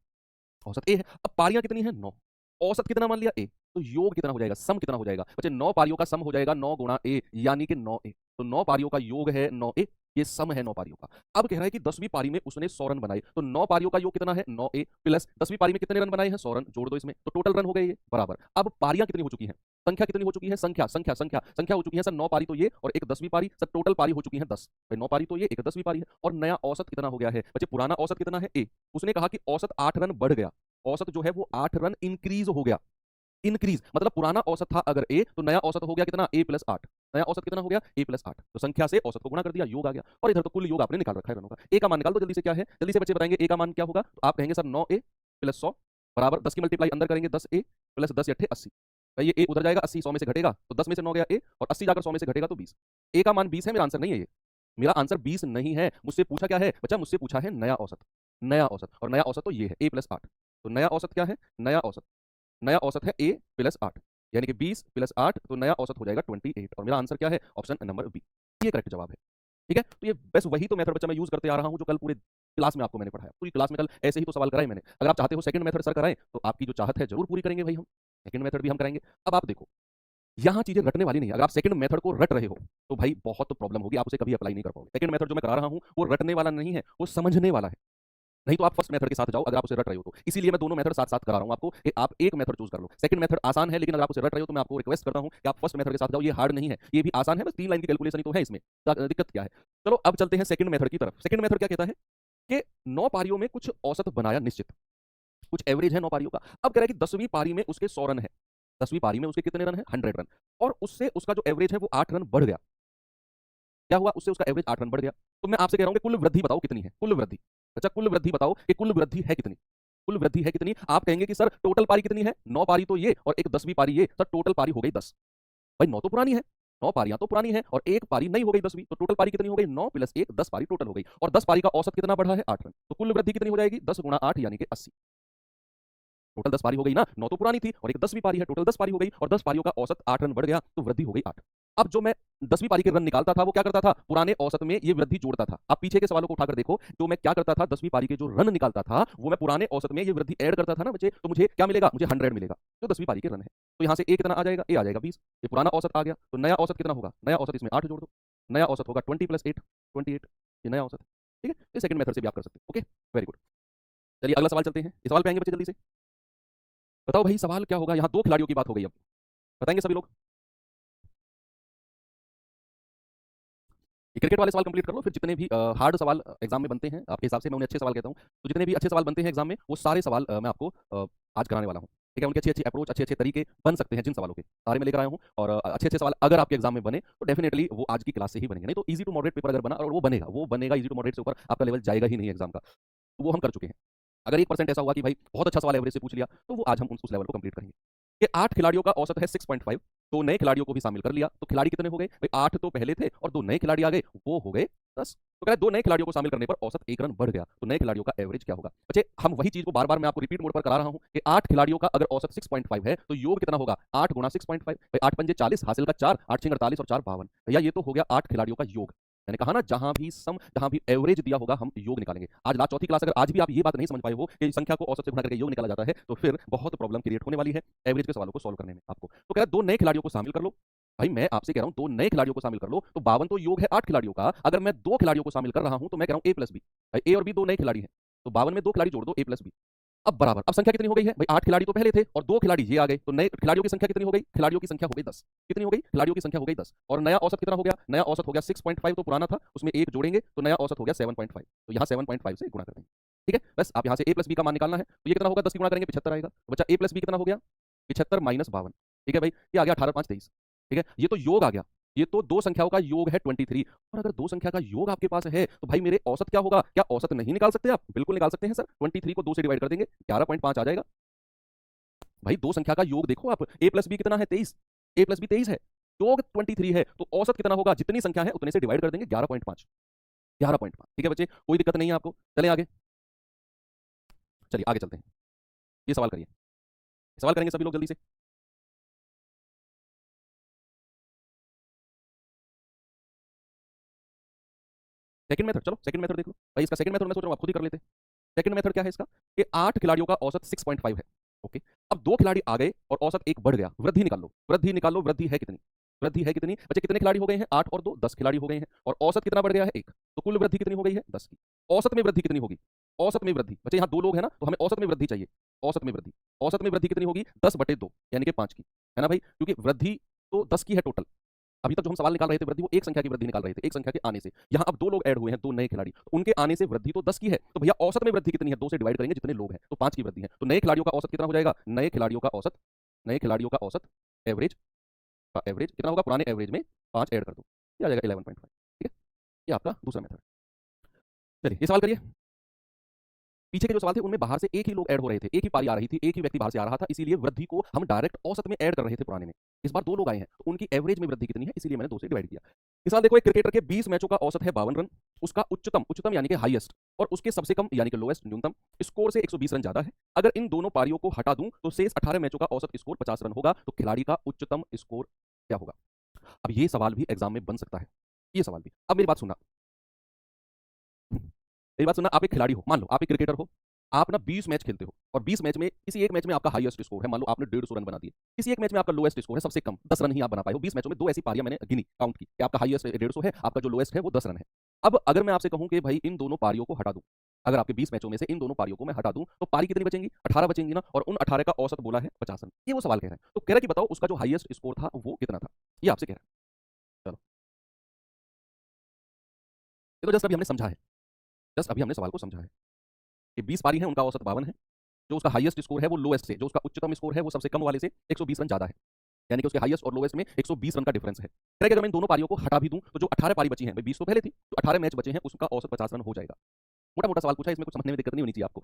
औसत ए है। अब पारियां कितनी है? 9। औसत कितना मान लिया? ए। तो योग कितना हो जाएगा, सम कितना हो जाएगा बच्चे? 9 पारियों का सम हो जाएगा 9 गुणा ए, यानी कि 9 ए। तो 9 पारियों का योग है 9 ए, ये सम है 9 पारियों का। अब कह रहा है कि 10वीं पारी में उसने 100 रन बनाए, तो 9 पारियों का योग कितना है? 9 ए प्लस 10वीं पारी में कितने रन बनाए हैं? 100 रन, जोड़ दो इसमें, तो टोटल रन हो गए ये बराबर। अब पारियां कितनी हो चुकी हैं? संख्या कितनी हो चुकी है? संख्या संख्या संख्या संख्या हो चुकी है सर 9 पारी तो ये, और एक 10वीं पारी सर, टोटल पारी हो चुकी है 10। 9 पारी तो ये, एक 10वीं पारी है, और नया औसत कितना हो गया है बच्चे? पुराना औसत कितना है? ए। उसने कहा कि औसत 8 रन बढ़ गया, औसत जो है वो 8 रन इंक्रीज हो गया। इंक्रीज मतलब पुराना औसत था अगर ए, तो नया औसत हो गया कितना? ए प्लस 8। नया औसत कितना हो गया? ए प्लस 8। तो संख्या से औसत को गुणा कर दिया, योग आ गया। और इधर तो कुल योग आपने निकाल रखा है रनों का। ए का मान निकाल दो जल्दी से, क्या है जल्दी से बच्चे बताएंगे ए का मान क्या होगा? तो आप कहेंगे सर 9 ए प्लस 100 बराबर 10 की मल्टीप्लाई अंदर करेंगे 10 ए प्लस 10 अट्ठे 80। भाई ये ए उधर जाएगा, 80 100 में से घटेगा तो 10 में से 9 गया ए, और 80 जाकर 100 में से घटेगा तो 20। ए का मान 20 है, मेरा आंसर नहीं है ये, मेरा आंसर 20 नहीं है। मुझसे पूछा क्या है बच्चा? मुझसे पूछा है नया औसत। नया औसत, और नया औसत तो ये है ए प्लस 8। तो नया औसत क्या है? नया औसत, नया औसत है ए प्लस 8, यानी कि 20 प्लस 8, तो नया औसत हो जाएगा 28। और मेरा आंसर क्या है? ऑप्शन नंबर बी, ये करेक्ट जवाब है। ठीक है, तो ये बस वही तो मेथड बच्चा मैं यूज करते आ रहा हूं जो कल पूरे क्लास में आपको मैंने पढ़ाया। पूरी क्लास में कल ऐसे ही तो सवाल कराए मैंने। अगर आप चाहते हो सेकंड मेथड सर कराएं, तो आपकी जो चाहत है जरूर पूरी करेंगे भाई हम, सेकंड मेथड भी हम कराएंगे। अब आप देखो, यहाँ चीजें रटने वाली नहीं। अगर आप सेकंड मेथड को रट रहे हो तो भाई बहुत प्रॉब्लम होगी, आप उसे कभी अप्लाई नहीं कर पाओगे। सेकंड मेथड जो मैं करा रहा हूँ वो रटने वाला नहीं है, वो समझने वाला है। नहीं तो आप फर्स्ट मेथड के साथ जाओ अगर आप उसे रट रहे हो तो। इसीलिए मैं दोनों मेथड साथ साथ करा रहा हूं आपको कि आप एक मेथड चूज कर लो। सेकंड मेथड आसान है, लेकिन अगर आप उसे रट रहे हो तो मैं आपको रिक्वेस्ट करता हूं कि आप फर्स्ट मेथड के साथ जाओ। ये हार्ड नहीं है, ये भी आसान है, बस 3 लाइन की कैलकुलेशन ही तो है इसमें, दिक्कत क्या है? चलो अब चलते हैं सेकंड मेथड की तरफ। सेकंड मेथड क्या कहता है कि 9 पारियों में कुछ औसत बनाया निश्चित, कुछ एवरेज है 9 पारियों का। अब कह रहा है कि 10वीं पारी में उसके 100 रन है, 10वीं पारी में उसके कितने रन है? 100 रन, और उससे उसका जो एवरेज है वो 8 रन बढ़ गया। क्या हुआ? उससे उसका एवरेज 8 रन बढ़ गया। तो मैं आपसे कह रहा हूं कि कुल वृद्धि बताओ कितनी है? कुल वृद्धि, अच्छा कुल वृद्धि बताओ कि कुल वृद्धि है कितनी? कुल वृद्धि है कितनी? आप कहेंगे कि सर टोटल पारी कितनी है? 9 पारी तो ये, और एक 10वीं पारी ये, सर टोटल पारी हो गई 10। भाई 9 तो पुरानी है, 9 पारियां तो पुरानी है, और एक पारी नई हो गई 10वीं, तो टोटल पारी कितनी हो गई? 9 प्लस 1 10 पारी टोटल हो गई, और 10 पारी का औसत कितना बढ़ा है? 8 रन। तो कुल वृद्धि कितनी हो जाएगी? 10 गुणा 8 यानी कि 80। टोटल 10 पारी हो गई ना, 9 तो पुरानी थी और एक 10वीं पारी है, टोटल 10 पारी हो गई, और 10 पारियों का औसत 8 रन बढ़ गया, तो वृद्धि हो गई 8। अब जो मैं 10वीं पारी के रन निकालता था वो क्या करता था? पुराने औसत में ये वृद्धि जोड़ता था। आप पीछे के सवालों को उठाकर देखो, जो मैं क्या करता था 10वीं पारी के जो रन निकालता था वो मैं पुराने औसत में ये वृद्धि ऐड करता था ना बच्चे, तो मुझे क्या मिलेगा? मुझे 100 मिलेगा, जो 10वीं पारी के रन है। तो यहाँ से ए कितना आ जाएगा? ए आ जाएगा 20, ये पुराना औसत आ गया। तो नया औसत कितना होगा? नया औसत इसमें 8 जोड़ दो, नया औसत होगा 20 प्लस 8, 28, ये नया औसत है। ठीक है, ये सेकंड मेथड से भी आप कर सकते हैं। Okay, very good. चलिए अगला सवाल चलते हैं, इस सवाल पे आएंगे बच्चे जल्दी से। बताओ भाई सवाल क्या होगा? यहाँ 2 खिलाड़ियों की बात हो गई, अब बताएंगे सभी लोग। ये क्रिकेट वाले सवाल कंप्लीट कर लो, फिर जितने भी हार्ड सवाल एग्जाम में बनते हैं, आपके हिसाब से मैं उन्हें अच्छे सवाल कहता हूँ, तो जितने भी अच्छे सवाल बनते हैं एग्जाम में वो सारे सवाल मैं आपको आज कराने वाला हूँ। ठीक है, उनके अच्छे अच्छे अप्रोच, अच्छे अच्छे तरीके बन सकते हैं जिन सवालों के, सारे मैं लेकर आया हूँ। और अच्छे अच्छे सवाल अगर आपके एग्जाम में बने तो डेफिनेटली वो आज की क्लास से ही बनेंगे। नहीं तो ईजी टू मॉडरेट पेपर अगर बना, और वो बनेगा ईजी टू मॉडरेट से ऊपर आपका लेवल जाएगा ही नहीं एग्जाम का, तो वो हम कर चुके हैं। अगर 1% ऐसा हुआ कि भाई बहुत अच्छा सवाल एवरेज से पूछ लिया, तो वो आज हम उस लेवल को कंप्लीट करेंगे। ये 8 खिलाड़ियों का औसत है 6.5, तो नए खिलाड़ियों को भी शामिल कर लिया, तो खिलाड़ी कितने हो गए भाई? 8 तो पहले थे और 2 नए खिलाड़ी आ गए, वो हो गए 10। तो कह रहा है 2 नए खिलाड़ियों को शामिल करने पर औसत 1 रन बढ़ गया, तो नए खिलाड़ियों का एवरेज क्या होगा? बच्चे हम वही चीज को बार बार मैं आपको रिपीट मोड पर करा रहा हूं कि 8 खिलाड़ियों का अगर औसत 6.5 है तो योग कितना होगा? 8 गुणा 6.5, भाई 8 पंजे 40, हासिल का 4, 8 छह 48 और 4 52। भैया ये तो हो गया 8 खिलाड़ियों का योग। मैंने कहा ना, जहां भी एवरेज दिया होगा हम योग निकालेंगे। आज लास्ट चौथी क्लास अगर आज भी आप ये बात नहीं समझ पाए हो कि संख्या को औसत से गुणा करके योग निकाला जाता है, तो फिर बहुत प्रॉब्लम क्रिएट होने वाली है एवरेज के सवालों को सॉल्व करने में आपको। तो कह रहा है 2 नए खिलाड़ियों को शामिल कर लो। भाई मैं आपसे कह रहा हूं 2 नए खिलाड़ियों को शामिल कर लो, तो 52 तो योग है 8 खिलाड़ियों का। अगर मैं 2 खिलाड़ियों को शामिल कर रहा हूं तो मैं कह रहा हूं ए प्लस बी, भाई ए और बी 2 नए खिलाड़ी हैं, तो 52 में 2 खिलाड़ी जोड़ दो, ए प्लस बी। अब बराबर, अब संख्या कितनी हो गई है भाई, 8 खिलाड़ी तो पहले थे और 2 खिलाड़ी ये आ गए, तो नए खिलाड़ियों की संख्या कितनी हो गई, खिलाड़ियों की संख्या हो गई 10। कितनी हो गई, खिलाड़ियों की संख्या हो गई 10, और नया औसत कितना हो गया, नया औसत हो गया 6.5, तो पुराना था उसमें 1 जोड़ेंगे तो नया औसत हो गया 7.5, तो यहाँ 7.5 से गुणा कर देंगे। ठीक है, बस आप यहाँ से a प्लस बी का मान निकालना है, तो ये कितना होगा, 10 की गुणा करेंगे 75 आएगा, तो बच्चा a प्लस बी कितना हो गया, 75 माइनस 52। ठीक है भाई, ये आ गया 18 5 23। ठीक है, ये तो योग आ गया, ये तो दो संख्याओं का योग है 23। और अगर दो संख्या का योग आपके पास है तो भाई मेरे औसत क्या होगा, क्या औसत नहीं निकाल सकते आप, बिल्कुल निकाल सकते हैं सर। 23 को 2 से डिवाइड कर देंगे 11.5 आ जाएगा। भाई दो संख्या का योग देखो आप, a प्लस बी कितना है 23, a प्लस बी 23 है, योग 23 है, तो औसत कितना होगा, जितनी संख्या है उतने से डिवाइड कर देंगे 11.5। 11.5। ठीक है बच्चे, कोई दिक्कत नहीं है आपको, चलें आगे, चलिए आगे चलते हैं। ये सवाल करिए, सवाल करेंगे सभी लोग जल्दी से। सेकंड मेथड, चलो सेकंड मेथड देख लो भाई, इसका सेकंड मेथड मैं सोच रहा हूँ आप खुद ही कर लेते। सेकंड मेथड क्या है इसका, कि 8 खिलाड़ियों का औसत 6.5 है। ओके, अब 2 खिलाड़ी आ गए और औसत 1 बढ़ गया, वृद्धि निकालो, वृद्धि निकालो, वृद्धि है कितनी, वृद्धि है कितनी बच्चे, कितने खिलाड़ी हो गए हैं, 8 और 2 10 खिलाड़ी हो गए हैं, और औसत कितना बढ़ गया है 1, तो कुल वृद्धि कितनी हो गई है 10 की। औसत में वृद्धि कितनी होगी, औसत में वृद्धि बच्चे यहाँ 2 लोग हैं ना, तो हमें औसत में वृद्धि चाहिए, औसत में वृद्धि, औसत में वृद्धि कितनी होगी 10/2 यानी कि 5 की, है ना भाई, क्योंकि वृद्धि तो 10 की है टोटल। अभी तक जो हम सवाल निकाल रहे थे वृद्धि, वो एक संख्या की वृद्धि निकाल रहे थे, एक संख्या के आने से। यहाँ अब 2 लोग ऐड हुए हैं, 2 नए खिलाड़ी, तो उनके आने से वृद्धि तो 10 की है, तो भैया औसत में वृद्धि कितनी है, 2 से डिवाइड करेंगे जितने लोग हैं, तो 5 की वृद्धि है, तो नए खिलाड़ियों का औसत कितना हो जाएगा, नए खिलाड़ियों का औसत, नए खिलाड़ियों का औसत एवरेज का एवरेज कितना होगा, पुराने एवरेज में 5 ऐड कर दो, ये आ जाएगा 11.5। ठीक है, ये आपका दूसरा मेथड। चलिए ये सवाल करिए। पीछे के जो सवाल थे उनमें बाहर से एक ही लोग ऐड हो रहे थे, एक ही पारी आ रही थी, एक ही व्यक्ति बाहर से आ रहा था, इसीलिए वृद्धि को हम डायरेक्ट औसत में ऐड कर रहे थे पुराने में। इस बार 2 लोग आए हैं तो उनकी एवरेज में वृद्धि कितनी है, इसीलिए मैंने 2 से डिवाइड किया। इस साल देखो, एक क्रिकेटर के 20 मैचों का औसत है 52 रन, उसका उच्चतम, उच्चतम यानी कि हाईएस्ट, और उसके सबसे कम यानी कि लोएस्ट न्यूनतम स्कोर से 120 रन ज्यादा है। अगर इन दोनों पारियों को हटा दूं तो शेष 18 मैचों का औसत स्कोर 50 रन होगा, तो खिलाड़ी का उच्चतम स्कोर क्या होगा। अब ये सवाल भी एग्जाम में बन सकता है, ये सवाल भी। अब मेरी बात सुनना, मेरी बात सुनना, आप एक खिलाड़ी हो, मान लो आप एक क्रिकेटर हो, आप ना 20 मैच खेलते हो और 20 मैच में किसी एक मैच में आपका हाईएस्ट स्कोर है, मान लो आपने 150 रन बना दिए, किसी एक मैच में आपका लोएस्ट स्कोर है सबसे कम 10 रन ही आप बना पाए हो। 20 मैचों में 2 ऐसी पारियां मैंने गिनी, काउंट की, कि आपका हाईएस्ट 150 है, आपका जो लोएस्ट है वो 10 रन है। अब अगर मैं आपसे कहूं कि भाई इन दोनों पारियों को हटा दूं, अगर आपके 20 मैचों में से इन दोनों पारियों को मैं हटा दूं तो पारी कितनी बचेंगी, 18 बचेंगी ना, और उन 18 का औसत बोला है 50 रन। ये वो सवाल कह रहे हैं, तो कह रहा है कि बताओ उसका जो हाईएस्ट स्कोर था वो कितना था, ये आपसे कह रहा है। चलो, ये तो जस्ट अभी हमने समझा है, जस्ट अभी हमने सवाल को समझा है कि 20 पारी है, उनका औसत 52 है, जो उसका हाईएस्ट स्कोर है वो लोएस्ट से, जो उसका उच्चतम स्कोर है वो सबसे कम वाले से 120 रन ज्यादा है, यानी कि उसके हाईएस्ट और लोएस्ट में 120 रन का डिफरेंस है। कह अगर मैं इन दोनों पारियों को हटा भी दूं तो जो 18 पारी बची हैं, भाई 20 तो पहले थी, तो 18 मैच बचे हैं, उसका औसत 50 रन हो जाएगा। मोटा मोटा सवाल पूछा है, इसमें कुछ समझने में दिक्कत नहीं होनी चाहिए आपको।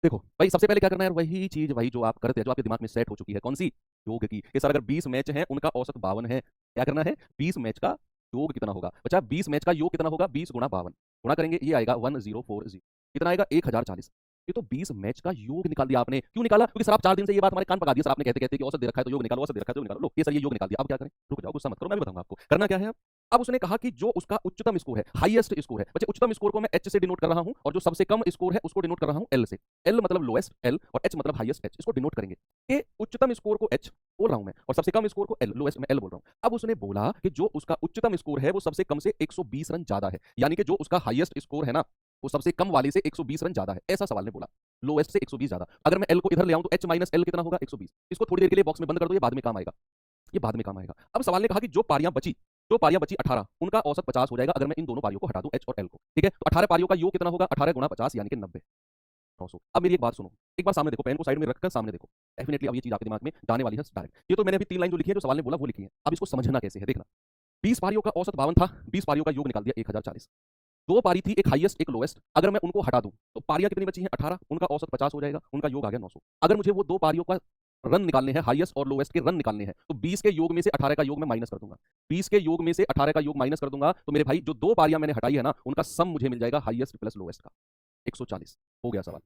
देखो भाई, सबसे पहले क्या करना है, वही चीज वही जो आप करते हैं, जो आपके दिमाग में सेट हो चुकी है, कौन सी, योग की, कि सर अगर 20 मैच हैं उनका औसत 52 है, क्या करना है, 20 मैच का योग कितना होगा बच्चा, 20 मैच का योग कितना होगा, 20 गुणा 52 गुणा करेंगे, ये आएगा 1040, कितना आएगा 1040। ये तो 20 मैच का योग निकाल दिया आपने, क्यों निकाला, क्योंकि सर आप 4 दिन से ये बात हमारे कान पका दी सर, आपने कहते कहते कि औसत दे रखा है तो योग निकालो, औसत दे रखा है तो योग निकालो, लो ये सर ये योग निकाल दिया, अब क्या करें, रुक जाओ, गुस्सा मत करो, मैं भी बताऊंगा आपको करना क्या है। अब उसने कहा कि जो उसका उच्चतम स्कोर है, हाईएस्ट स्कोर है, बच्चे उच्चतम स्कोर को मैं एच से डिनोट कर रहा हूं, और जो सबसे कम स्कोर है उसको डिनोट कर रहा हूं एल से। एल मतलब लोएस्ट एल, और एच मतलब हाईएस्ट एच, इसको डिनोट करेंगे कि उच्चतम स्कोर को एच बोल रहा हूं मैं, और सबसे कम स्कोर को एल, लोएस्ट में एल बोल रहा हूं। अब उसने बोला कि जो उसका उच्चतम स्कोर है वो सबसे कम से 120 रन ज्यादा है, यानी कि जो उसका हाईएस्ट स्कोर है ना वो सबसे कम वाले से 120 रन ज्यादा है, ऐसा सवाल ने बोला, लोएस्ट से 120 ज्यादा। अगर मैं एल को इधर ले आऊं तो एच माइनस एल कितना होगा 120, इसको थोड़ी देर के लिए बॉक्स में बंद कर दो, ये बाद में काम आएगा, ये बाद में काम आएगा। अब सवाल ने कहा कि जो पारियां बची, जो पारियां बची 18, उनका औसत 50 हो जाएगा अगर मैं इन दोनों पारियों को हटा दूं एच और एल को। ठीक है, तो 18 पारियों का योग कितना होगा, 18 गुणा 50 यानी कि 90, 900। अब मेरी एक बात सुनो, एक बार सामने देखो, पेन को साइड में रखकर सामने देखो, डेफिनेटली अब ये चीज आपके दिमाग में जाने वाली है डायरेक्ट। ये तो मैंने अभी 3 लाइन जो लिखी है, जो सवाल ने बोला वो लिखी है, अब इसको समझना कैसे है देखना। 20 पारियों का औसत 52 था, 20 पारियों का योग निकाल दिया 1040, 2 पारी थी, एक हाईएस्ट एक लोएस्ट, अगर मैं उनको हटा दूं तो पारियां कितनी बची हैं 18, उनका औसत 50 हो जाएगा, उनका योग आ गया 900। अगर मुझे वो 2 पारियों का रन निकालने हैं, हाईएस्ट और लोएस्ट के रन निकालने हैं, तो 20 के योग में से 18 का योग मैं माइनस कर दूंगा, 20 के योग में से 18 का योग माइनस कर दूंगा, तो मेरे भाई जो 2 पारियां मैंने हटाई है ना उनका सम मुझे मिल जाएगा हाईएस्ट प्लस लोएस्ट का 140। हो गया सवाल,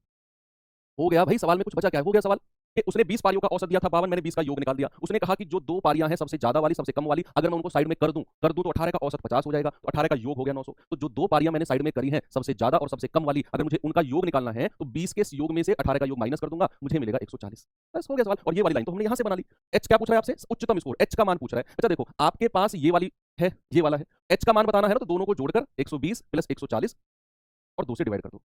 हो गया भाई, सवाल में कुछ बचा क्या है, हो गया सवाल। कि उसने 20 पारियों का औसत दिया था 52, मैंने 20 का योग निकाल दिया। उसने कहा कि जो 2 पारियां हैं सबसे ज्यादा वाली सबसे कम वाली, अगर मैं उनको साइड में कर दूं तो 18 का औसत 50 हो जाएगा, तो 18 का योग हो गया 900। तो जो 2 पारियां मैंने साइड में करी हैं सबसे ज्यादा और सबसे कम वाली, अगर मुझे उनका योग निकालना है तो 20 के योग में से 18 का योग माइनस कर दूंगा, मुझे मिलेगा 140। बस हो गया सवाल। और ये वाली लाइन तो हमने यहां से बना ली। एच क्या पूछ रहा है आपसे, उच्चतम स्कोर, एच का मान पूछ रहा है। अच्छा देखो, आपके पास ये वाली है, ये वाला है, एच का मान बताना है ना, तो दोनों को जोड़कर 120 प्लस 140 और 2 से डिवाइड कर दो,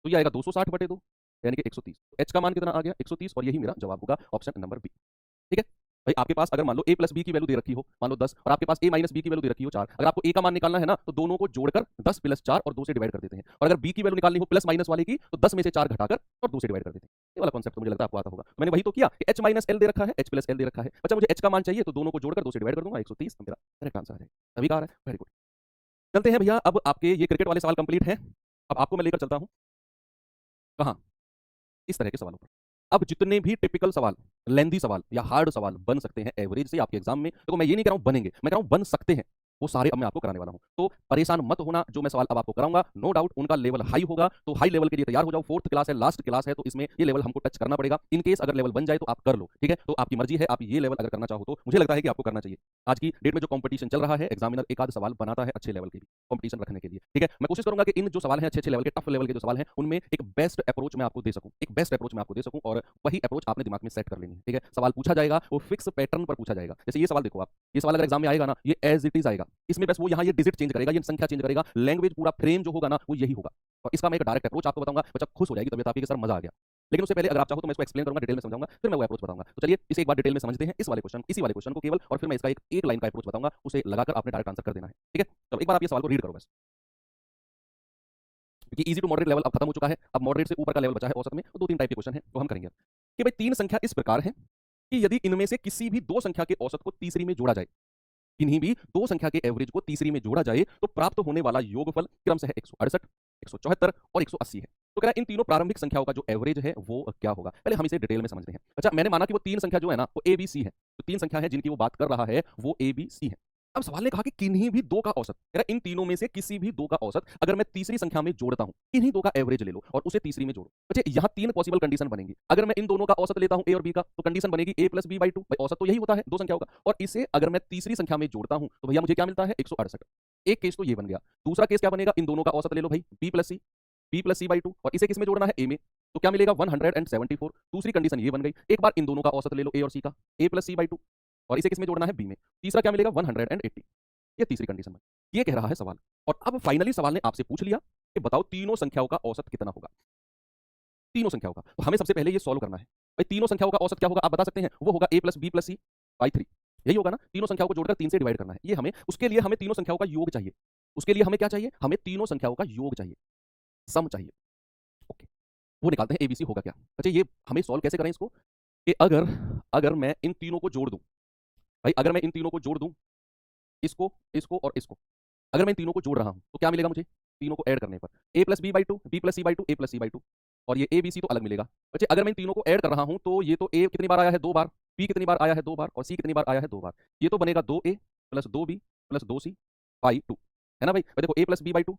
तो ये आएगा 260/2। यानी कि 130। h का मान कितना आ गया 130 और यही मेरा जवाब होगा ऑप्शन नंबर बी। ठीक है भाई, आपके पास अगर मान लो a प्लस बी की वैल्यू दे रखी हो, मान लो 10, और आपके पास a माइनस बी की वैल्यू दे रखी हो 4, अगर आपको a का मान निकालना है ना तो दोनों को जोड़कर 10 प्लस 4 और 2 से डिवाइड कर देते हैं, और अगर b की वैल्यू निकालनी हो प्लस माइनस वाले की तो 10 में से 4 घटाकर और 2 से डिवाइड कर देते हैं। ये वाला कॉन्सेप्ट तो मुझे लगता है आपको आता होगा। मैंने वही तो किया कि h माइनस एल दे रखा है, h प्लस एल दे रखा है, अच्छा मुझे h का मान चाहिए तो दोनों को जोड़कर 2 से डिवाइड कर दूंगा, 130 मेरा करेक्ट आंसर आ जाएगा। अभी कहा रहा है, वेरी गुड। चलते हैं भैया, अब आपके ये क्रिकेट वाले सवाल कंप्लीट हैं। अब आपको मैं लेकर चलता हूं कहां, इस तरह के सवालों पर। अब जितने भी टिपिकल सवाल, लेंदी सवाल या हार्ड सवाल बन सकते हैं एवरेज से आपके एग्जाम में, देखो मैं ये नहीं कह रहा हूं बनेंगे, मैं कह रहा हूं बन सकते हैं, वो सारे अब मैं आपको कराने वाला हूं। तो परेशान मत होना, जो मैं सवाल अब आपको कराऊंगा नो डाउट उनका लेवल हाई होगा, तो हाई लेवल के लिए तैयार हो जाओ। फोर्थ क्लास है, लास्ट क्लास है, तो इसमें ये लेवल हमको टच करना पड़ेगा। इन केस अगर लेवल बन जाए तो आप कर लो, ठीक है, तो आपकी मर्जी है, आप ये लेवल अगर करना चाहो तो मुझे लगता है कि आपको करना चाहिए। आज की डेट में जो कंपटीशन चल रहा है, एग्जामिनर एक आध सवाल बनाता है अच्छे लेवल के भी कंपटीशन रखने के लिए, ठीक है। मैं कोशिश करूंगा कि इन जो सवाल हैं अच्छे अच्छे लेवल के, टफ लेवल के जो सवाल हैं, उनमें एक बेस्ट अप्रोच मैं आपको दे सकूं, एक बेस्ट अप्रोच मैं आपको दे सकूं, और वही अप्रोच आपने दिमाग में सेट कर लेनी है, ठीक है। सवाल पूछा जाएगा वो फिक्स पैटर्न पर पूछा जाएगा। जैसे ये सवाल देखो आप, ये सवाल अगर एग्जाम में आएगा ना, ये एज इट इज आएगा, इसमें बस वो यहाँ ये डिजिट चेंज करेगा, ये संख्या चेंज करेगा, लैंग्वेज पूरा फ्रेम जो होगा ना वो यही होगा। और इसका मैं एक डायरेक्ट अप्रोच आपको बताऊंगा, बच्चा खुश हो जाएगी तबियत आपकी कि सर मजा आ गया। लेकिन उससे पहले अगर आप चाहो तो मैं इसको एक्सप्लेन करूंगा, डिटेल में समझाऊंगा, फिर मैं वो अप्रोच बताऊंगा। तो चलिए इसे एक बार डिटेल में समझते हैं, इस वाले क्वेश्चन, इसी वाले क्वेश्चन को केवल, और फिर मैं इसका एक लाइन का अप्रोच बताऊंगा, उसे लगाकर आपने डायरेक्ट आंसर कर देना है, ठीक है। चलो एक बार आप ये सवाल को रीड करो बस, क्योंकि इजी टू मॉडरेट लेवल अब खत्म हो चुका है, अब मॉडरेट से ऊपर का लेवल बचा है औसत में, तो 2-3 टाइप के क्वेश्चन है तो हम करेंगे कि भाई तीन संख्या इस प्रकार है कि यदि इनमें से किसी भी दो संख्या के औसत को तीसरी में जोड़ा जाए, किन्हीं भी दो संख्या के एवरेज को तीसरी में जोड़ा जाए तो प्राप्त होने वाला योगफल क्रमशः 168, 174 और 180 है। तो कह रहा है इन तीनों प्रारंभिक संख्याओं का जो एवरेज है वो क्या होगा। पहले हम इसे डिटेल में समझते हैं। अच्छा, मैंने माना कि वो तीन संख्या जो है ना वो ए बी सी है, तो तीन संख्या है जिनकी वो बात कर रहा है वो ए बी सी है। अब सवाल ने कहा कि किन्हीं भी दो का औसत, कह रहा है इन तीनों में से किसी भी दो का औसत अगर मैं तीसरी संख्या में जोड़ता हूं, किन्हीं दो का एवरेज ले लो और उसे तीसरी में जोड़ो। अच्छा, यहाँ तीन पॉसिबल कंडीशन बनेंगी। अगर मैं इन दोनों का औसत लेता हूं ए और बी का, तो कंडीशन बनेगी ए प्लस बी बाई 2, भाई औसत तो यही होता है दो संख्याओं का, और इसे अगर मैं तीसरी संख्या में जोड़ता हूं तो भैया मुझे क्या मिलता है 168। एक केस तो ये बन गया। दूसरा केस क्या बनेगा, इन दोनों का औसत ले लो भाई बी प्लस सी बाई 2, और इसे किस में जोड़ना है ए में, तो क्या मिलेगा 174। दूसरी कंडीशन ये बन गई, एक बार इन दोनों का औसत ले लो ए और सी का, ए प्लस सी बाई 2, और इसे किस में जोड़ना है बी में, तीसरा क्या मिलेगा 180। ये तीसरी कंडीशन बनी, ये कह रहा है सवाल। और अब फाइनली सवाल ने आपसे पूछ लिया कि बताओ तीनों संख्याओं का औसत कितना होगा, तीनों संख्याओं का। तो हमें सबसे पहले ये सॉल्व करना है, भाई तीनों संख्याओं का औसत क्या होगा आप बता सकते हैं, वो होगा A plus B plus C by 3, यही होगा ना। तीनों संख्याओं को जोड़कर 3 से डिवाइड करना है, ये हमें, उसके लिए हमें तीनों संख्याओं का योग चाहिए। उसके लिए हमें क्या चाहिए, हमें तीनों संख्याओं का योग चाहिए, सम चाहिए। ओके, वो निकालते हैं एबीसी होगा क्या। अच्छा, ये हमें सॉल्व कैसे करें इसको, कि अगर अगर मैं इन तीनों को जोड़ दूं, भाई अगर मैं इन तीनों को जोड़ दूं, इसको इसको और इसको, अगर मैं इन तीनों को जोड़ रहा हूं तो क्या मिलेगा मुझे, तीनों को ऐड करने पर A plus B by 2, B plus C by 2, A plus C by 2, और ये ए बी सी तो अलग मिलेगा। बच्चे अगर मैं इन तीनों को ऐड कर रहा हूं तो ये तो ए कितनी बार आया है 2 बार, बी कितनी बार आया है 2 बार, और सी कितनी बार आया है 2 बार, ये तो बनेगा 2a plus 2b plus 2c by 2, है ना भाई। देखो A plus B by 2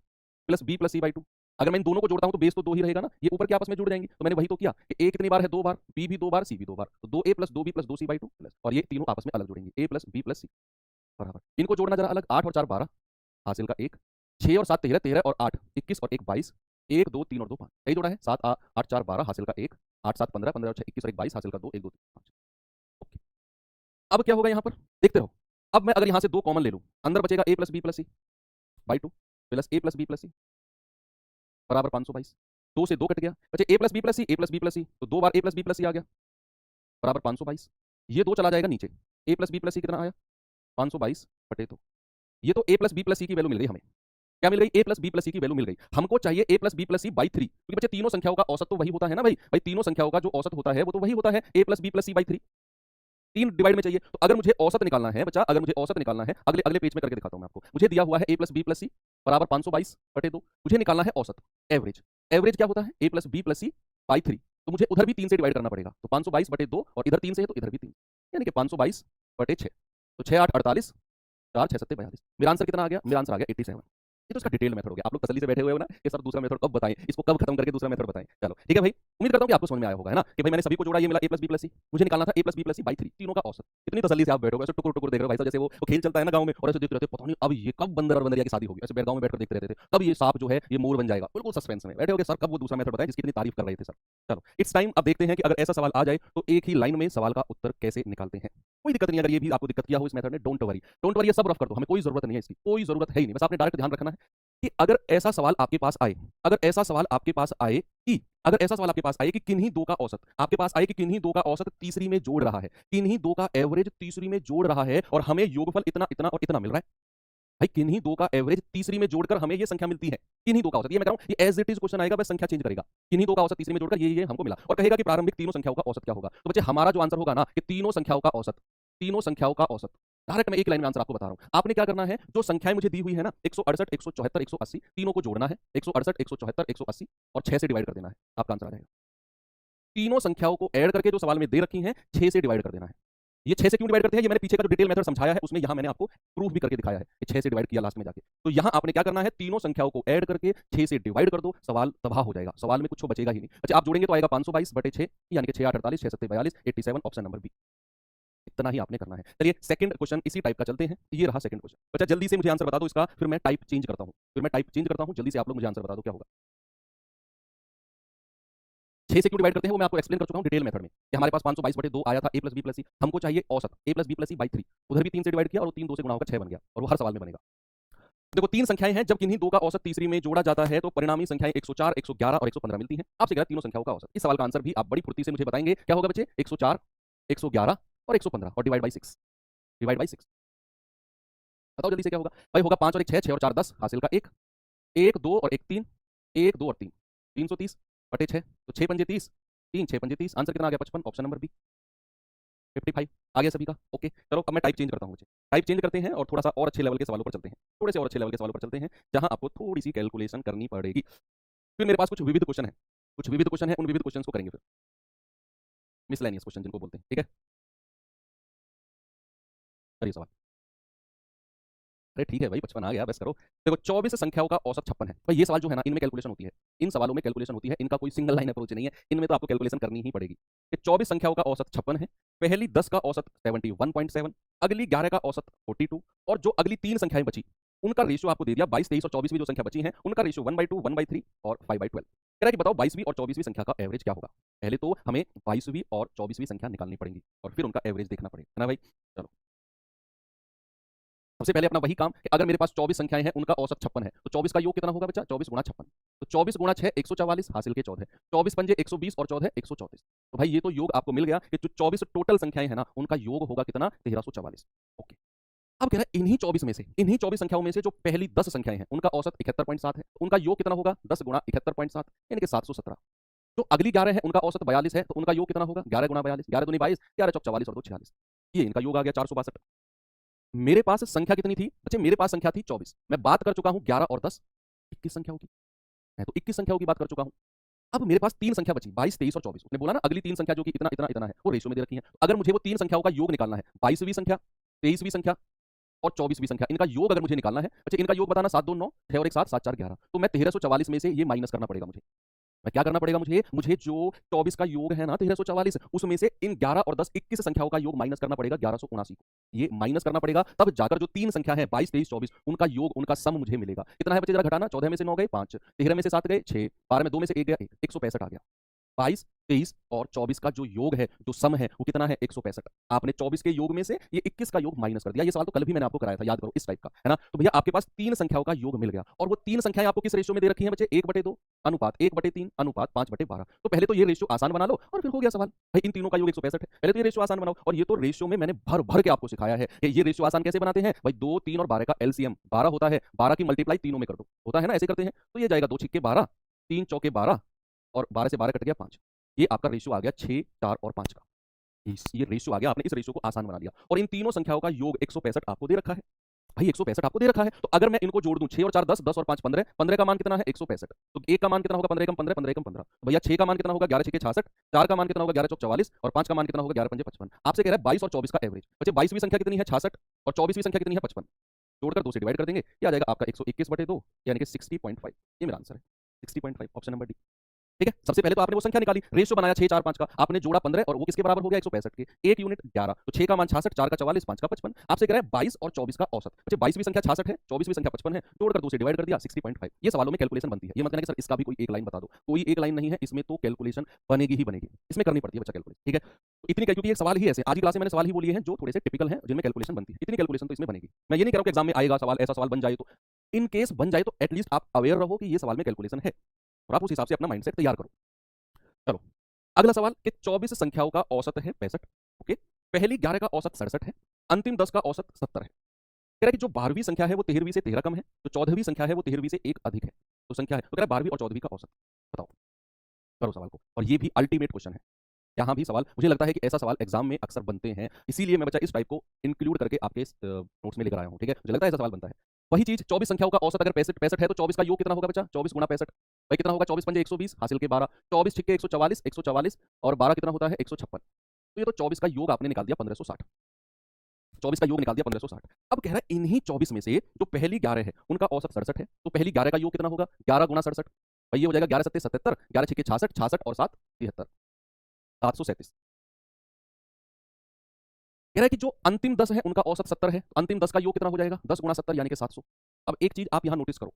plus B plus C by 2, अगर मैं इन दोनों को जोड़ता हूं तो बेस तो 2 ही रहेगा ना, ये ऊपर के आपस में जुड़ जाएंगे। तो मैंने वही तो किया कि ए कितनी बार है 2 बार, बी भी 2 बार, सी भी 2 बार, तो 2a plus 2b plus 2c by 2 plus, और ये तीनों आपस में अलग जुड़ेंगे, ए प्लस बी प्लस सी बराबर, इनको जोड़ना जरा अलग, 8 और 4 12 हासिल का 1, 6 और 7 13, 13 और 8 21 और 1 22, 1 2 3 और 2 5, यही जोड़ा है 7 8 4 12 हासिल का 1, 8 7 15, 15 और 6 21 और 1 22 हासिल का 2, 1 2 3 5। ओके, अब क्या होगा यहाँ पर देखते रहो। अब मैं अगर यहाँ से 2 कॉमन ले लूँ, अंदर बचेगा A plus B plus C by 2 plus A plus B plus C बराबर 522, 2 से 2 कट गया, बचे A plus B plus C, A plus B plus C, तो 2 बार A plus B plus C आ गया बराबर 522, ये 2 चला जाएगा नीचे, A plus B plus C कितना आया 522 बटे 2, ये तो A plus B plus C की वैल्यू मिल गई हमें, क्या मिल गई, A plus B plus C की वैल्यू मिल गई। हमको चाहिए A plus B plus C by 3, क्योंकि बच्चे तीनों संख्याओं का औसत तो वही होता है ना भाई, भाई तीनों संख्याओं का जो औसत होता है वो तो वही होता है A plus B plus C by 3, 3 divide में चाहिए। तो अगर मुझे औसत निकालना है बच्चा, अगर मुझे औसत निकालना है, अगले अगले पेज में करके दिखाता हूं मैं आपको। मुझे दिया हुआ है A plus B plus C बराबर 522 बटे 2, मुझे निकालना है औसत, एवरेज। एवरेज क्या होता है, A plus B plus C by 3, तो मुझे उधर भी 3 से डिवाइड करना पड़ेगा, तो 522 बटे 2, और इधर 3 से है तो इधर भी 3, यानी कि 522 बटे 6, तो 6 8 48, 4 6 7 42, मेरा आंसर कितना आ गया, मेरा आंसर आ गया 87। ये तो इसका डिटेल मेथड हो गया। आप लोग तसल्ली से बैठे हुए हो ना कि सर दूसरा मेथड कब बताएं, इसको कब खत्म करके दूसरा मेथड बताएं। चलो ठीक है भाई, उम्मीद करता हूं कि आपको समझ में आया होगा, है ना, कि भाई मैंने सभी को जोड़ा, ये मिला A plus B plus C, मुझे निकालना था A plus B plus C by 3, तीनों का औसत। इतनी तसल्ली से आप बैठोगे, ऐसे टुकुर टुकुर देख रहे हो भाई साहब, जैसे वो खेल चलता है ना गांव में, और ऐसे देखते रहते पता नहीं अब ये कब बंदर और बंदरिया की शादी होगी, ऐसे गांव में बैठकर देखते रहते थे कब ये सांप जो है ये मोर बन जाएगा, बिल्कुल सस्पेंस में बैठे होगे सर कब वो दूसरा मेथड बताएं जिसकी इतनी तारीफ कर रहे थे सर। चलो इट्स टाइम, अब देखते हैं कि अगर ऐसा सवाल आ जाए तो एक ही लाइन में सवाल का उत्तर कैसे निकालते हैं। कोई दिक्कत नहीं, अगर ये भी आपको दिक्कत किया हो इस मेथड में, डोंट वरी, डोंट वरी, सब रफ कर दो, हमें कोई जरूरत नहीं है इसकी, कोई जरूरत है ही नहीं, बस आपने डायरेक्ट ध्यान रखना है कि अगर ऐसा सवाल आपके पास आए, अगर ऐसा सवाल आपके पास आए कि अगर ऐसा सवाल आपके पास आए कि किन्हीं दो का औसत आपके पास आए कि किन्हीं दो का औसत तीसरी में जोड़ रहा है, किन्हीं दो का एवरेज तीसरी में जोड़ रहा है और हमें योगफल इतना इतना और इतना मिल रहा है। भाई किन्हीं दो का एवरेज तीसरी में जोड़कर हमें ये संख्या मिलती है। किन्हीं दो का औसत, ये मैं कह रहा हूं, ये एज इट इज क्वेश्चन आएगा, बस संख्या चेंज करेगा। किन्हीं दो का औसत तीसरी में जोड़कर ये हमको मिला और कहेगा कि प्रारंभिक तीनों संख्याओं का औसत क्या होगा। तो बच्चे हमारा जो आंसर होगा ना कि तीनों संख्याओं का औसत, तीनों संख्याओं का औसत। डायरेक्ट मैं एक लाइन में आंसर आपको बता रहा हूं। आपने क्या करना है, जो संख्याएं मुझे दी हुई है ना 168, 174, 180, तीनों को जोड़ना है। 168, 174, 180 और 6 से डिवाइड कर देना है, आपका आंसर आ जाएगा। तीनों संख्याओं को ऐड करके जो सवाल में दे रखी हैं 6 से डिवाइड कर देना है। ये 6 से क्यों डिवाइड करते हैं, ये मैंने पीछे का जो डिटेल मेथड समझाया है उसमें यहां मैंने आपको प्रूफ भी करके दिखाया है कि 6 से डिवाइड किया लास्ट में जाके। तो यहां आपने क्या करना है, तीनों संख्याओं को ऐड करके 6 से डिवाइड कर दो, सवाल तबाह हो जाएगा, सवाल में कुछ बचेगा ही नहीं। अच्छा आप जोड़ेंगे तो आएगा 522/6 यानी कि 6 8 48, 6 7 42, 87, ऑप्शन नंबर बी। इतना ही आपने करना है। चलिए सेकंड क्वेश्चन इसी टाइप का चलते हैं। ये रहा सेकंड क्वेश्चन। बच्चा जल्दी से मुझे आंसर बता दो इसका, फिर मैं टाइप चेंज करता हूं, जल्दी से आप लोग मुझे आंसर बता दो क्या होगा। 6 से क्यों डिवाइड करते हैं वो मैं आपको एक्सप्लेन कर चुका हूं डिटेल मेथड में कि हमारे पास 522/2 आया था a + b + c, हमको चाहिए औसत a + b + c / 3। उधर भी 3 से डिवाइड किया और वो 3 2 से गुणा होकर 6 बन गया और वो हर सवाल में बनेगा। देखो तीन संख्याएं हैं, जब किन्हीं दो का औसत तीसरी में जोड़ा जाता है तो परिणामी संख्याएं 104, 111 और 115 मिलती हैं। आपसे कह रहा है तीनों संख्याओं का औसत। इस सवाल का आंसर भी आप बड़ी फुर्ती से मुझे बताएंगे, क्या होगा बच्चे, 104, 111 और 115 और डिवाइड बाई 6, डिवाइड बाई 6। बताओ जल्दी से क्या होगा भाई। होगा 5 और 1 6, 6 और 4 10, हासिल का 1, 1 2 और 1 3, 1 2 और 3, 330/6, तो 6 पंजे 30, 3 6 पंजे 30, आंसर कितना आ गया 55, ऑप्शन नंबर बी 55 आ गया सभी का। ओके चलो अब मैं टाइप चेंज करता हूँ, मुझे टाइप चेंज करते हैं और थोड़ा सा और अच्छे लेवल के सवालों पर चलते हैं, थोड़े से और अच्छे लेवल के सवालों पर चलते हैं जहां आपको थोड़ी सी कैलकुलेशन करनी पड़ेगी। फिर मेरे पास कुछ विविध क्वेश्चन है, कुछ विविध क्वेश्चन है, उन विविध क्वेश्चन को करेंगे फिर, मिसलेनियस क्वेश्चन जिनको बोलते हैं, ठीक है। करिए सवाल। अरे ठीक है भाई 55 आ गया, बस करो। देखो 24 संख्याओं का औसत 56 है भाई। ये सवाल जो है ना इनमें कैलकुलेशन होती है, इन सवालों में कैलकुलेशन होती है, इनका कोई सिंगल लाइन अप्रोच नहीं है, इनमें तो आपको कैलकुलेशन करनी ही पड़ेगी। कि 24 संख्याओं का औसत 56 है, पहली 10 का औसत 71.7, अगली 11 का औसत 42 और जो अगली तीन संख्याएं बची उनका रेशियो आपको दे दिया 22, 23 और 24वीं जो संख्या बची है उनका रेशियो 1/2, 1/3 और 5/12। कह रहा है कि बताओ 22वीं और 24वीं संख्या का एवरेज क्या होगा। पहले तो हमें 22वीं और 24वीं संख्या निकालनी पड़ेगी और फिर उनका एवरेज देखना पड़ेगा, है ना भाई। चलो सबसे पहले अपना वही काम कि अगर मेरे पास 24 संख्याएं हैं उनका औसत 56 है तो 24 का योग कितना होगा बच्चा, 24 गुणा 56, तो 24 गुणा 6 144, हासिल के 14, 24 पंजे 120 और 14 134। तो भाई ये तो योग आपको मिल गया कि जो 24 टोटल संख्याएं हैं ना उनका योग होगा कितना, 1344। ओके अब कह रहा है इन्हीं 24 में से, इन्हीं 24 संख्याओं में से जो पहली 10 संख्याएं हैं उनका औसत 71.7 है, उनका योग कितना होगा 10 गुणा 71.7 यानी कि 717। जो अगली 11 है उनका औसत 42 है तो उनका योग कितना होगा 11 गुणा 42, 11 दूनी 22, 11 चौक 44 और 2 46, ये इनका योग आ गया 462। मेरे पास संख्या कितनी थी बच्चे, मेरे पास संख्या थी 24, मैं बात कर चुका हूं 11 और 10, 21 संख्याओं की। मैं तो 21 संख्याओं की बात कर चुका हूं। अब मेरे पास तीन संख्या बची 22, 23 और 24। उसने बोला ना अगली तीन संख्या जो कि इतना इतना इतना है वो रेशियो में दे रखी है। तो अगर मुझे वो तीन संख्याओं का योग निकालना है, 22वीं संख्या, 23वीं संख्या और 24वीं संख्या, इनका योग अगर मुझे निकालना है, अच्छा इनका योग बताना 7 2 9, 6 और 1 7, 7 4 11, तो मैं 1344 में से ये माइनस करना पड़ेगा मुझे। मैं क्या करना पड़ेगा मुझे, मुझे जो 24 का योग है ना 1344, उसमें से इन 11 और 10 21 संख्याओं का योग माइनस करना पड़ेगा 1179 को। ये माइनस करना पड़ेगा तब जाकर जो तीन संख्या है 22, 23, 24 उनका योग, उनका सम मुझे मिलेगा। कितना है बच्चे जरा घटाना, 14 में से 9 गए 5, 13 में से 7 गए 6, 12 में 2 में से 1 गया 1, 165 आ गया। 22, 23 और 24 का जो योग है, जो सम है वो कितना है 165। आपने 24 के योग में से ये 21 का योग माइनस कर दिया। ये सवाल तो कल भी मैंने आपको कराया था, याद करो, इस टाइप का है ना। तो भैया आपके पास तीन संख्याओं का योग मिल गया और वो तीन संख्याएं आपको किस रेशियो में दे रखी हैं बच्चे, 1/2 अनुपात 1/3 अनुपात 5/12। तो पहले तो ये रेशियो आसान बना लो और फिर हो गया सवाल। भाई इन तीनों का योग 165 है, पहले तो ये रेशियो आसान बनाओ। और ये तो रेशियो में मैंने भर भर के आपको सिखाया है कि ये रेशियो आसान कैसे बनाते हैं भाई। 2 3 और 12 का एलसीएम 12 होता है, 12 की मल्टीप्लाई तीनों में कर दो, होता है ना, ऐसे करते हैं। तो ये जाएगा 2 छिक्के 12, 3 चौके 12 और 12 से 12 कट गया 5। ये आपका रेशियो आ गया 6 4 और 5 का। ये रेशियो आ गया, आपने इस रेशियो को आसान बना दिया। और इन तीनों संख्याओं का योग 165 आपको दे रखा है भाई, 165 आपको दे रखा है। तो अगर मैं इनको जोड़ दूं 6 और 4 10, 10 और 5 15, 15 का मान कितना है 165। तो 1 का मान कितना होगा 15 एकम 15, 15 एकम 15। तो भैया 6 का मान कितना होगा 11 6 66, 4 का मान कितना होगा 11 चौक 44 और 5 का मान कितना होगा 11 पंजे 55। आपसे कह रहा है 22 और 24 का एवरेज। बच्चे 22वीं संख्या कितनी है 66 और 24वीं संख्या कितनी है 55, जोड़कर 2 से डिवाइड कर देंगे, ये आ जाएगा आपका 121/2 यानी कि 60.5। ये मेरा आंसर है 60.5, ऑप्शन नंबर डी। ठीक है, सबसे पहले तो आपने वो संख्या निकाली, रेशियो बनाया 6 4 5 का, आपने जोड़ा 15 और वो किसके बराबर हो गया 165 के, 1 यूनिट 11। तो 6 का मान 66, 4 का 44, 5 का 55। आपसे कह रहा है 22 और 24 का औसत। अच्छा 22वीं संख्या 66 है, 24वीं संख्या 55 है, जोड़कर 2 से डिवाइड कर दिया 60.5। ये सवालों में कैलकुलेशन बनती है। ये मत कहना कि सर इसका भी कोई एक लाइन बता दो, कोई एक लाइन नहीं है, इसमें तो कैलकुलेशन बनेगी ही बनेगी, इसमें करनी पड़ती है बच्चा कैलकुलेशन। ठीक है, तो इतनी क्योंकि एक सवाल ही ऐसे आज की क्लास में मैंने सवाल ही वो लिए हैं जो थोड़े से टिपिकल हैं जिनमें कैलकुलेशन बनती है, इतनी कैलकुलेशन तो इसमें बनेगी। मैं ये नहीं कह रहा हूं कि एग्जाम में आएगा सवाल, ऐसा सवाल बन जाए तो इन केस बन जाए तो एटलीस्ट आप अवेयर रहो कि ये सवाल में कैलकुलेशन है और आप उस हिसाब से अपना माइंडसेट तैयार करो। चलो अगला सवाल कि 24 संख्याओं का औसत है 65। ओके, पहली 11 का औसत 67 है, अंतिम 10 का औसत 70 है। कह रहा है कि जो 12वीं संख्या है वो 13वीं से 13 कम है, तो 14वीं संख्या है वो 13वीं से 1 अधिक है। तो संख्या है, तो कह रहा है 12वीं और 14वीं का औसत बताओ। करो सवाल को, और ये भी अल्टीमेट क्वेश्चन है। यहाँ भी सवाल, मुझे लगता है कि ऐसा सवाल एग्जाम में अक्सर बनते हैं, इसीलिए मैं बच्चा इस टाइप को इंक्लूड करके आपके नोट्स में लेकर आया हूँ। ठीक है, मुझे लगता है ऐसा सवाल बनता है। वही चीज 24 संख्याओं का औसत अगर 65 है तो 24 का योग कितना होगा बच्चा? 24 गुणा 65 भाई कितना होगा? 24 पंजे 120 हासिल के 12, 24 छिक्के 144, 144 और 12 कितना होता है? 156। तो ये तो 24 का योग आपने निकाल दिया 1560। 24 का योग निकाल दिया 1560। अब कह रहा है इन्हीं 24 में से जो पहली 11 है उनका औसत 67 है, तो पहली 11 का योग कितना होगा? 11 गुणा 67 भाई ये हो जाएगा 11 सत्ते 77, 11 छिक्के 66, 66 और 7 73, 737। कह रहा है कि जो अंतिम 10 है उनका औसत 70 है, अंतिम 10 का योग कितना हो जाएगा? 10 गुणा 70 यानी कि 700। अब एक चीज आप यहां नोटिस करो,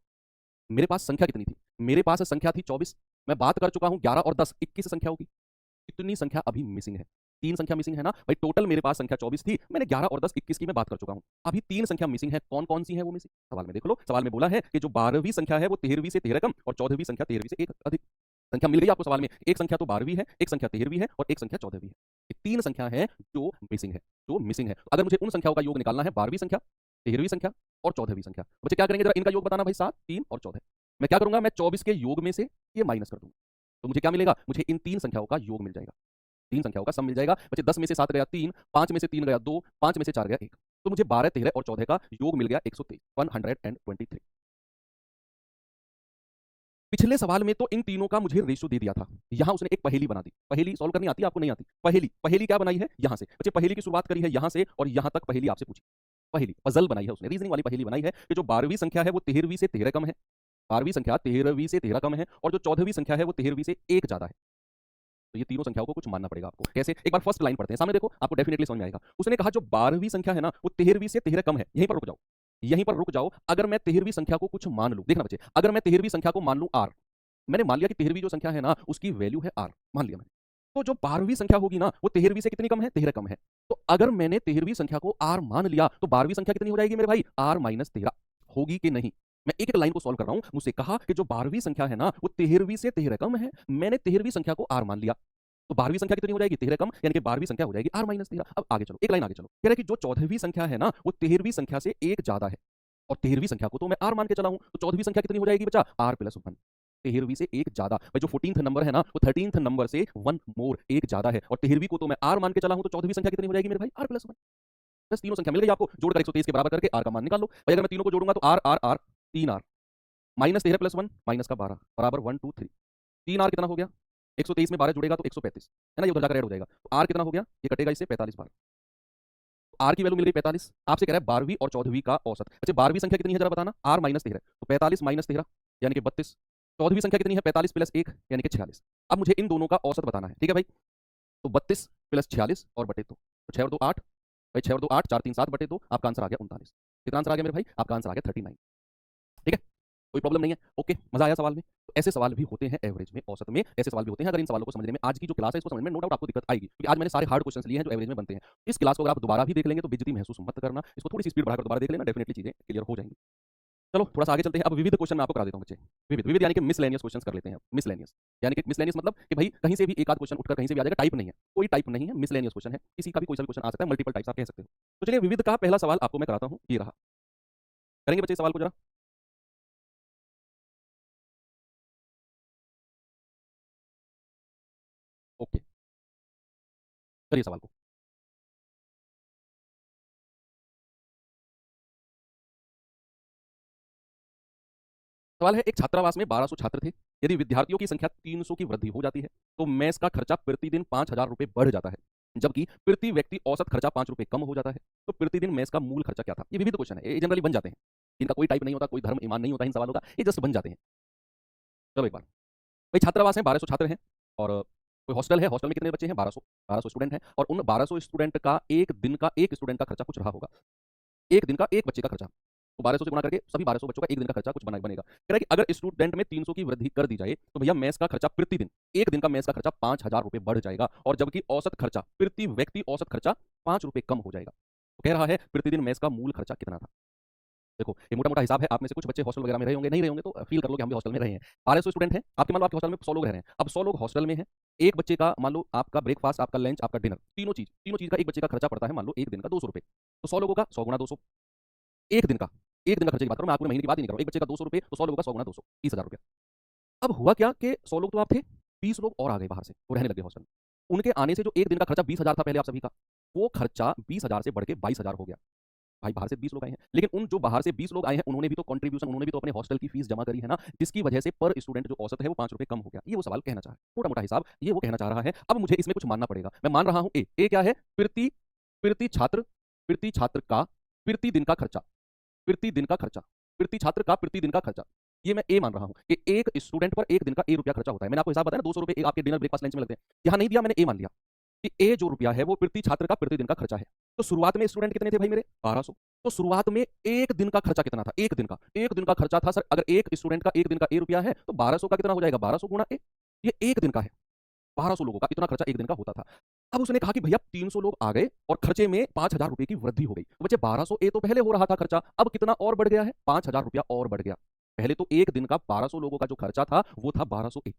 मेरे पास संख्या कितनी थी? मेरे पास संख्या थी 24, मैं बात कर चुका हूं 11 और 10 21 संख्या होगी। कितनी संख्या अभी मिसिंग है? 3 संख्या मिसिंग है ना भाई। टोटल मेरे पास संख्या 24 थी, मैंने 11 और 10 21 की मैं बात कर चुका हूं। अभी 3 संख्या मिसिंग है, कौन कौन सी है वो मिसिंग? सवाल में देख लो, सवाल में बोला है कि जो 12वीं संख्या है वो 13वीं से 13 कम और 14वीं संख्या 13वीं से 1 अधिक। संख्या मिल गई आपको सवाल में, एक संख्या तो 12वीं है, एक संख्या 13वीं है और एक संख्या 14वीं है। ये 3 संख्या है जो मिसिंग है, जो मिसिंग है। अगर मुझे उन संख्याओं का योग निकालना है, 12वीं संख्या, 13वीं संख्या और 14वीं संख्या, बच्चे क्या करेंगे जरा इनका योग बताना भाई। 7, 3 और 14। मैं क्या करूंगा? मैं 24 के योग में से ये माइनस कर दूंगा, तो मुझे क्या मिलेगा? मुझे इन 3 संख्याओं का योग मिल जाएगा, 3 संख्याओं का सम मिल जाएगा। बच्चे 10 में से 7 गया 3, 5 में से 3 गया 2, 5 में से 4 गया 1, तो मुझे 12, 13 और 14 का योग मिल गया 123, 123। पिछले सवाल में तो इन तीनों का मुझे रेशो दे दिया था, यहां उसने एक पहेली बना दी। पहेली सॉल्व करनी आती है आपको? नहीं आती। पहेली, पहेली क्या बनाई है? यहां से बच्चे पहेली की शुरुआत करी है यहां से और यहां तक पहेली आपसे पूछी। पहेली पजल बनाई है उसने, रीजनिंग वाली पहेली बनाई है कि जो 12वीं संख्या है वो 13वीं से 13 कम है, 12वीं संख्या 13वीं से 13 कम है और जो 14वीं संख्या है वो 13वीं से 1 ज्यादा है। तो ये तीनों संख्याओं को कुछ मानना पड़ेगा आपको। कैसे? एक बार फर्स्ट लाइन पढ़ते हैं, सामने देखो, आपको डेफिनेटली समझ में आएगा। उसने कहा जो 12वीं संख्या है ना वो 13वीं से 13 कम है। यहीं पर रुक जाओ, यहीं पर रुक जाओ। अगर मैं 13वीं संख्या को कुछ मान लूं, देखना बच्चे, अगर मैं 13वीं संख्या को मान लूं आर, मैंने मान लिया कि 13वीं जो संख्या है ना उसकी वैल्यू है आर, मान लिया मैंने, तो जो 12वीं संख्या होगी ना वो 13वीं से कितनी कम है? 13 कम है। तो अगर मैंने 13वीं संख्या को आर मान लिया तो 12वीं संख्या कितनी हो जाएगी मेरे भाई? आर माइनस 13 होगी कि नहीं? मैं एक एक लाइन को सॉल्व कर रहा हूं। मुझसे कहा कि जो 12वीं संख्या है ना वो 13वीं से 13 कम है, मैंने 13वीं संख्या को आर मान लिया, तो 12वीं संख्या कितनी हो जाएगी? 13 कम, यानी कि 12वीं संख्या हो जाएगी आर माइनस 13। अब आगे चलो, एक लाइन आगे चलो, कह रहा है कि जो 14वीं संख्या है ना वो 13वीं संख्या से 1 ज्यादा है और 13वीं संख्या को तो मैं आर मान के चला हूं, तो 14वीं संख्या कितनी हो जाएगी बच्चा? Are plus 1। 13वीं से 1 ज्यादा भाई, जो 14th नंबर है ना वो 13th नंबर से 1 मोर 1 ज्यादा है और 13वीं को तो मैं आर मान के चला हूं, तो 14वीं संख्या कितनी हो जाएगी मेरे भाई? R plus 1। बस तीनों संख्या मिल गई आपको, जोड़कर 123 के बराबर करके आर का मान निकाल लो भाई। अगर मैं तीनों को जोड़ूंगा तो R R R 3 R minus 13 plus 1 minus का 12 बराबर 1 2 3। 3 आर कितना हो गया? 123 में 12 जुड़ेगा तो 135 है ना, ये उधर जाकर ऐड हो जाएगा। तो आर कितना हो गया? ये कटेगा इससे 45 बार। आर की वैल्यू मिल गई 45। आपसे कह रहा है 12वीं और 14वीं का औसत। अच्छा 12वीं संख्या कितनी है जरा बताना? आर माइनस 13, तो 45 माइनस 13 यानी कि 32। 14वीं संख्या कितनी है? 45 प्लस 1 यानी कि 46। अब मुझे इन दोनों का औसत बताना है, ठीक है भाई। तो 32 प्लस 46 और बटे 2, तो 6 और 2 8 भाई, 6 और 2 8, 4 3 7 बटे 2, आपका आंसर आ गया 39। कितना आंसर आ गया मेरे भाई? आपका आंसर आ गया 39। ठीक है, कोई प्रॉब्लम नहीं है। ओके, मजा आया सवाल में? तो ऐसे सवाल भी होते हैं एवरेज में, औसत में ऐसे सवाल भी होते हैं। अगर इन सवालों को समझने में, आज की जो क्लास है इसको समझने में नो डाउट आपको दिक्कत आएगी, क्योंकि आज मैंने सारे हार्ड क्वेश्चंस लिए हैं जो एवरेज में बनते हैं। इस क्लास को अगर आप दोबारा भी देख लेंगे तो बेइज्जती महसूस मत करना, इसको थोड़ी सी स्पीड बढ़ाकर दोबारा देख लेना, डेफिनेटली चीजें क्लियर हो जाएंगी। चलो थोड़ा सा आगे चलते हैं। अब विविध क्वेश्चन मैं आपको करा देता हूं बच्चे। विविध विविध यानी कि मिसलेनियस क्वेश्चंस कर लेते हैं। मिसलेनियस यानी कि मिसलेनियस मतलब कि भाई कहीं से भी एक आध क्वेश्चन उठकर कहीं से भी आ जाएगा, टाइप नहीं है, कोई टाइप नहीं है, मिसलेनियस क्वेश्चन है, किसी का भी कोई सा भी क्वेश्चन आ सकता है, मल्टीपल टाइप्स आप कह सकते हो। तो चलिए विविध का पहला सवाल आपको मैं कराता हूं, ये रहा। करेंगे बच्चे सवाल को जरा? ओके, करिए सवाल को। सवाल है, एक छात्रावास में 1200 छात्र थे। यदि विद्यार्थियों की संख्या 300 की वृद्धि हो जाती है तो मेस का खर्चा प्रतिदिन 5,000 रुपए बढ़ जाता है, जबकि प्रति व्यक्ति औसत खर्चा 5 रुपए कम हो जाता है। तो प्रतिदिन मेस का मूल खर्चा क्या था? ये विविध क्वेश्चन है, ये जनरली बन जाते हैं, इनका कोई टाइप नहीं होता, कोई धर्म ईमान नहीं होता इन सवालों का, ये जस्ट बन जाते हैं। चलो एक बार, भाई छात्रावास है, 1200 छात्र हैं और कोई हॉस्टल है, हॉस्टल में कितने बच्चे हैं? 1200, 1200 स्टूडेंट हैं और उन 1200 स्टूडेंट का एक दिन का एक स्टूडेंट का खर्चा कुछ रहा होगा, एक दिन का एक बच्चे का खर्चा। तो 1200 से गुणा करके सभी 1200 बच्चों का एक दिन का खर्चा कुछ बनेगा। कह रहा है कि अगर स्टूडेंट में 300 की वृद्धि कर दी जाए तो भैया मेस का खर्चा प्रतिदिन, एक दिन का मेस का खर्चा 5,000 रुपए बढ़ जाएगा, और जबकि औसत खर्चा प्रति व्यक्ति औसत खर्चा 5 रुपए कम हो जाएगा। तो कह रहा है प्रतिदिन मेस का मूल खर्चा कितना था? देखो ये मोटा मोटा हिसाब है, आप में से कुछ बच्चे हॉस्टल वगैरह में रहे होंगे, नहीं रहे होंगे तो फील कर लो कि हम भी हॉस्टल में रहे हैं। 1200 स्टूडेंट हैं आपके, मान लो आपके हॉस्टल में 100 लोग रह रहे हैं, अब 100 लोग हॉस्टल में हैं, एक बच्चे का मान लो आपका ब्रेकफास्ट, आपका लंच, आपका डिनर, तीनों चीज का एक बच्चे का खर्चा पड़ता है मान लो एक दिन का 200 रुपये। तो 100 लोगों का 100 गुणा 200, एक दिन का, एक दिन का खर्चे की बात करो, मैं आपको महीने की बात ही नहीं कर रहा हूं। एक बच्चे का 200 रुपये, तो 100 लोगों का 100 गुणा 200, 30,000 रुपया। अब हुआ क्या कि 100 लोग तो आप थे, 20 लोग और आ गए बाहर से, वो रहने लगे हॉस्टल में। उनके आने से जो एक दिन का खर्चा 20,000 था पहले आप सभी का, वो खर्चा 20,000 से बढ़ के 22,000 हो गया। भाई बाहर से 20 लोग आए हैं, लेकिन उन जो बाहर से 20 लोग आए हैं उन्होंने भी तो कंट्रीब्यूशन, उन्होंने भी तो अपने हॉस्टल की फीस जमा करी है ना, जिसकी वजह से पर स्टूडेंट जो औसत है वो 5 रुपए कम हो गया। ये वो सवाल कहना चाह रहा है, मोटा मोटा हिसाब ये वो कहना चाह रहा है। अब मुझे इसमें कुछ मानना पड़ेगा, मैं मान रहा हूं ए क्या है, प्रति प्रति छात्र, प्रति छात्र का प्रति दिन का खर्चा, प्रति दिन का खर्चा, प्रति छात्र का प्रति दिन का खर्चा, ये मैं ए मान रहा हूं कि एक स्टूडेंट पर एक दिन का ए रुपया खर्चा होता है। मैंने आपको हिसाब बताया ना, 200 रुपए आपके डिनर ब्रेकफास्ट लंच में लगते हैं, यहां नहीं दिया, मैंने ए मान लिया कि ए जो रुपया है वो प्रति छात्र का प्रति दिन का खर्चा है। तो शुरुआत में स्टूडेंट कितने थे भाई मेरे, 1200। तो शुरुआत में एक दिन का खर्चा कितना था, एक दिन का खर्चा था सर, अगर एक स्टूडेंट का एक दिन का ए रुपया है तो 1200 का कितना हो जाएगा, 1200 गुणा ए, ये एक दिन का है। 1200 लोगों का इतना खर्चा एक दिन का होता था। अब उसने कहा कि भैया 300 लोग आ गए और खर्चे में 5,000 रुपए की वृद्धि हो गई, तो बच्चे 1200 ए तो पहले हो रहा था खर्चा, अब कितना और बढ़ गया है, 5,000 रुपया और बढ़ गया। पहले तो एक दिन का 1200 लोगों का जो खर्चा था वो था 1200 ए,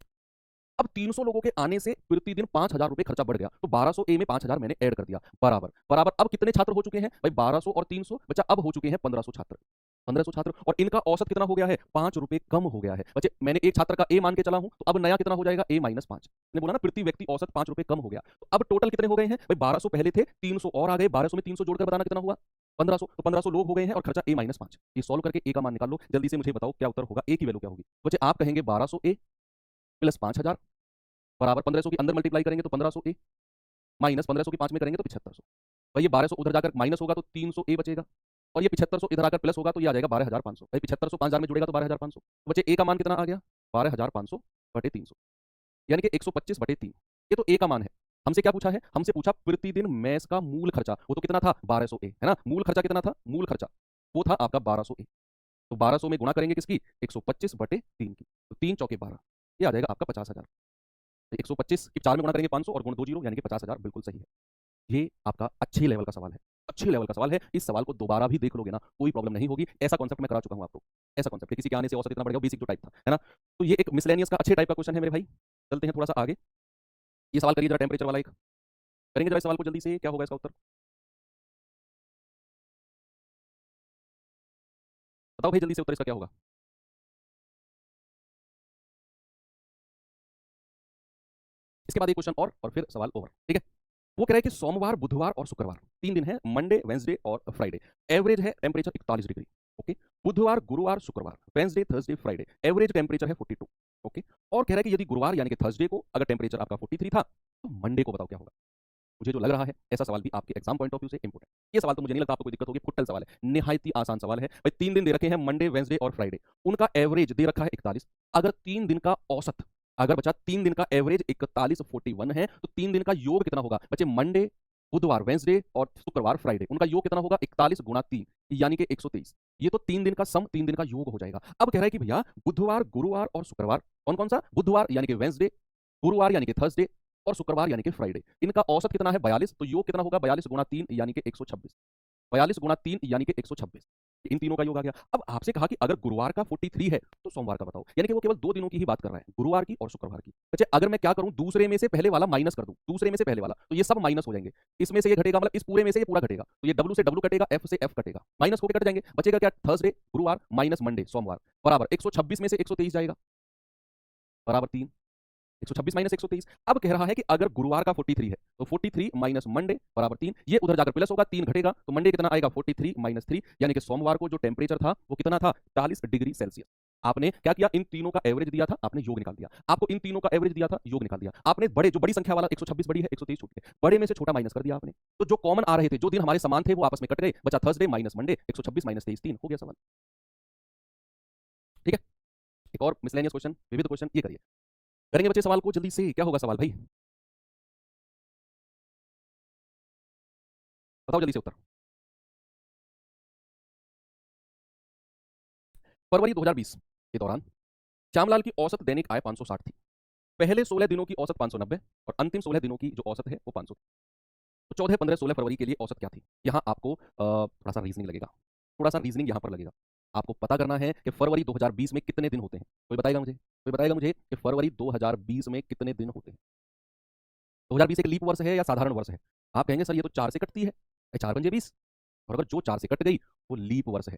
अब 300 लोगों के आने से प्रतिदिन 5,000 रुपए खर्चा बढ़ गया, तो 1200 ए में 5,000 मैंने ऐड कर दिया, बराबर बराबर। अब कितने छात्र हो चुके हैं भाई, 1200 और 300 बच्चा, अब हो चुके हैं 1500 छात्र, 1500 छात्र, और इनका औसत कितना हो गया है, 5 रुपए कम हो गया है बच्चे। मैंने एक छात्र का ए मान के चला हूं, तो अब नया कितना हो जाएगा, ए माइनस 5। ने बोला ना प्रति व्यक्ति औसत 5 रुपए कम हो गया, तो अब टोटल कितने हो गए हैं भाई, 1200 पहले थे, 300 और आ गए, 1200 में 300 जोड़कर बताना कितना हुआ, 1500, तो 1500 लोग हो गए हैं और खर्चा ए माइनस 5। ये सॉल्व करके ए का मान निकाल लो, जल्दी से मुझे बताओ क्या उत्तर होगा, ए की वैल्यू क्या होगी बच्चे। आप कहेंगे 1200 ए प्लस 5,000 बराबर 1500 के अंदर मल्टीप्लाई करेंगे तो 1500 ए, माइनस 1500 की 5 में करेंगे तो 7500। भाई ये 1200 उधर जाकर माइनस होगा तो 300 ए बचेगा, और ये 7500 इधर आकर प्लस होगा तो ये आ जाएगा 12,500। भाई 7500 5000 में जुड़ेगा तो 12,500, तो बच्चे ए का मान कितना आ गया, 12,500 बटे 300, यानी कि 125 बटे 3। ये तो ए का मान है। हमसे क्या पूछा है, हमसे पूछा प्रतिदिन मेस का मूल खर्चा, वो तो कितना था 1200 ए, है ना, मूल खर्चा कितना था, मूल खर्चा वो था आपका 1200 ए, तो 1200 में गुणा करेंगे किसकी, 125 बटे 3 की, तो 3 चौके 12, ये आ जाएगा आपका 50,000। 125 की 4 में गुणा करेंगे 500 और गुण 2 जीरो, यानी कि 50,000, बिल्कुल सही है। ये आपका अच्छे लेवल का सवाल है, अच्छे लेवल का सवाल है। इस सवाल को दोबारा भी देख लोगे ना कोई प्रॉब्लम नहीं होगी, ऐसा कॉन्सेप्ट मैं करा चुका हूं आपको, ऐसा कॉन्सेप्ट किसी के आने से औसत इतना बढ़ गया, बेसिक जो टाइप था, है ना। तो ये एक मिसलेनियस का अच्छे टाइप का क्वेश्चन है मेरे भाई। चलते हैं थोड़ा सा आगे, ये सवाल करिए जरा, टेम्परेचर वाला एक करेंगे जरा इस सवाल को जल्दी से, क्या होगा इसका उत्तर बताओ भाई, जल्दी से उत्तर इसका क्या होगा। इसके बाद एक क्वेश्चन और फिर सवाल ओवर, ठीक है। वो कह रहा है कि सोमवार, बुधवार और शुक्रवार 3 दिन है, मंडे, वेंसडे और फ्राइडे, एवरेज है टेम्परेचर 41 डिग्री, ओके। बुधवार, गुरुवार, शुक्रवार, Wednesday, Thursday, Friday, average temperature है 42, ओके। और कह रहा है कि यदि गुरुवार यानी कि थर्सडे को अगर टेम्परेचर आपका 43 था, तो मंडे को बताओ क्या होगा। मुझे जो लग रहा है ऐसा सवाल भी आपके एग्जाम पॉइंट ऑफ व्यू से इंपोर्टेंट, ये सवाल तो मुझे नहीं लगता आपको कोई दिक्कत होगी, फुटल सवाल है, निहायत ही आसान सवाल है भाई। 3 दिन दे रखे हैं, मंडे, वेंसडे और फ्राइडे, उनका एवरेज दे रखा है 41, अगर 3 दिन का औसत, अगर बच्चा 3 दिन का एवरेज 41 41 है, तो 3 दिन का योग कितना होगा बच्चे, मंडे, बुधवार, वेंसडे और शुक्रवार, फ्राइडे, उनका योग कितना होगा, 41 गुणा 3 यानी कि 123। ये तो 3 दिन का सम, 3 दिन का योग हो जाएगा। अब कह रहा है कि भैया बुधवार, गुरुवार और शुक्रवार, कौन कौन सा, बुधवार यानी कि वेंसडे, गुरुवार यानी कि थर्सडे और शुक्रवार यानी कि फ्राइडे, इनका औसत कितना है 42, तो योग कितना होगा 42 गुणा 3 यानी कि 126, 42 गुणा 3 यानी कि 126, इन तीनों का योग आ गया। अब आपसे कहा कि अगर गुरुवार का 43 है तो सोमवार का बताओ, यानी कि वो केवल 2 दिनों की ही बात कर रहा है, गुरुवार की और शुक्रवार की। अच्छा अगर मैं क्या करूं, दूसरे में से पहले वाला माइनस कर दूं, दूसरे में से पहले वाला, तो ये सब माइनस हो जाएंगे, इसमें से ये घटेगा, मतलब इस पूरे में से ये पूरा घटेगा, तो ये डब्ल्यू से डब्ल्यू कटेगा, एफ से एफ कटेगा, माइनस होकर कट जाएंगे, बचेगा क्या, थर्सडे, गुरुवार माइनस मंडे, सोमवार, बराबर 126 में से 123 जाएगा, बराबर 3, 126 माइनस 123। अब कह रहा है कि अगर गुरुवार का 43 है तो 43 माइनस मंडे बराबर 3, ये उधर जाकर प्लस होगा, 3 घटेगा तो मंडे कितना आएगा 43 माइनस 3, यानी कि सोमवार को जो टेम्परेचर था वो कितना था 40 डिग्री सेल्सियस। आपने क्या किया, इन तीनों का एवरेज दिया था, आपने योग निकाल दिया, आपको इन तीनों का एवरेज दिया था, योग निकाल दिया आपने, बड़े जो बड़ी संख्या वाला 126 बड़ी है, 123 छूट गए, बड़े में से छोटा माइनस कर दिया आपने, तो जो कॉमन आ रहे थे, जो दिन हमारे समान थे वो आपस में कट गए, बचा थर्सडे माइनस मंडे, 126 माइनस 23 3 हो गया सवाल, ठीक है। एक और मिसलेनियस क्वेश्चन, विविध क्वेश्चन, ये करिए, करेंगे बच्चे सवाल को जल्दी से, क्या होगा सवाल भाई बताओ जल्दी से उत्तर। फरवरी 2020 के दौरान श्यामलाल की औसत दैनिक आय 560 थी, पहले 16 दिनों की औसत 590 और अंतिम 16 दिनों की जो औसत है वो 500। तो 14, 15, 16 फरवरी के लिए औसत क्या थी, यहां आपको थोड़ा सा रीजनिंग लगेगा। थोड़ा सा रीजनिंग यहाँ पर लगेगा। आपको पता करना है कि फरवरी 2020 में कितने दिन होते हैं। कोई बताएगा मुझे? कोई बताएगा मुझे कि फरवरी 2020 में कितने दिन होते हैं? 2020 एक लीप वर्ष है या साधारण वर्ष है? आप कहेंगे सर ये तो 4 से कटती है। 4 पंजे 20, और अगर जो 4 से कट गई वो लीप वर्ष है।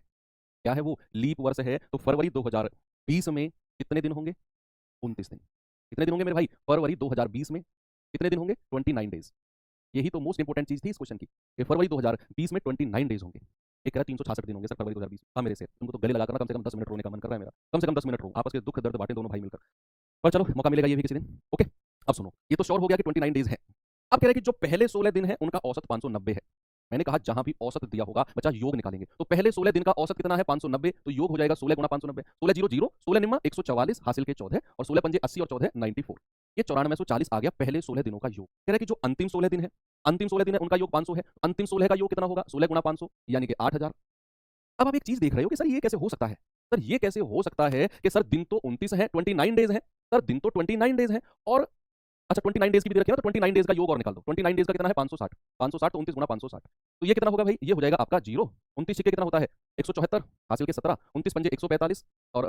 क्या है वो? लीप वर्ष है। तो फरवरी 2020 में कितने दिन होंगे? 29 दिन। कितने दिन होंगे मेरे भाई फरवरी 2020 में? कितने दिन होंगे? 29 डेज। यही तो मोस्ट इंपोर्टेंट चीज थी इस क्वेश्चन की कि फरवरी 2020 में 29 डेज होंगे। एक कह रहा 366 दिन होंगे सर फरवरी 2020। हाँ मेरे से तुमको तो गले लगा करना, कम से कम 10 मिनट रोने का मन कर रहा है मेरा। कम से कम 10 मिनट रो, आपस के दुख दर्द बांटे दोनों भाई मिलकर। पर चलो मौका मिलेगा ये भी किसी दिन। ओके, अब सुनो, ये तो श्योर हो गया कि 29 डेज है। अब कह रहे हैं कि जो पहले 16 दिन है उनका औसत 590 है। मैंने कहा जहां भी औसत दिया होगा बच्चा योग निकालेंगे। तो पहले 16 दिन का औसत कितना है? 590। तो योग हो जाएगा 16 गुना 590। 16 जीरो जीरो, 16 निम्मा 144 हासिल के 14, और 16 पंजे 80 और 14 94। ये 9440 आ गया पहले 16 दिनों का योग। कह रहा है कि जो अंतिम 16 दिन है, अंतिम 16 दिन है उनका योग 500 है। अंतिम 16 का योग कितना होगा? 16 गुना 500 यानी कि 8000। अब आप एक चीज देख रहे हो कि सर ये कैसे हो सकता है? सर ये कैसे हो सकता है कि सर दिन तो 29 है, 29 डेज है। सर दिन तो 29 डेज है, और अच्छा 29 डेज की भी दे रखी है ना, तो 29 डेज का योग और निकाल दो। 29 डेज का कितना है? 560। 560 तो 29 गुना 560, तो ये कितना होगा भाई? ये हो जाएगा आपका जीरो। 29 सिक्के कितना होता है? 174 हासिल के 17, 29 पंजे 145, और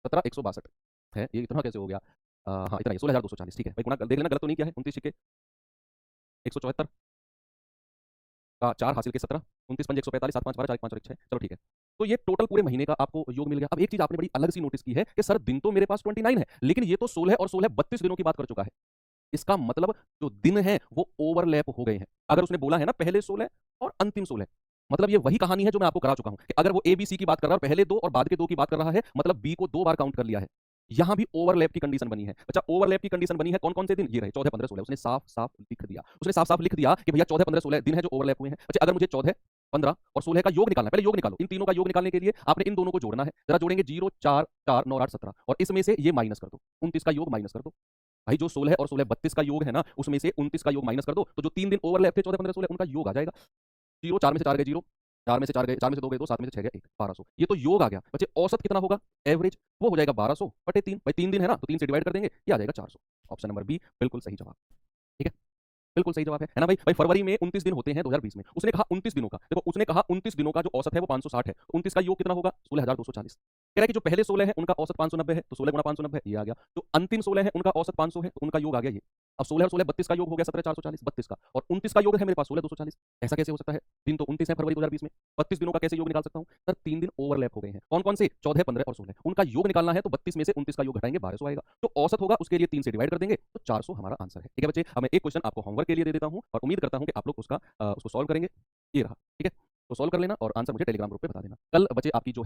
17 162 है। ये इतना कैसे हो गया? हाँ इतना ही, 16240। ठीक है भाई, गुना देख लेना, गलत तो नहीं किया है। 29 सिक्के 174 का 4 हासिल के 17, 29 पंजे 145, 7 5 12 4 5 और 1 6। चलो ठीक है, तो ये टोटल पूरे महीने का आपको योग मिल गया। अब एक चीज आपने बड़ी अलग सी नोटिस की है कि सर दिन तो मेरे पास 29 है, लेकिन ये तो 16 और 16 32 दिनों की बात कर चुका है। इसका मतलब जो दिन है वो ओवरलैप हो गए हैं। अगर उसने बोला है ना पहले 16 और अंतिम 16, मतलब ये वही कहानी है जो मैं आपको करा चुका हूं कि अगर वो ए बी सी की बात कर रहा है और पहले 2 और बाद के 2 की बात कर रहा है, मतलब बी को 2 बार काउंट कर लिया है। यहां भी ओवरलैप की कंडीशन बनी है। अच्छा ओवरलैप की कंडीशन बनी है कौन कौन से दिन? ये रहे 14 15 16। उसने साफ साफ लिख दिया, उसने साफ साफ लिख दिया कि भैया 14 15 16 दिन है जो ओवरलैप हुए हैं। अच्छा अगर मुझे 14 15 और 16 का योग निकालना है, पहले योग निकालो। इन तीनों का योग निकालने के लिए आपने इन दोनों को जोड़ना है। जरा जोड़ेंगे, 0 4 4 9 8 17, और इसमें से ये माइनस कर दो, 29 का योग माइनस कर दो। भाई जो 16 और 16 32 का योग है ना, उसमें से 29 का योग माइनस कर दो, तो जो 3 दिन ओवरलैप थे 14 15 16 उनका योग आ जाएगा। 0 4 में से 4 गए 0, 4 में से 4 गए, 4 में से 2 गए 2, 7 में से 6 गए 1, 1200। ये तो योग आ गया। बच्चे औसत कितना होगा? एवरेज वो हो जाएगा 1200 बटे 3। भाई 3 दिन है ना, तो 3 से डिवाइड कर देंगे, ये आ जाएगा 400। ऑप्शन नंबर बी बिल्कुल सही जवाब। ठीक है, बिल्कुल सही जवाब है ना भाई? भाई फरवरी में 29 दिन होते हैं 2020 में। उसने कहा 29 दिनों का, देखो उसने कहा 29 दिनों का जो औसत है वो 560 है। तो 29 का योग कितना होगा? 16240। कह रहा है कि जो पहले 16 है उनका औसत 590 है, तो 16 गुना 590 ये आ गया। जो अंतिम 16 है उनका औसत 500 है, तो उनका योग आ गया ये। अब 16 और 16 32 का योग हो गया 17440, 32 का, और 29 का योग है मेरे पास 16240। ऐसा कैसे हो सकता है? दिन तो 29 है फरवरी 2020 में, 32 दिनों का कैसे योग निकाल सकता हूं? सर 3 दिन ओवरलैप हो गए हैं। कौन कौन से? 14 15 और 16, उनका योग निकालना है। तो 32 में से 29 का योग घटाएंगे, 1200 आएगा। जो औसत होगा उसके लिए 3 से डिवाइड कर देंगे, तो 400 हमारा आंसर है। ठीक है बच्चे, अब मैं एक क्वेश्चन आपको होमवर्क के लिए दे देता हूं और उम्मीद करता हूं कि आप लोग उसको सॉल्व करेंगे। ये रहा, ठीक है, तो सॉल्व कर लेना और आंसर मुझे टेलीग्राम ग्रुप पे बता देना। कल बच्चे आपकी जो